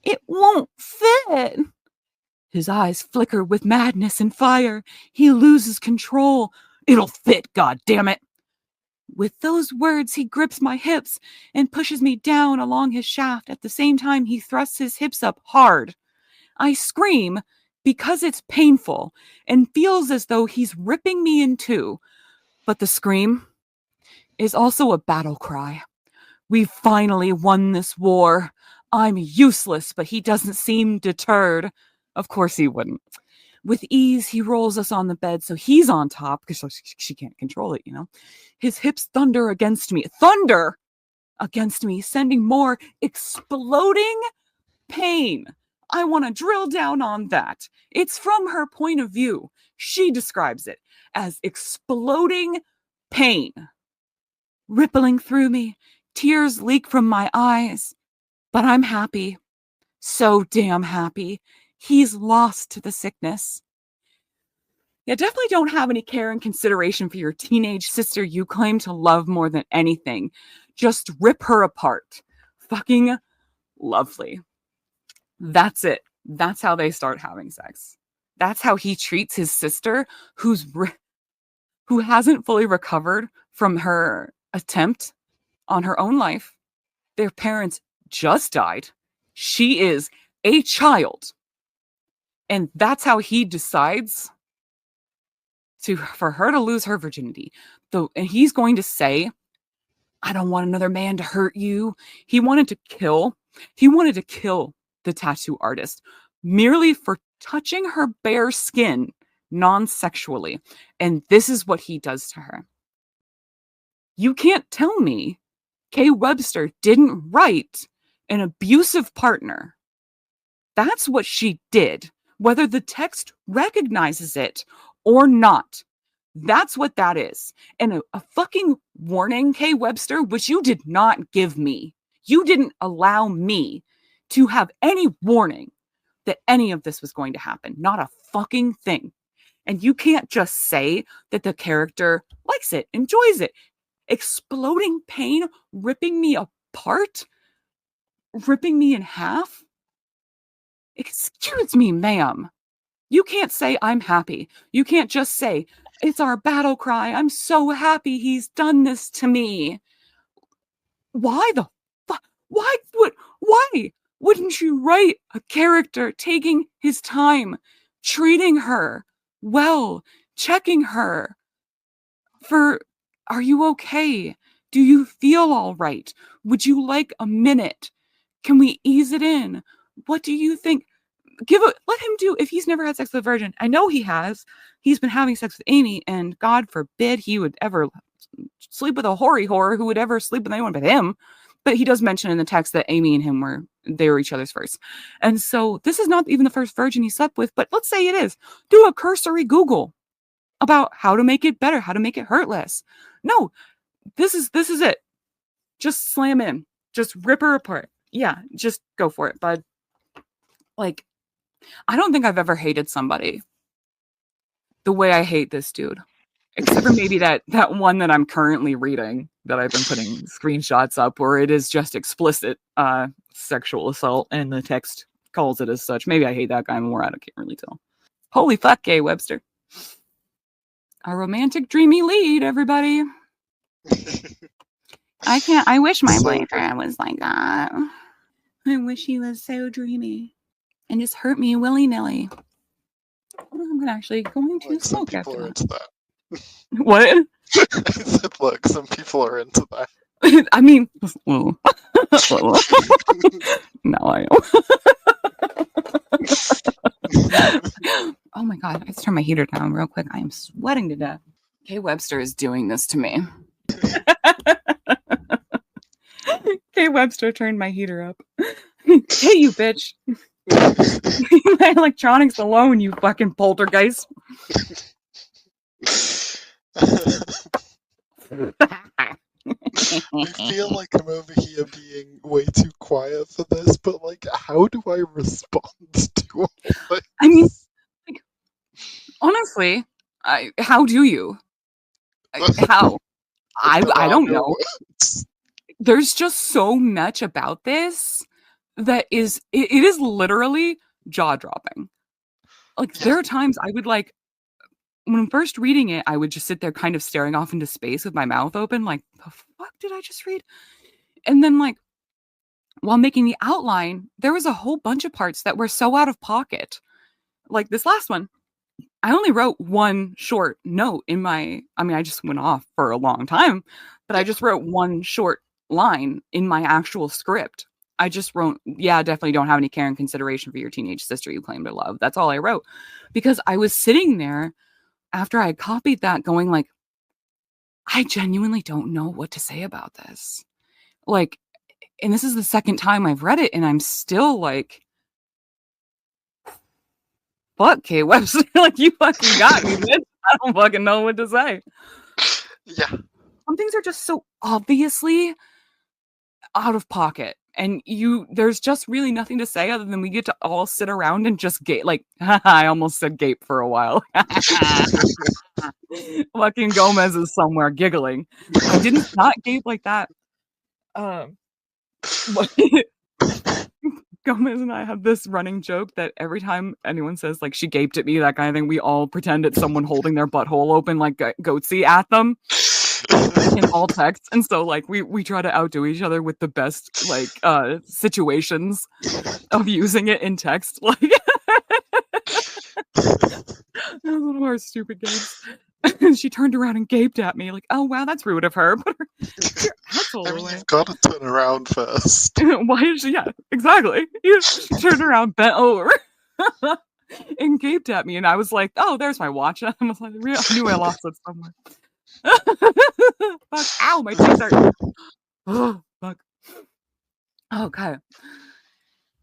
it won't fit. His eyes flicker with madness and fire. He loses control. It'll fit, goddammit. With those words, he grips my hips and pushes me down along his shaft. At the same time, he thrusts his hips up hard. I scream because it's painful and feels as though he's ripping me in two. But the scream is also a battle cry. We've finally won this war. I'm useless, but he doesn't seem deterred. Of course he wouldn't. With ease, he rolls us on the bed so he's on top because she can't control it, you know. His hips thunder against me, sending more exploding pain. I want to drill down on that. It's from her point of view. She describes it as exploding pain. Rippling through me, tears leak from my eyes. But I'm happy. So damn happy. He's lost to the sickness. Yeah, definitely don't have any care and consideration for your teenage sister you claim to love more than anything. Just rip her apart. Fucking lovely. That's it. That's how they start having sex. That's how he treats his sister who hasn't fully recovered from her attempt on her own life. Their parents just died. She is a child. And that's how he decides for her to lose her virginity. And he's going to say, I don't want another man to hurt you. He wanted to kill the tattoo artist merely for touching her bare skin non-sexually. And this is what he does to her. You can't tell me Kay Webster didn't write an abusive partner. That's what she did, whether the text recognizes it or not. That's what that is. And a fucking warning, Kay Webster, which you did not give me. You didn't allow me to have any warning that any of this was going to happen. Not a fucking thing. And you can't just say that the character likes it, enjoys it. Exploding pain, ripping me apart, ripping me in half. Excuse me, ma'am. You can't say, I'm happy. You can't just say, it's our battle cry. I'm so happy he's done this to me. Why the fuck? Why wouldn't you write a character taking his time, treating her well, checking her for, are you okay? Do you feel all right? Would you like a minute? Can we ease it in? What do you think? Let him do, if he's never had sex with a virgin. I know he has. He's been having sex with Amy, and God forbid he would ever sleep with a hoary whore who would ever sleep with anyone but him. But he does mention in the text that Amy and him were each other's first. And so this is not even the first virgin he slept with, but let's say it is. Do a cursory Google about how to make it better, how to make it hurt less. No, this is it. Just slam in. Just rip her apart. Yeah, just go for it, bud. Like, I don't think I've ever hated somebody the way I hate this dude. Except for maybe that one that I'm currently reading that I've been putting screenshots up where it is just explicit sexual assault and the text calls it as such. Maybe I hate that guy more. I can't really tell. Holy fuck, Gay Webster. A romantic, dreamy lead, everybody. I wish my boyfriend was like that. I wish he was so dreamy and just hurt me willy-nilly. I'm actually going to smoke after that. What? I said, look, some people are into that. I mean, well, now I am. Oh my god, let's turn my heater down real quick. I am sweating to death. Kay Webster is doing this to me. Kay Webster turned my heater up. Hey, you bitch. My electronics alone, you fucking poltergeist. I feel like I'm over here being way too quiet for this, but like, how do I respond to all this? I mean, like, honestly, how do you? How? I don't know. There's just so much about this that is it is literally jaw-dropping. Like, there are times I would like, when I'm first reading it, I would just sit there kind of staring off into space with my mouth open, like, the fuck did I just read? And then, like, while making the outline, there was a whole bunch of parts that were so out of pocket. Like this last one, I only wrote one short note in my, I mean, I just went off for a long time, but I just wrote one short line in my actual script. I just wrote, yeah, definitely don't have any care and consideration for your teenage sister you claim to love. That's all I wrote. Because I was sitting there after I copied that going like, I genuinely don't know what to say about this. Like, and this is the second time I've read it and I'm still like, fuck, Kay Webster. Like, you fucking got me, bitch. I don't fucking know what to say. Yeah. Some things are just so obviously out of pocket. And there's just really nothing to say other than we get to all sit around and just gape. Like, I almost said gape for a while. Fucking Gomez is somewhere giggling. I didn't not gape like that. Gomez and I have this running joke that every time anyone says like she gaped at me, that kind of thing, we all pretend it's someone holding their butthole open like goatsy at them in all texts. And so like we try to outdo each other with the best like situations of using it in text. Like that was one of our stupid games. And she turned around and gaped at me like, oh wow, that's rude of her. But your asshole away. You've got to turn around first. Why is she? Yeah, exactly. She turned around, bent over, and gaped at me, and I was like, "Oh, there's my watch." I was like, I knew I lost it somewhere. Fuck! Ow, my teeth are. Oh, fuck. Okay.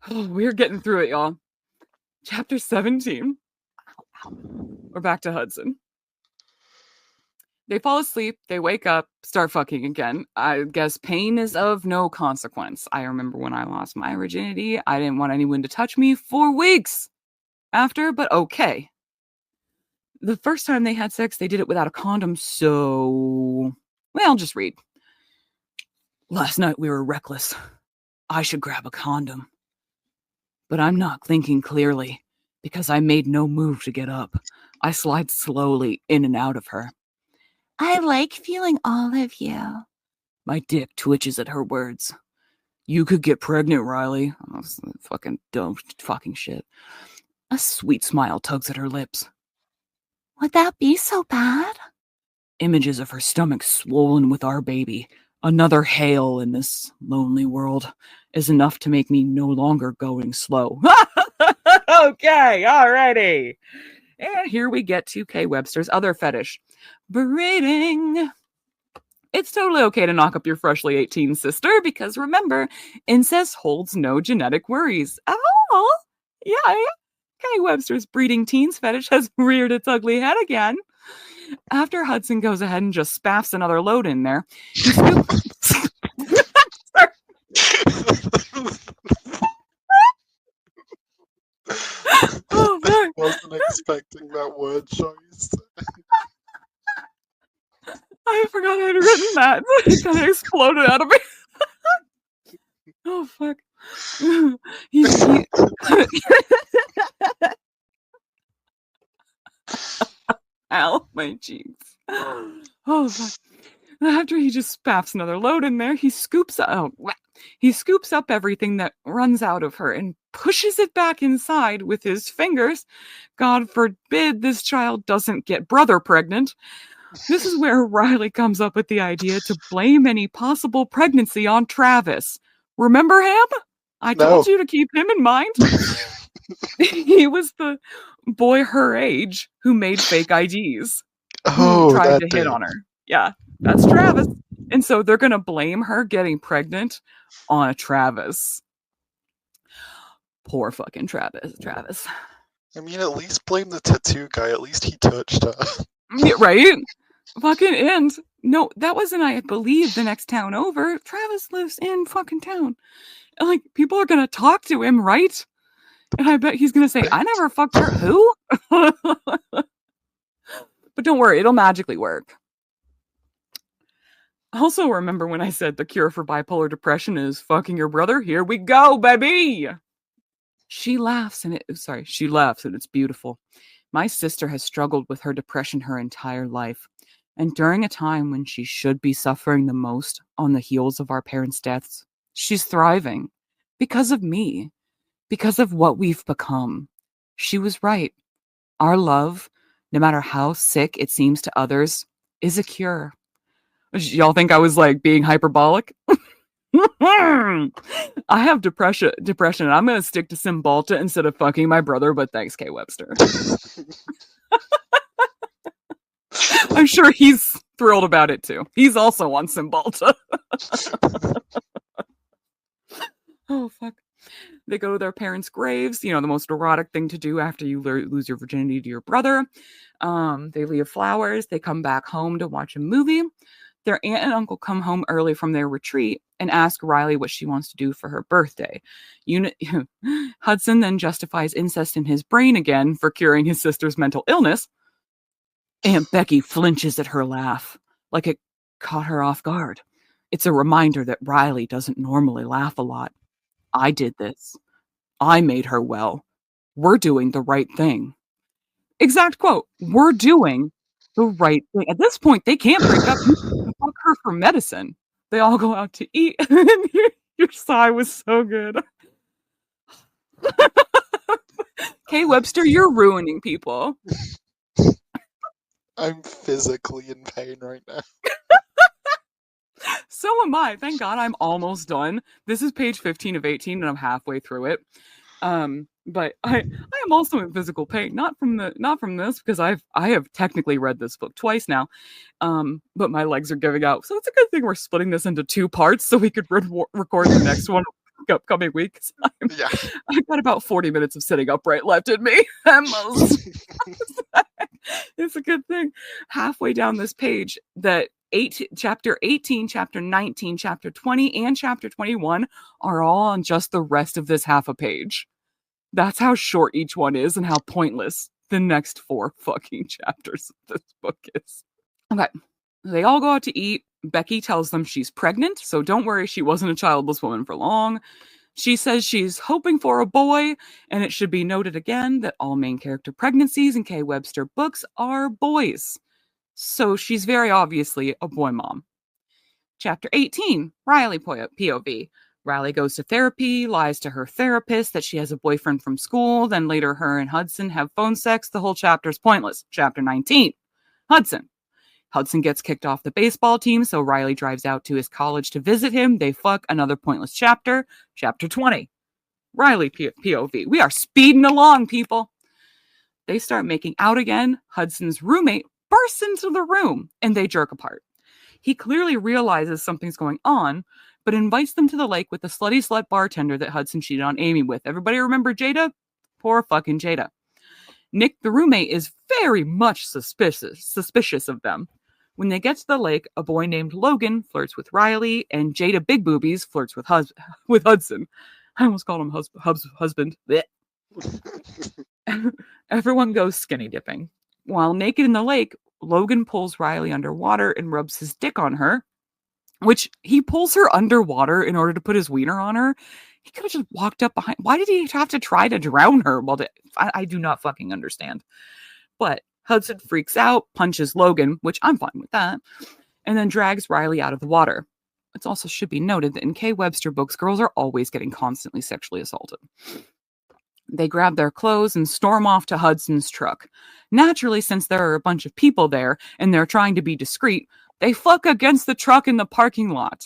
Oh, we're getting through it, y'all. Chapter 17. We're back to Hudson. They fall asleep, they wake up, start fucking again. I guess pain is of no consequence. I remember when I lost my virginity, I didn't want anyone to touch me for weeks after, but okay. The first time they had sex, they did it without a condom, so... Well, I'll just read. Last night we were reckless. I should grab a condom. But I'm not thinking clearly. Because I made no move to get up. I slide slowly in and out of her. I like feeling all of you. My dick twitches at her words. You could get pregnant, Riley. Oh, fucking dumb fucking shit. A sweet smile tugs at her lips. Would that be so bad? Images of her stomach swollen with our baby, another hail in this lonely world, is enough to make me no longer going slow. Okay, alrighty. And here we get to Kay Webster's other fetish, breeding. It's totally okay to knock up your freshly 18 sister because remember, incest holds no genetic worries at all. Yeah, Kay Webster's breeding teens fetish has reared its ugly head again. After Hudson goes ahead and just spaffs another load in there, he scoops. Oh, I wasn't expecting that word choice. I forgot I had written that. It kind of exploded out of me. Oh, fuck. Ow, my cheeks. Oh, fuck. After he just spaffs another load in there, he scoops up everything that runs out of her and pushes it back inside with his fingers. God forbid this child doesn't get brother pregnant. This is where Riley comes up with the idea to blame any possible pregnancy on Travis. Remember him? I told you to keep him in mind. He was the boy her age who made fake IDs. Who tried to hit on her. Yeah, that's Travis. And so they're going to blame her getting pregnant on Travis. Poor fucking Travis. I mean, at least blame the tattoo guy. At least he touched her. Yeah, right? Fucking and no, that wasn't, I believe, the next town over. Travis lives in fucking town. And, like, people are gonna talk to him, right? And I bet he's gonna say, I never fucked her. Who? But don't worry, it'll magically work. Also, remember when I said the cure for bipolar depression is fucking your brother? Here we go, baby! She laughs and it's beautiful. My sister has struggled with her depression her entire life. And during a time when she should be suffering the most on the heels of our parents' deaths, she's thriving. Because of me. Because of what we've become. She was right. Our love, no matter how sick it seems to others, is a cure. Y'all think I was like being hyperbolic? I have depression, and I'm going to stick to Cymbalta instead of fucking my brother, but thanks, Kay Webster. I'm sure he's thrilled about it too. He's also on Cymbalta. Oh, fuck. They go to their parents' graves, the most erotic thing to do after you lose your virginity to your brother. They leave flowers. They come back home to watch a movie. Their aunt and uncle come home early from their retreat and ask Riley what she wants to do for her birthday. Hudson then justifies incest in his brain again for curing his sister's mental illness. Aunt Becky flinches at her laugh, like it caught her off guard. It's a reminder that Riley doesn't normally laugh a lot. I did this. I made her well. We're doing the right thing. Exact quote. We're doing the right thing. At this point, they can't break up. You can fuck her for medicine. They all go out to eat. Your sigh was so good. Kay Webster, you're ruining people. I'm physically in pain right now. So am I. Thank God I'm almost done. This is page 15 of 18 and I'm halfway through it. But I am also in physical pain, not from this because I have technically read this book twice now. But my legs are giving out. So it's a good thing we're splitting this into two parts so we could record the next one upcoming week. I've got about 40 minutes of sitting upright left in me. It's a good thing. Halfway down this page, chapter 18, chapter 19, chapter 20, and chapter 21 are all on just the rest of this half a page. That's how short each one is and how pointless the next 4 fucking chapters of this book is. Okay. They all go out to eat. Becky tells them she's pregnant, so don't worry, she wasn't a childless woman for long. She says she's hoping for a boy, and it should be noted again that all main character pregnancies in K. Webster books are boys. So she's very obviously a boy mom. Chapter 18, Riley POV. Riley goes to therapy, lies to her therapist that she has a boyfriend from school, then later her and Hudson have phone sex. The whole chapter is pointless. Chapter 19, Hudson. Hudson gets kicked off the baseball team, so Riley drives out to his college to visit him. They fuck. Another pointless chapter. Chapter 20, Riley POV. We are speeding along, people. They start making out again. Hudson's roommate bursts into the room, and they jerk apart. He clearly realizes something's going on, but invites them to the lake with the slutty slut bartender that Hudson cheated on Amy with. Everybody remember Jada? Poor fucking Jada. Nick, the roommate, is very much suspicious of them. When they get to the lake, a boy named Logan flirts with Riley, and Jada Big Boobies flirts with Hudson. I almost called him husband. Everyone goes skinny dipping. While naked in the lake, Logan pulls Riley underwater and rubs his dick on her, which he pulls her underwater in order to put his wiener on her. He could have just walked up behind. Why did he have to try to drown her? I do not fucking understand. But Hudson freaks out, punches Logan, which I'm fine with that, and then drags Riley out of the water. It also should be noted that in K. Webster books, girls are always getting constantly sexually assaulted. They grab their clothes and storm off to Hudson's truck. Naturally, since there are a bunch of people there and they're trying to be discreet, they fuck against the truck in the parking lot.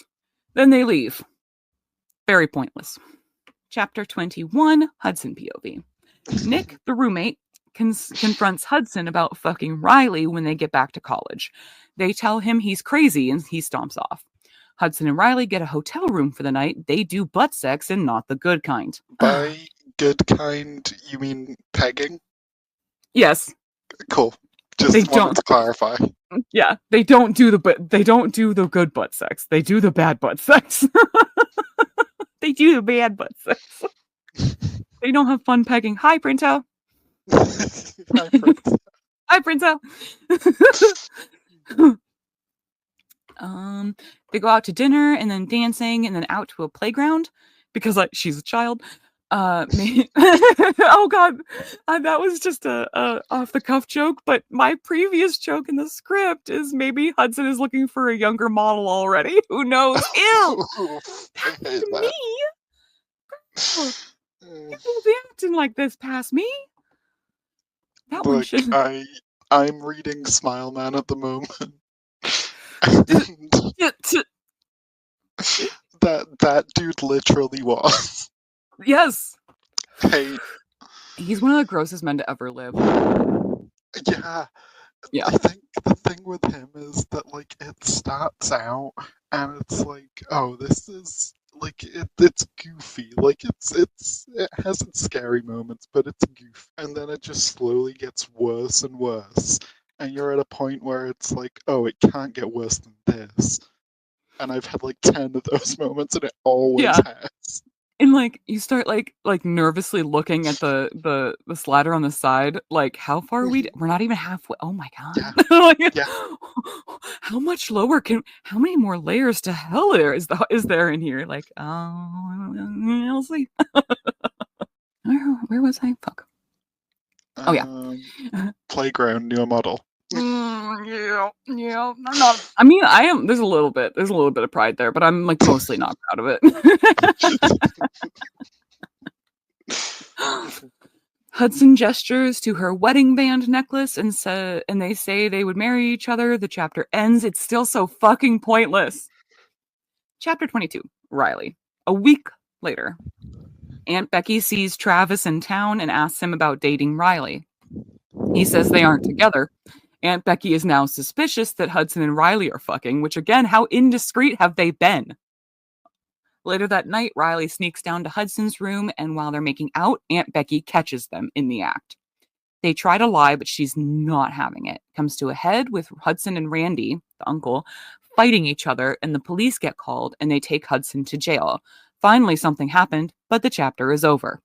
Then they leave. Very pointless. Chapter 21, Hudson POV. Nick, the roommate, confronts Hudson about fucking Riley when they get back to college. They tell him he's crazy and he stomps off. Hudson and Riley get a hotel room for the night. They do butt sex and not the good kind. By good kind, you mean pegging? Yes. Cool. Just wanted to clarify. Yeah, they don't do the good butt sex. They do the bad butt sex. They do the bad butt sex. They don't have fun pegging. Hi, Printo. Hi, Printo. Hi, Printo. They go out to dinner and then dancing and then out to a playground because like she's a child. Oh god, that was just a off the cuff joke, but my previous joke in the script is maybe Hudson is looking for a younger model already. Who knows? Ew. Past me. People be acting like this past me. That one should. I'm reading Smile Man at the moment. that dude literally was. Yes. Hey. He's one of the grossest men to ever live. Yeah. I think the thing with him is that like it starts out and it's like, oh, this is like it's goofy. Like it has its scary moments, but it's goofy. And then it just slowly gets worse and worse. And you're at a point where it's like, oh, it can't get worse than this. And I've had like 10 of those moments and it always has. And like you start like nervously looking at the slider on the side, like how far are we? We're not even halfway. Oh my god! Yeah. How much lower how many more layers to hell is there in here? Like, we'll see. Where was I? Fuck. Oh yeah. Playground, new model. Yeah. I'm not. I mean, I am. There's a little bit of pride there, but I'm like mostly not proud of it. Hudson gestures to her wedding band necklace and they say they would marry each other. The chapter ends. It's still so fucking pointless. Chapter 22, Riley. A week later, Aunt Becky sees Travis in town and asks him about dating Riley. He says they aren't together. Aunt Becky is now suspicious that Hudson and Riley are fucking, which again, how indiscreet have they been? Later that night, Riley sneaks down to Hudson's room, and while they're making out, Aunt Becky catches them in the act. They try to lie, but she's not having it. Comes to a head with Hudson and Randy, the uncle, fighting each other, and the police get called, and they take Hudson to jail. Finally, something happened, but the chapter is over.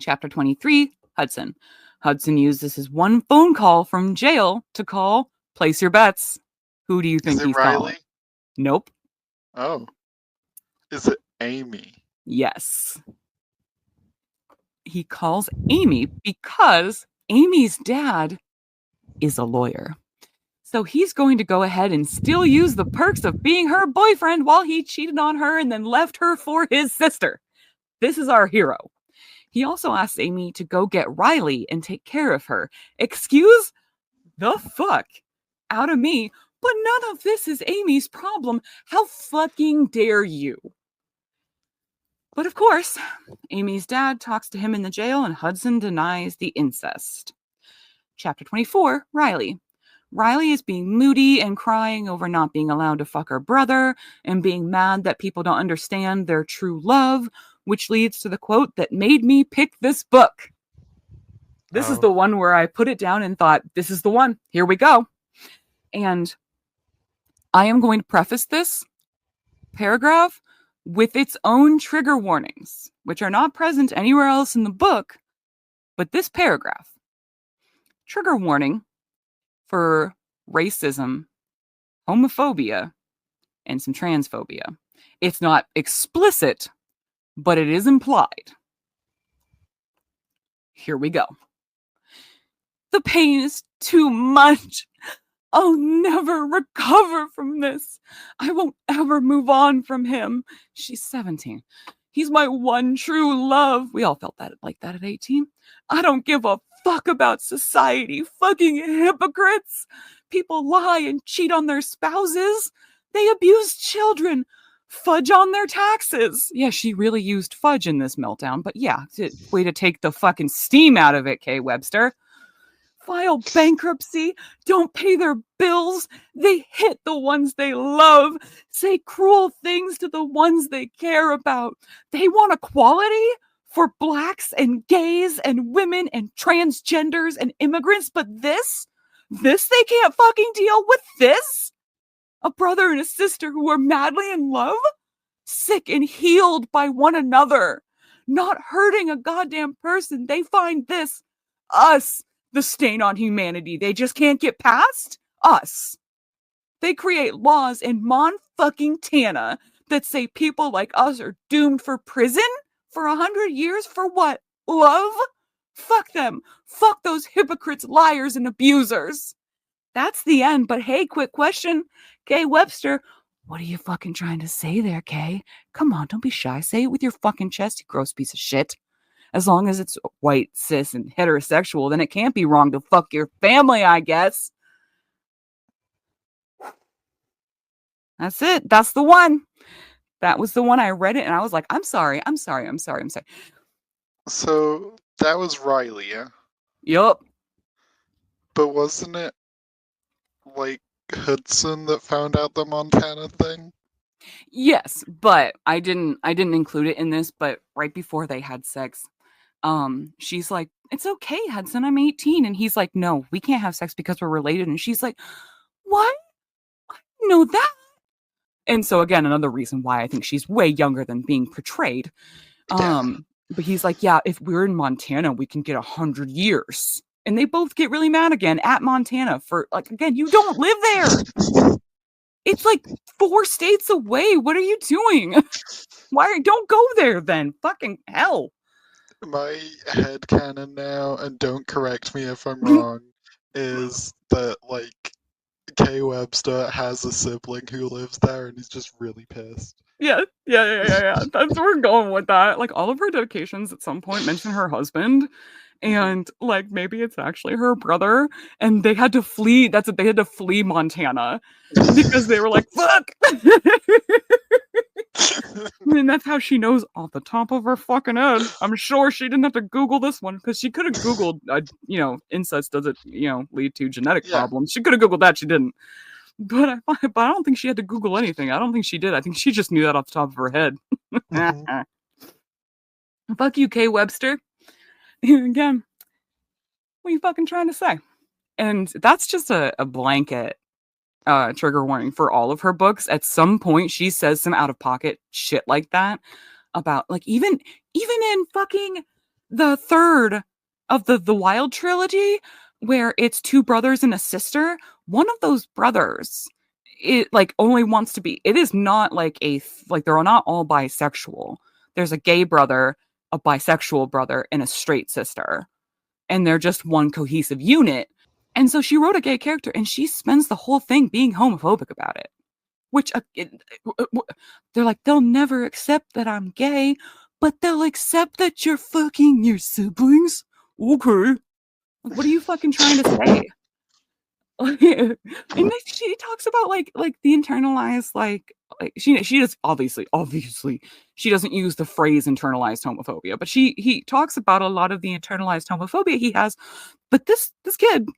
Chapter 23, Hudson. Hudson uses his one phone call from jail to call Place Your Bets. Who do you think he's Riley? calling? Nope. Oh. Is it Amy? Yes. He calls Amy because Amy's dad is a lawyer. So he's going to go ahead and still use the perks of being her boyfriend while he cheated on her and then left her for his sister. This is our hero. He also asks Amy to go get Riley and take care of her. Excuse the fuck out of me, but none of this is Amy's problem. How fucking dare you? But of course, Amy's dad talks to him in the jail and Hudson denies the incest. Chapter 24, Riley. Riley is being moody and crying over not being allowed to fuck her brother and being mad that people don't understand their true love, which leads to the quote that made me pick this book. This is the one where I put it down and thought, this is the one. Here we go. And I am going to preface this paragraph with its own trigger warnings, which are not present anywhere else in the book, but this paragraph. Trigger warning for racism, homophobia, and some transphobia. It's not explicit, but it is implied. Here we go. The pain is too much. I'll never recover from this. I won't ever move on from him. She's 17. He's my one true love. We all felt that like that at 18. I don't give a fuck about society. Fucking hypocrites. People lie and cheat on their spouses. They abuse children. Fudge on their taxes. Yeah, she really used fudge in this meltdown, but yeah, way to take the fucking steam out of it, Kay Webster. File bankruptcy, don't pay their bills, they hit the ones they love, say cruel things to the ones they care about. They want equality for blacks and gays and women and transgenders and immigrants, but this they can't fucking deal with this? A brother and a sister who are madly in love? Sick and healed by one another, not hurting a goddamn person. They find this, us, the stain on humanity they just can't get past? Us. They create laws in Mon-fucking-Tana that say people like us are doomed for prison for 100 years for what? Love? Fuck them. Fuck those hypocrites, liars, and abusers. That's the end, but hey, quick question. Kay Webster, what are you fucking trying to say there, Kay? Come on, don't be shy. Say it with your fucking chest, you gross piece of shit. As long as it's white, cis, and heterosexual, then it can't be wrong to fuck your family, I guess. That's it. That's the one. That was the one. I read it and I was like, I'm sorry. So that was Riley, yeah? Yup. But wasn't it like Hudson that found out the Montana thing? Yes, but I didn't include it in this, but right before they had sex, she's like, it's okay, Hudson, I'm 18. And he's like, no, we can't have sex because we're related. And she's like, what? I didn't know that. And so again, another reason why I think she's way younger than being portrayed. Yeah. But he's like, yeah, if we're in Montana, we can get 100 years. And they both get really mad again at Montana for, like, again, you don't live there. It's like 4 states away. What are you doing? Don't go there then. Fucking hell. My headcanon now, and don't correct me if I'm wrong, is that, like, Kay Webster has a sibling who lives there and he's just really pissed. Yeah. That's where we're going with that. Like, all of her dedications at some point mention her husband. And like maybe it's actually her brother, and they had to flee. They had to flee Montana because they were like, "Fuck!" I mean, that's how she knows off the top of her fucking head. I'm sure she didn't have to Google this one because she could have Googled, incest does it, lead to genetic problems. She could have Googled that. She didn't. But I don't think she had to Google anything. I don't think she did. I think she just knew that off the top of her head. Fuck you, Kay Webster. Again, what are you fucking trying to say? And that's just a blanket trigger warning for all of her books. At some point, she says some out of pocket shit like that about, like, even in fucking the third of the Wild trilogy, where it's 2 brothers and a sister. One of those brothers, it like only wants to be. It is not like they're not all bisexual. there's a gay brother, a bisexual brother, and a straight sister. And they're just one cohesive unit. And so she wrote a gay character, and she spends the whole thing being homophobic about it. Which they're like, they'll never accept that I'm gay, but they'll accept that you're fucking your siblings. Okay. Like, what are you fucking trying to say? And she talks about like the internalized like she does obviously she doesn't use the phrase internalized homophobia, but he talks about a lot of the internalized homophobia he has. But this kid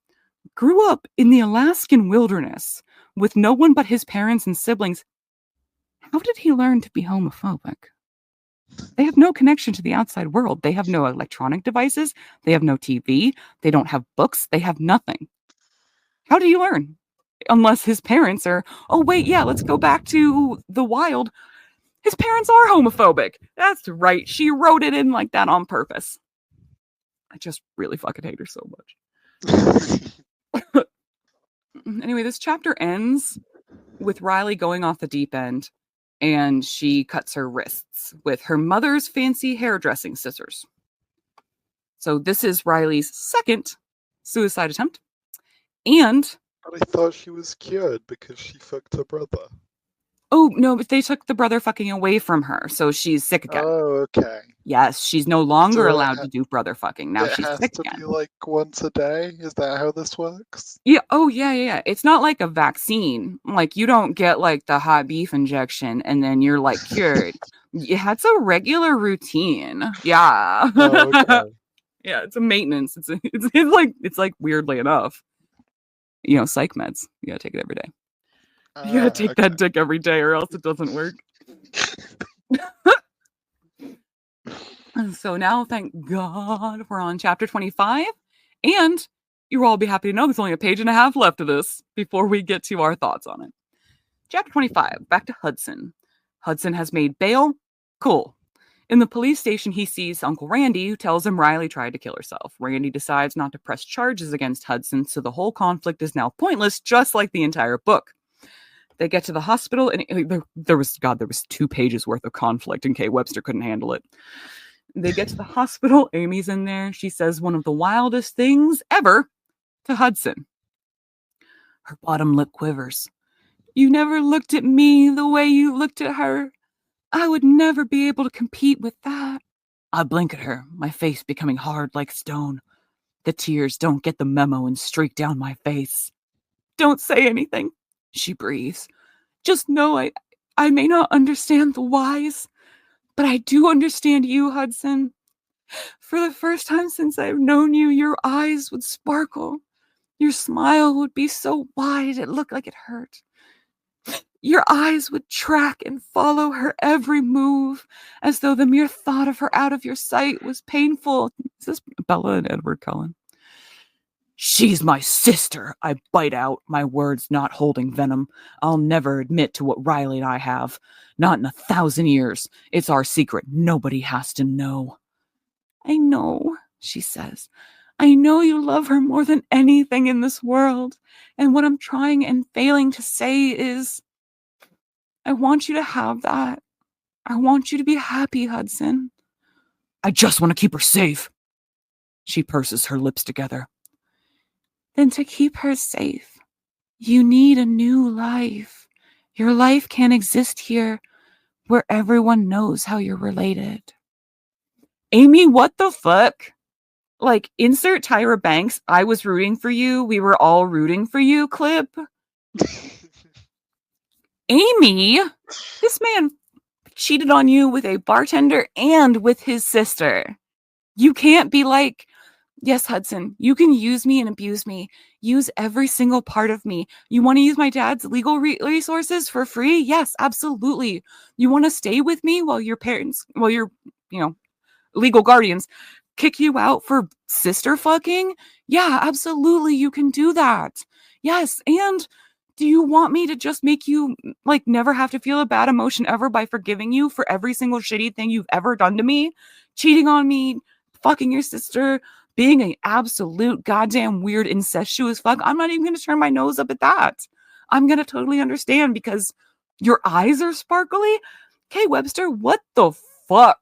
grew up in the Alaskan wilderness with no one but his parents and siblings. How did he learn to be homophobic? They have no connection to the outside world. They have no electronic devices. They have no TV. They don't have books. They have nothing. How do you learn? Unless his parents are, oh, wait, yeah, let's go back to the wild. His parents are homophobic. That's right. She wrote it in like that on purpose. I just really fucking hate her so much. Anyway, this chapter ends with Riley going off the deep end, and she cuts her wrists with her mother's fancy hairdressing scissors. So this is Riley's second suicide attempt. And but I thought she was cured because she fucked her brother. Oh, no, but they took the brother fucking away from her, so she's sick again. Oh, okay. Yes, she's no longer allowed to do brother fucking. Now she's sick again. It has to be like once a day? Is that how this works? Yeah. Oh, yeah. It's not like a vaccine. Like, you don't get like the hot beef injection and then you're like cured. Yeah, it's a regular routine. Yeah. Oh, okay. Yeah, it's a maintenance. It's like weirdly enough, you know, psych meds. You gotta take it every day. You gotta take that dick every day or else it doesn't work. So now, thank God, we're on chapter 25. And you'll all be happy to know there's only a page and a half left of this before we get to our thoughts on it. Chapter 25, back to Hudson. Hudson has made bail. Cool. In the police station, he sees Uncle Randy, who tells him Riley tried to kill herself. Randy decides not to press charges against Hudson, so the whole conflict is now pointless, just like the entire book. They get to the hospital, and there was 2 pages worth of conflict, and Kay Webster couldn't handle it. They get to the hospital. Amy's in there. She says one of the wildest things ever to Hudson. Her bottom lip quivers. You never looked at me the way you looked at her. I would never be able to compete with that. I blink at her, my face becoming hard like stone. The tears don't get the memo and streak down my face. Don't say anything, she breathes. Just know I may not understand the whys, but I do understand you, Hudson. For the first time since I've known you, your eyes would sparkle. Your smile would be so wide it looked like it hurt. Your eyes would track and follow her every move, as though the mere thought of her out of your sight was painful. Is this Bella and Edward Cullen? She's my sister, I bite out, my words not holding venom. I'll never admit to what Riley and I have. Not in 1,000 years. It's our secret. Nobody has to know. I know, she says. I know you love her more than anything in this world. And what I'm trying and failing to say is, I want you to have that. I want you to be happy, Hudson. I just want to keep her safe. She purses her lips together. Then to keep her safe, you need a new life. Your life can't exist here where everyone knows how you're related. Amy, what the fuck? Like, insert Tyra Banks, I was rooting for you, we were all rooting for you clip. Amy, this man cheated on you with a bartender and with his sister. You can't be like, yes, Hudson, you can use me and abuse me. Use every single part of me. You want to use my dad's legal resources for free? Yes, absolutely. You want to stay with me while your legal guardians kick you out for sister fucking? Yeah, absolutely. You can do that. Yes. And do you want me to just make you like never have to feel a bad emotion ever by forgiving you for every single shitty thing you've ever done to me? Cheating on me, fucking your sister, being an absolute goddamn weird incestuous fuck. I'm not even going to turn my nose up at that. I'm going to totally understand because your eyes are sparkly. Kay Webster, what the fuck?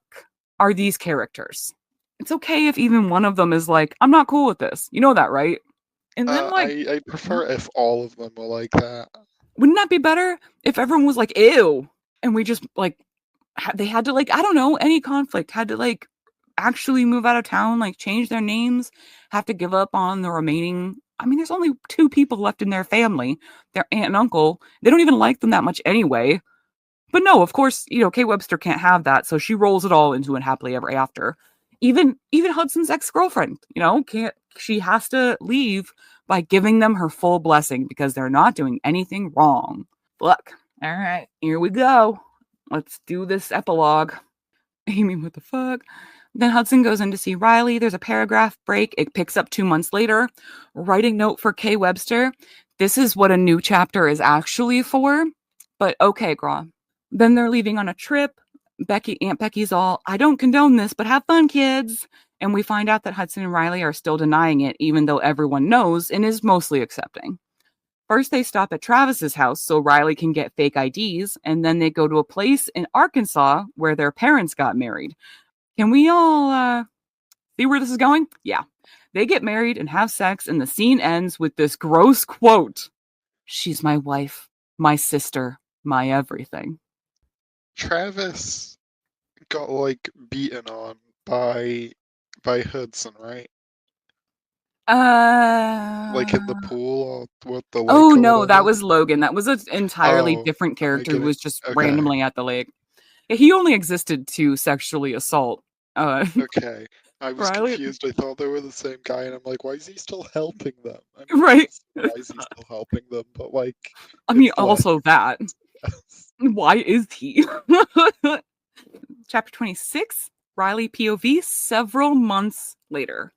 are these characters. It's okay if even one of them is like, I'm not cool with this. You know that, right? And then like, I prefer if all of them were like that. wouldn't that be better if everyone was like, ew, and we just like they had to like, I don't know, any conflict had to like actually move out of town, like change their names, have to give up on the remaining. I mean, there's only two people left in their family, their aunt and uncle. They don't even like them that much anyway. But no, of course, Kay Webster can't have that, so she rolls it all into an happily ever after. Even Hudson's ex-girlfriend, can't she has to leave by giving them her full blessing because they're not doing anything wrong. Look, all right, here we go. Let's do this epilogue. Amy, what the fuck? Then Hudson goes in to see Riley. There's a paragraph break. It picks up 2 months later. Writing note for Kay Webster. This is what a new chapter is actually for. But okay, Gra. Then they're leaving on a trip. Aunt Becky's all, I don't condone this, but have fun, kids. And we find out that Hudson and Riley are still denying it, even though everyone knows and is mostly accepting. First, they stop at Travis's house so Riley can get fake IDs, and then they go to a place in Arkansas where their parents got married. Can we all see where this is going? Yeah. They get married and have sex, and the scene ends with this gross quote. She's my wife, my sister, my everything. Travis got like beaten on by Hudson, right? Like in the pool or what the lake. Oh or no, whatever? that was Logan. That was an entirely different character who was just randomly at the lake. Yeah, he only existed to sexually assault. Okay. I was Riley. Confused. I thought they were the same guy, and I'm like, why is he still helping them? I mean, Right. why is he still helping them? But like, I mean, also that. Why is he? Chapter 26, Riley POV several months later.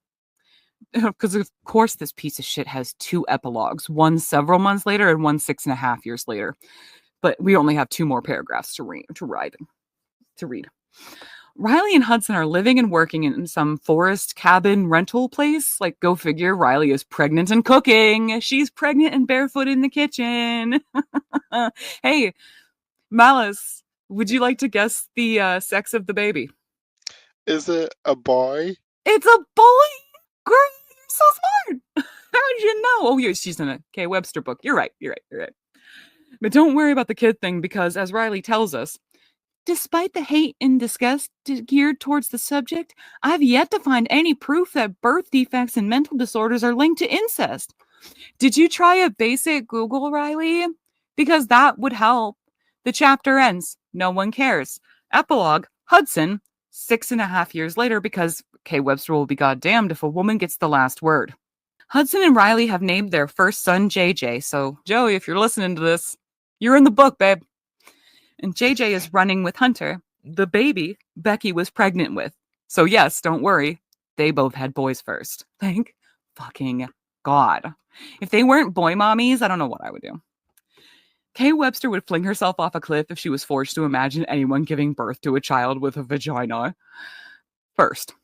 Because of course this piece of shit has 2 epilogues, one several months later and one 6.5 years later. But we only have 2 more paragraphs to read. Riley and Hudson are living and working in some forest cabin rental place. Like, go figure, Riley is pregnant and cooking. She's pregnant and barefoot in the kitchen. Hey, Malice, would you like to guess the sex of the baby? Is it a boy? It's a boy! Girl, you're so smart! How'd you know? Oh, yeah, she's in a Kay Webster book. You're right. But don't worry about the kid thing because, as Riley tells us, despite the hate and disgust geared towards the subject, I've yet to find any proof that birth defects and mental disorders are linked to incest. Did you try a basic Google, Riley? Because that would help. The chapter ends. No one cares. Epilogue. Hudson. 6.5 years later, because Kay Webster will be goddamned if a woman gets the last word. Hudson and Riley have named their first son JJ. So, Joey, if you're listening to this, you're in the book, babe. And JJ is running with Hunter, the baby Becky was pregnant with. So yes, don't worry. They both had boys first. Thank fucking God. If they weren't boy mommies, I don't know what I would do. Kay Webster would fling herself off a cliff if she was forced to imagine anyone giving birth to a child with a vagina. First,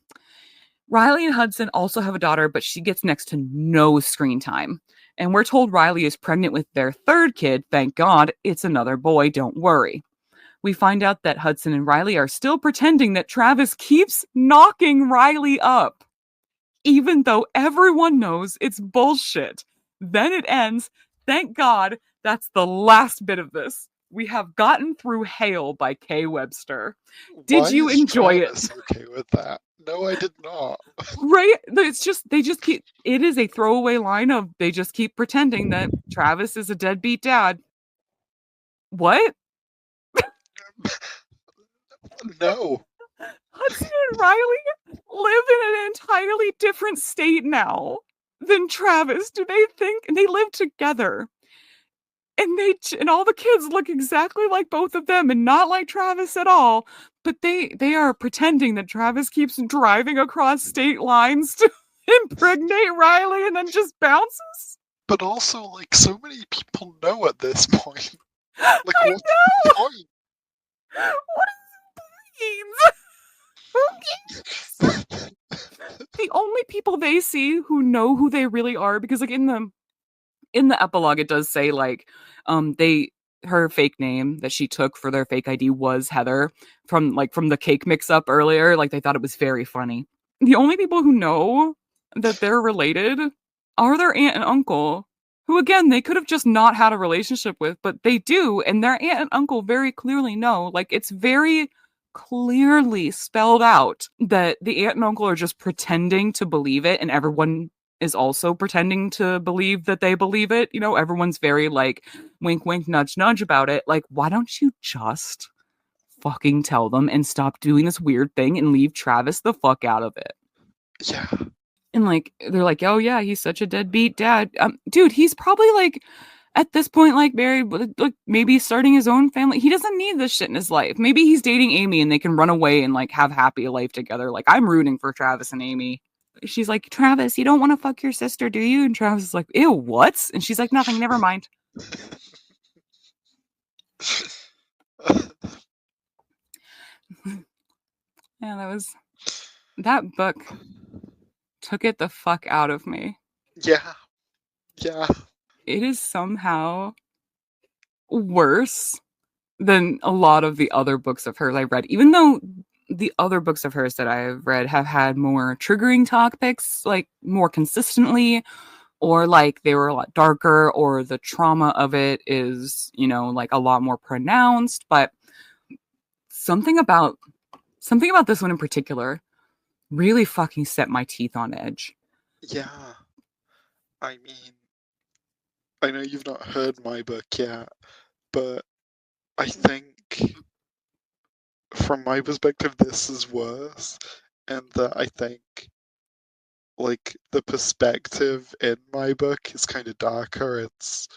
Riley and Hudson also have a daughter, but she gets next to no screen time. And we're told Riley is pregnant with their third kid. Thank God, it's another boy, don't worry. We find out that Hudson and Riley are still pretending that Travis keeps knocking Riley up, even though everyone knows it's bullshit. Then it ends. Thank God, that's the last bit of this. We have gotten through Hail by Kay Webster. Did you enjoy Travis it? Okay with that? No, I did not. Right? It's just, they just keep, it is a throwaway line of, they just keep pretending that Travis is a deadbeat dad. What? No. Hudson and Riley live in an entirely different state now than Travis. Do they think? And they live together. And all the kids look exactly like both of them and not like Travis at all. But they are pretending that Travis keeps driving across state lines to impregnate Riley and then just bounces. But also, like, so many people know at this point. Like, what's the point? What does it mean? The only people they see who know who they really are, because like in the epilogue it does say like they her fake name that she took for their fake ID was Heather from the cake mix up earlier. Like, they thought it was very funny. The only people who know that they're related are their aunt and uncle, who again they could have just not had a relationship with, but they do, and their aunt and uncle very clearly know. Like, it's very clearly spelled out that the aunt and uncle are just pretending to believe it, and everyone is also pretending to believe that they believe it. You know, everyone's very like wink wink nudge nudge about it. Like, why don't you just fucking tell them and stop doing this weird thing and leave Travis the fuck out of it? Yeah. And like, they're like, oh yeah, he's such a deadbeat dad. Dude, he's probably like at this point like married, like maybe starting his own family. He doesn't need this shit in his life. Maybe he's dating Amy and they can run away and like have happy life together. Like, I'm rooting for Travis and Amy. She's like, Travis, you don't want to fuck your sister, do you? And Travis is like, ew, what? And she's like, nothing, never mind. Yeah, that book took it the fuck out of me. Yeah. Yeah. It is somehow worse than a lot of the other books of hers I read, even though the other books of hers that I've read have had more triggering topics, like more consistently, or like they were a lot darker, or the trauma of it is, you know, like a lot more pronounced. But something about this one in particular really fucking set my teeth on edge. Yeah. I mean, I know you've not heard my book yet, but I think from my perspective, this is worse. And that I think, like, the perspective in my book is kind of darker. It's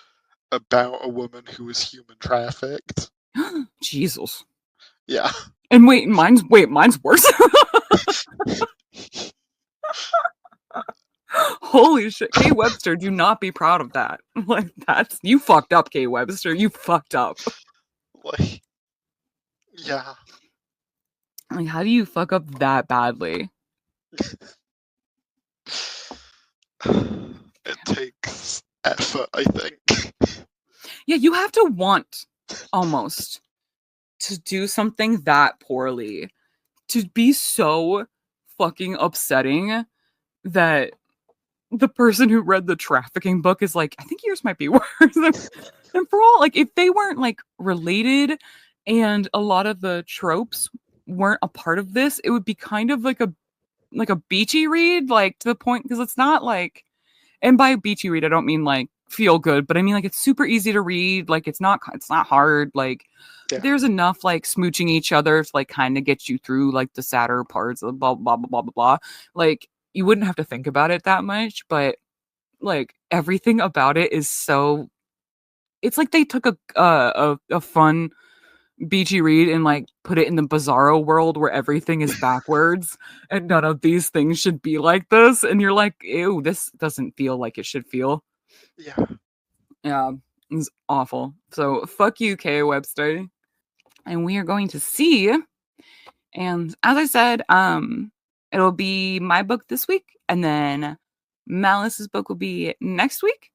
about a woman who was human trafficked. Jesus. Yeah. And mine's worse. Holy shit. Kay Webster, do not be proud of that. Like, you fucked up, Kay Webster. You fucked up. Like, yeah. Like, how do you fuck up that badly? It takes effort, I think. Yeah, you have to want almost to do something that poorly to be so fucking upsetting that the person who read the trafficking book is like, I think yours might be worse. And for all, like, if they weren't like related and a lot of the tropes weren't a part of this, it would be kind of like a beachy read, like to the point, because it's not like, and by beachy read I don't mean like feel good, but I mean like it's super easy to read, like it's not hard, like there's enough like smooching each other to like kind of get you through like the sadder parts of blah blah blah blah blah blah. Like, you wouldn't have to think about it that much, but like everything about it is so, it's like they took a fun beachy read and like put it in the bizarro world where everything is backwards and none of these things should be like this, and you're like, ew, this doesn't feel like it should feel. Yeah, it's awful. So fuck you, Kay Webster. And we are going to see, and as I said, it'll be my book this week, and then Malice's book will be next week.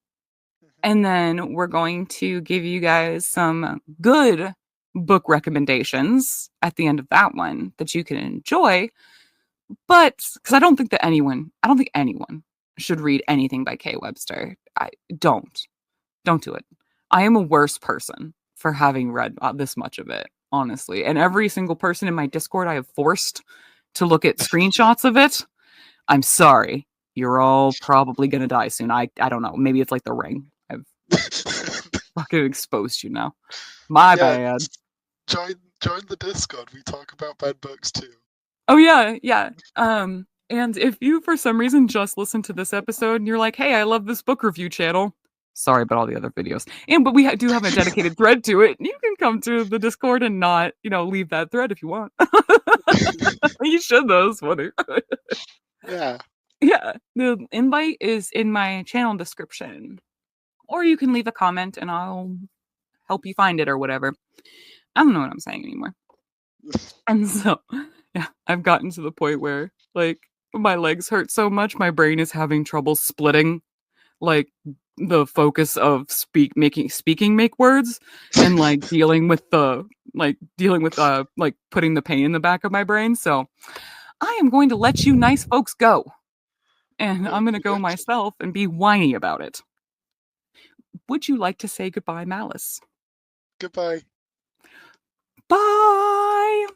And then we're going to give you guys some good book recommendations at the end of that one that you can enjoy. But because I don't think anyone should read anything by Kay Webster. Don't do it. I am a worse person for having read this much of it, honestly. And every single person in my Discord I have forced to look at screenshots of it. I'm sorry. You're all probably gonna die soon. I don't know. Maybe it's like the ring. I've fucking exposed you now. My bad. Join the Discord. We talk about bad books too. Oh yeah. And if you for some reason just listen to this episode and you're like, hey, I love this book review channel. Sorry about all the other videos. But we do have a dedicated thread to it. You can come to the Discord and not, leave that thread if you want. You should though. It's funny. Yeah. Yeah. The invite is in my channel description. Or you can leave a comment and I'll help you find it or whatever. I don't know what I'm saying anymore. And so, yeah, I've gotten to the point where, like, my legs hurt so much, my brain is having trouble splitting, like, the focus of speaking make words and like dealing with like putting the pain in the back of my brain. So I am going to let you nice folks go. And I'm going to go myself and be whiny about it. Would you like to say goodbye, Malice? Goodbye. Bye.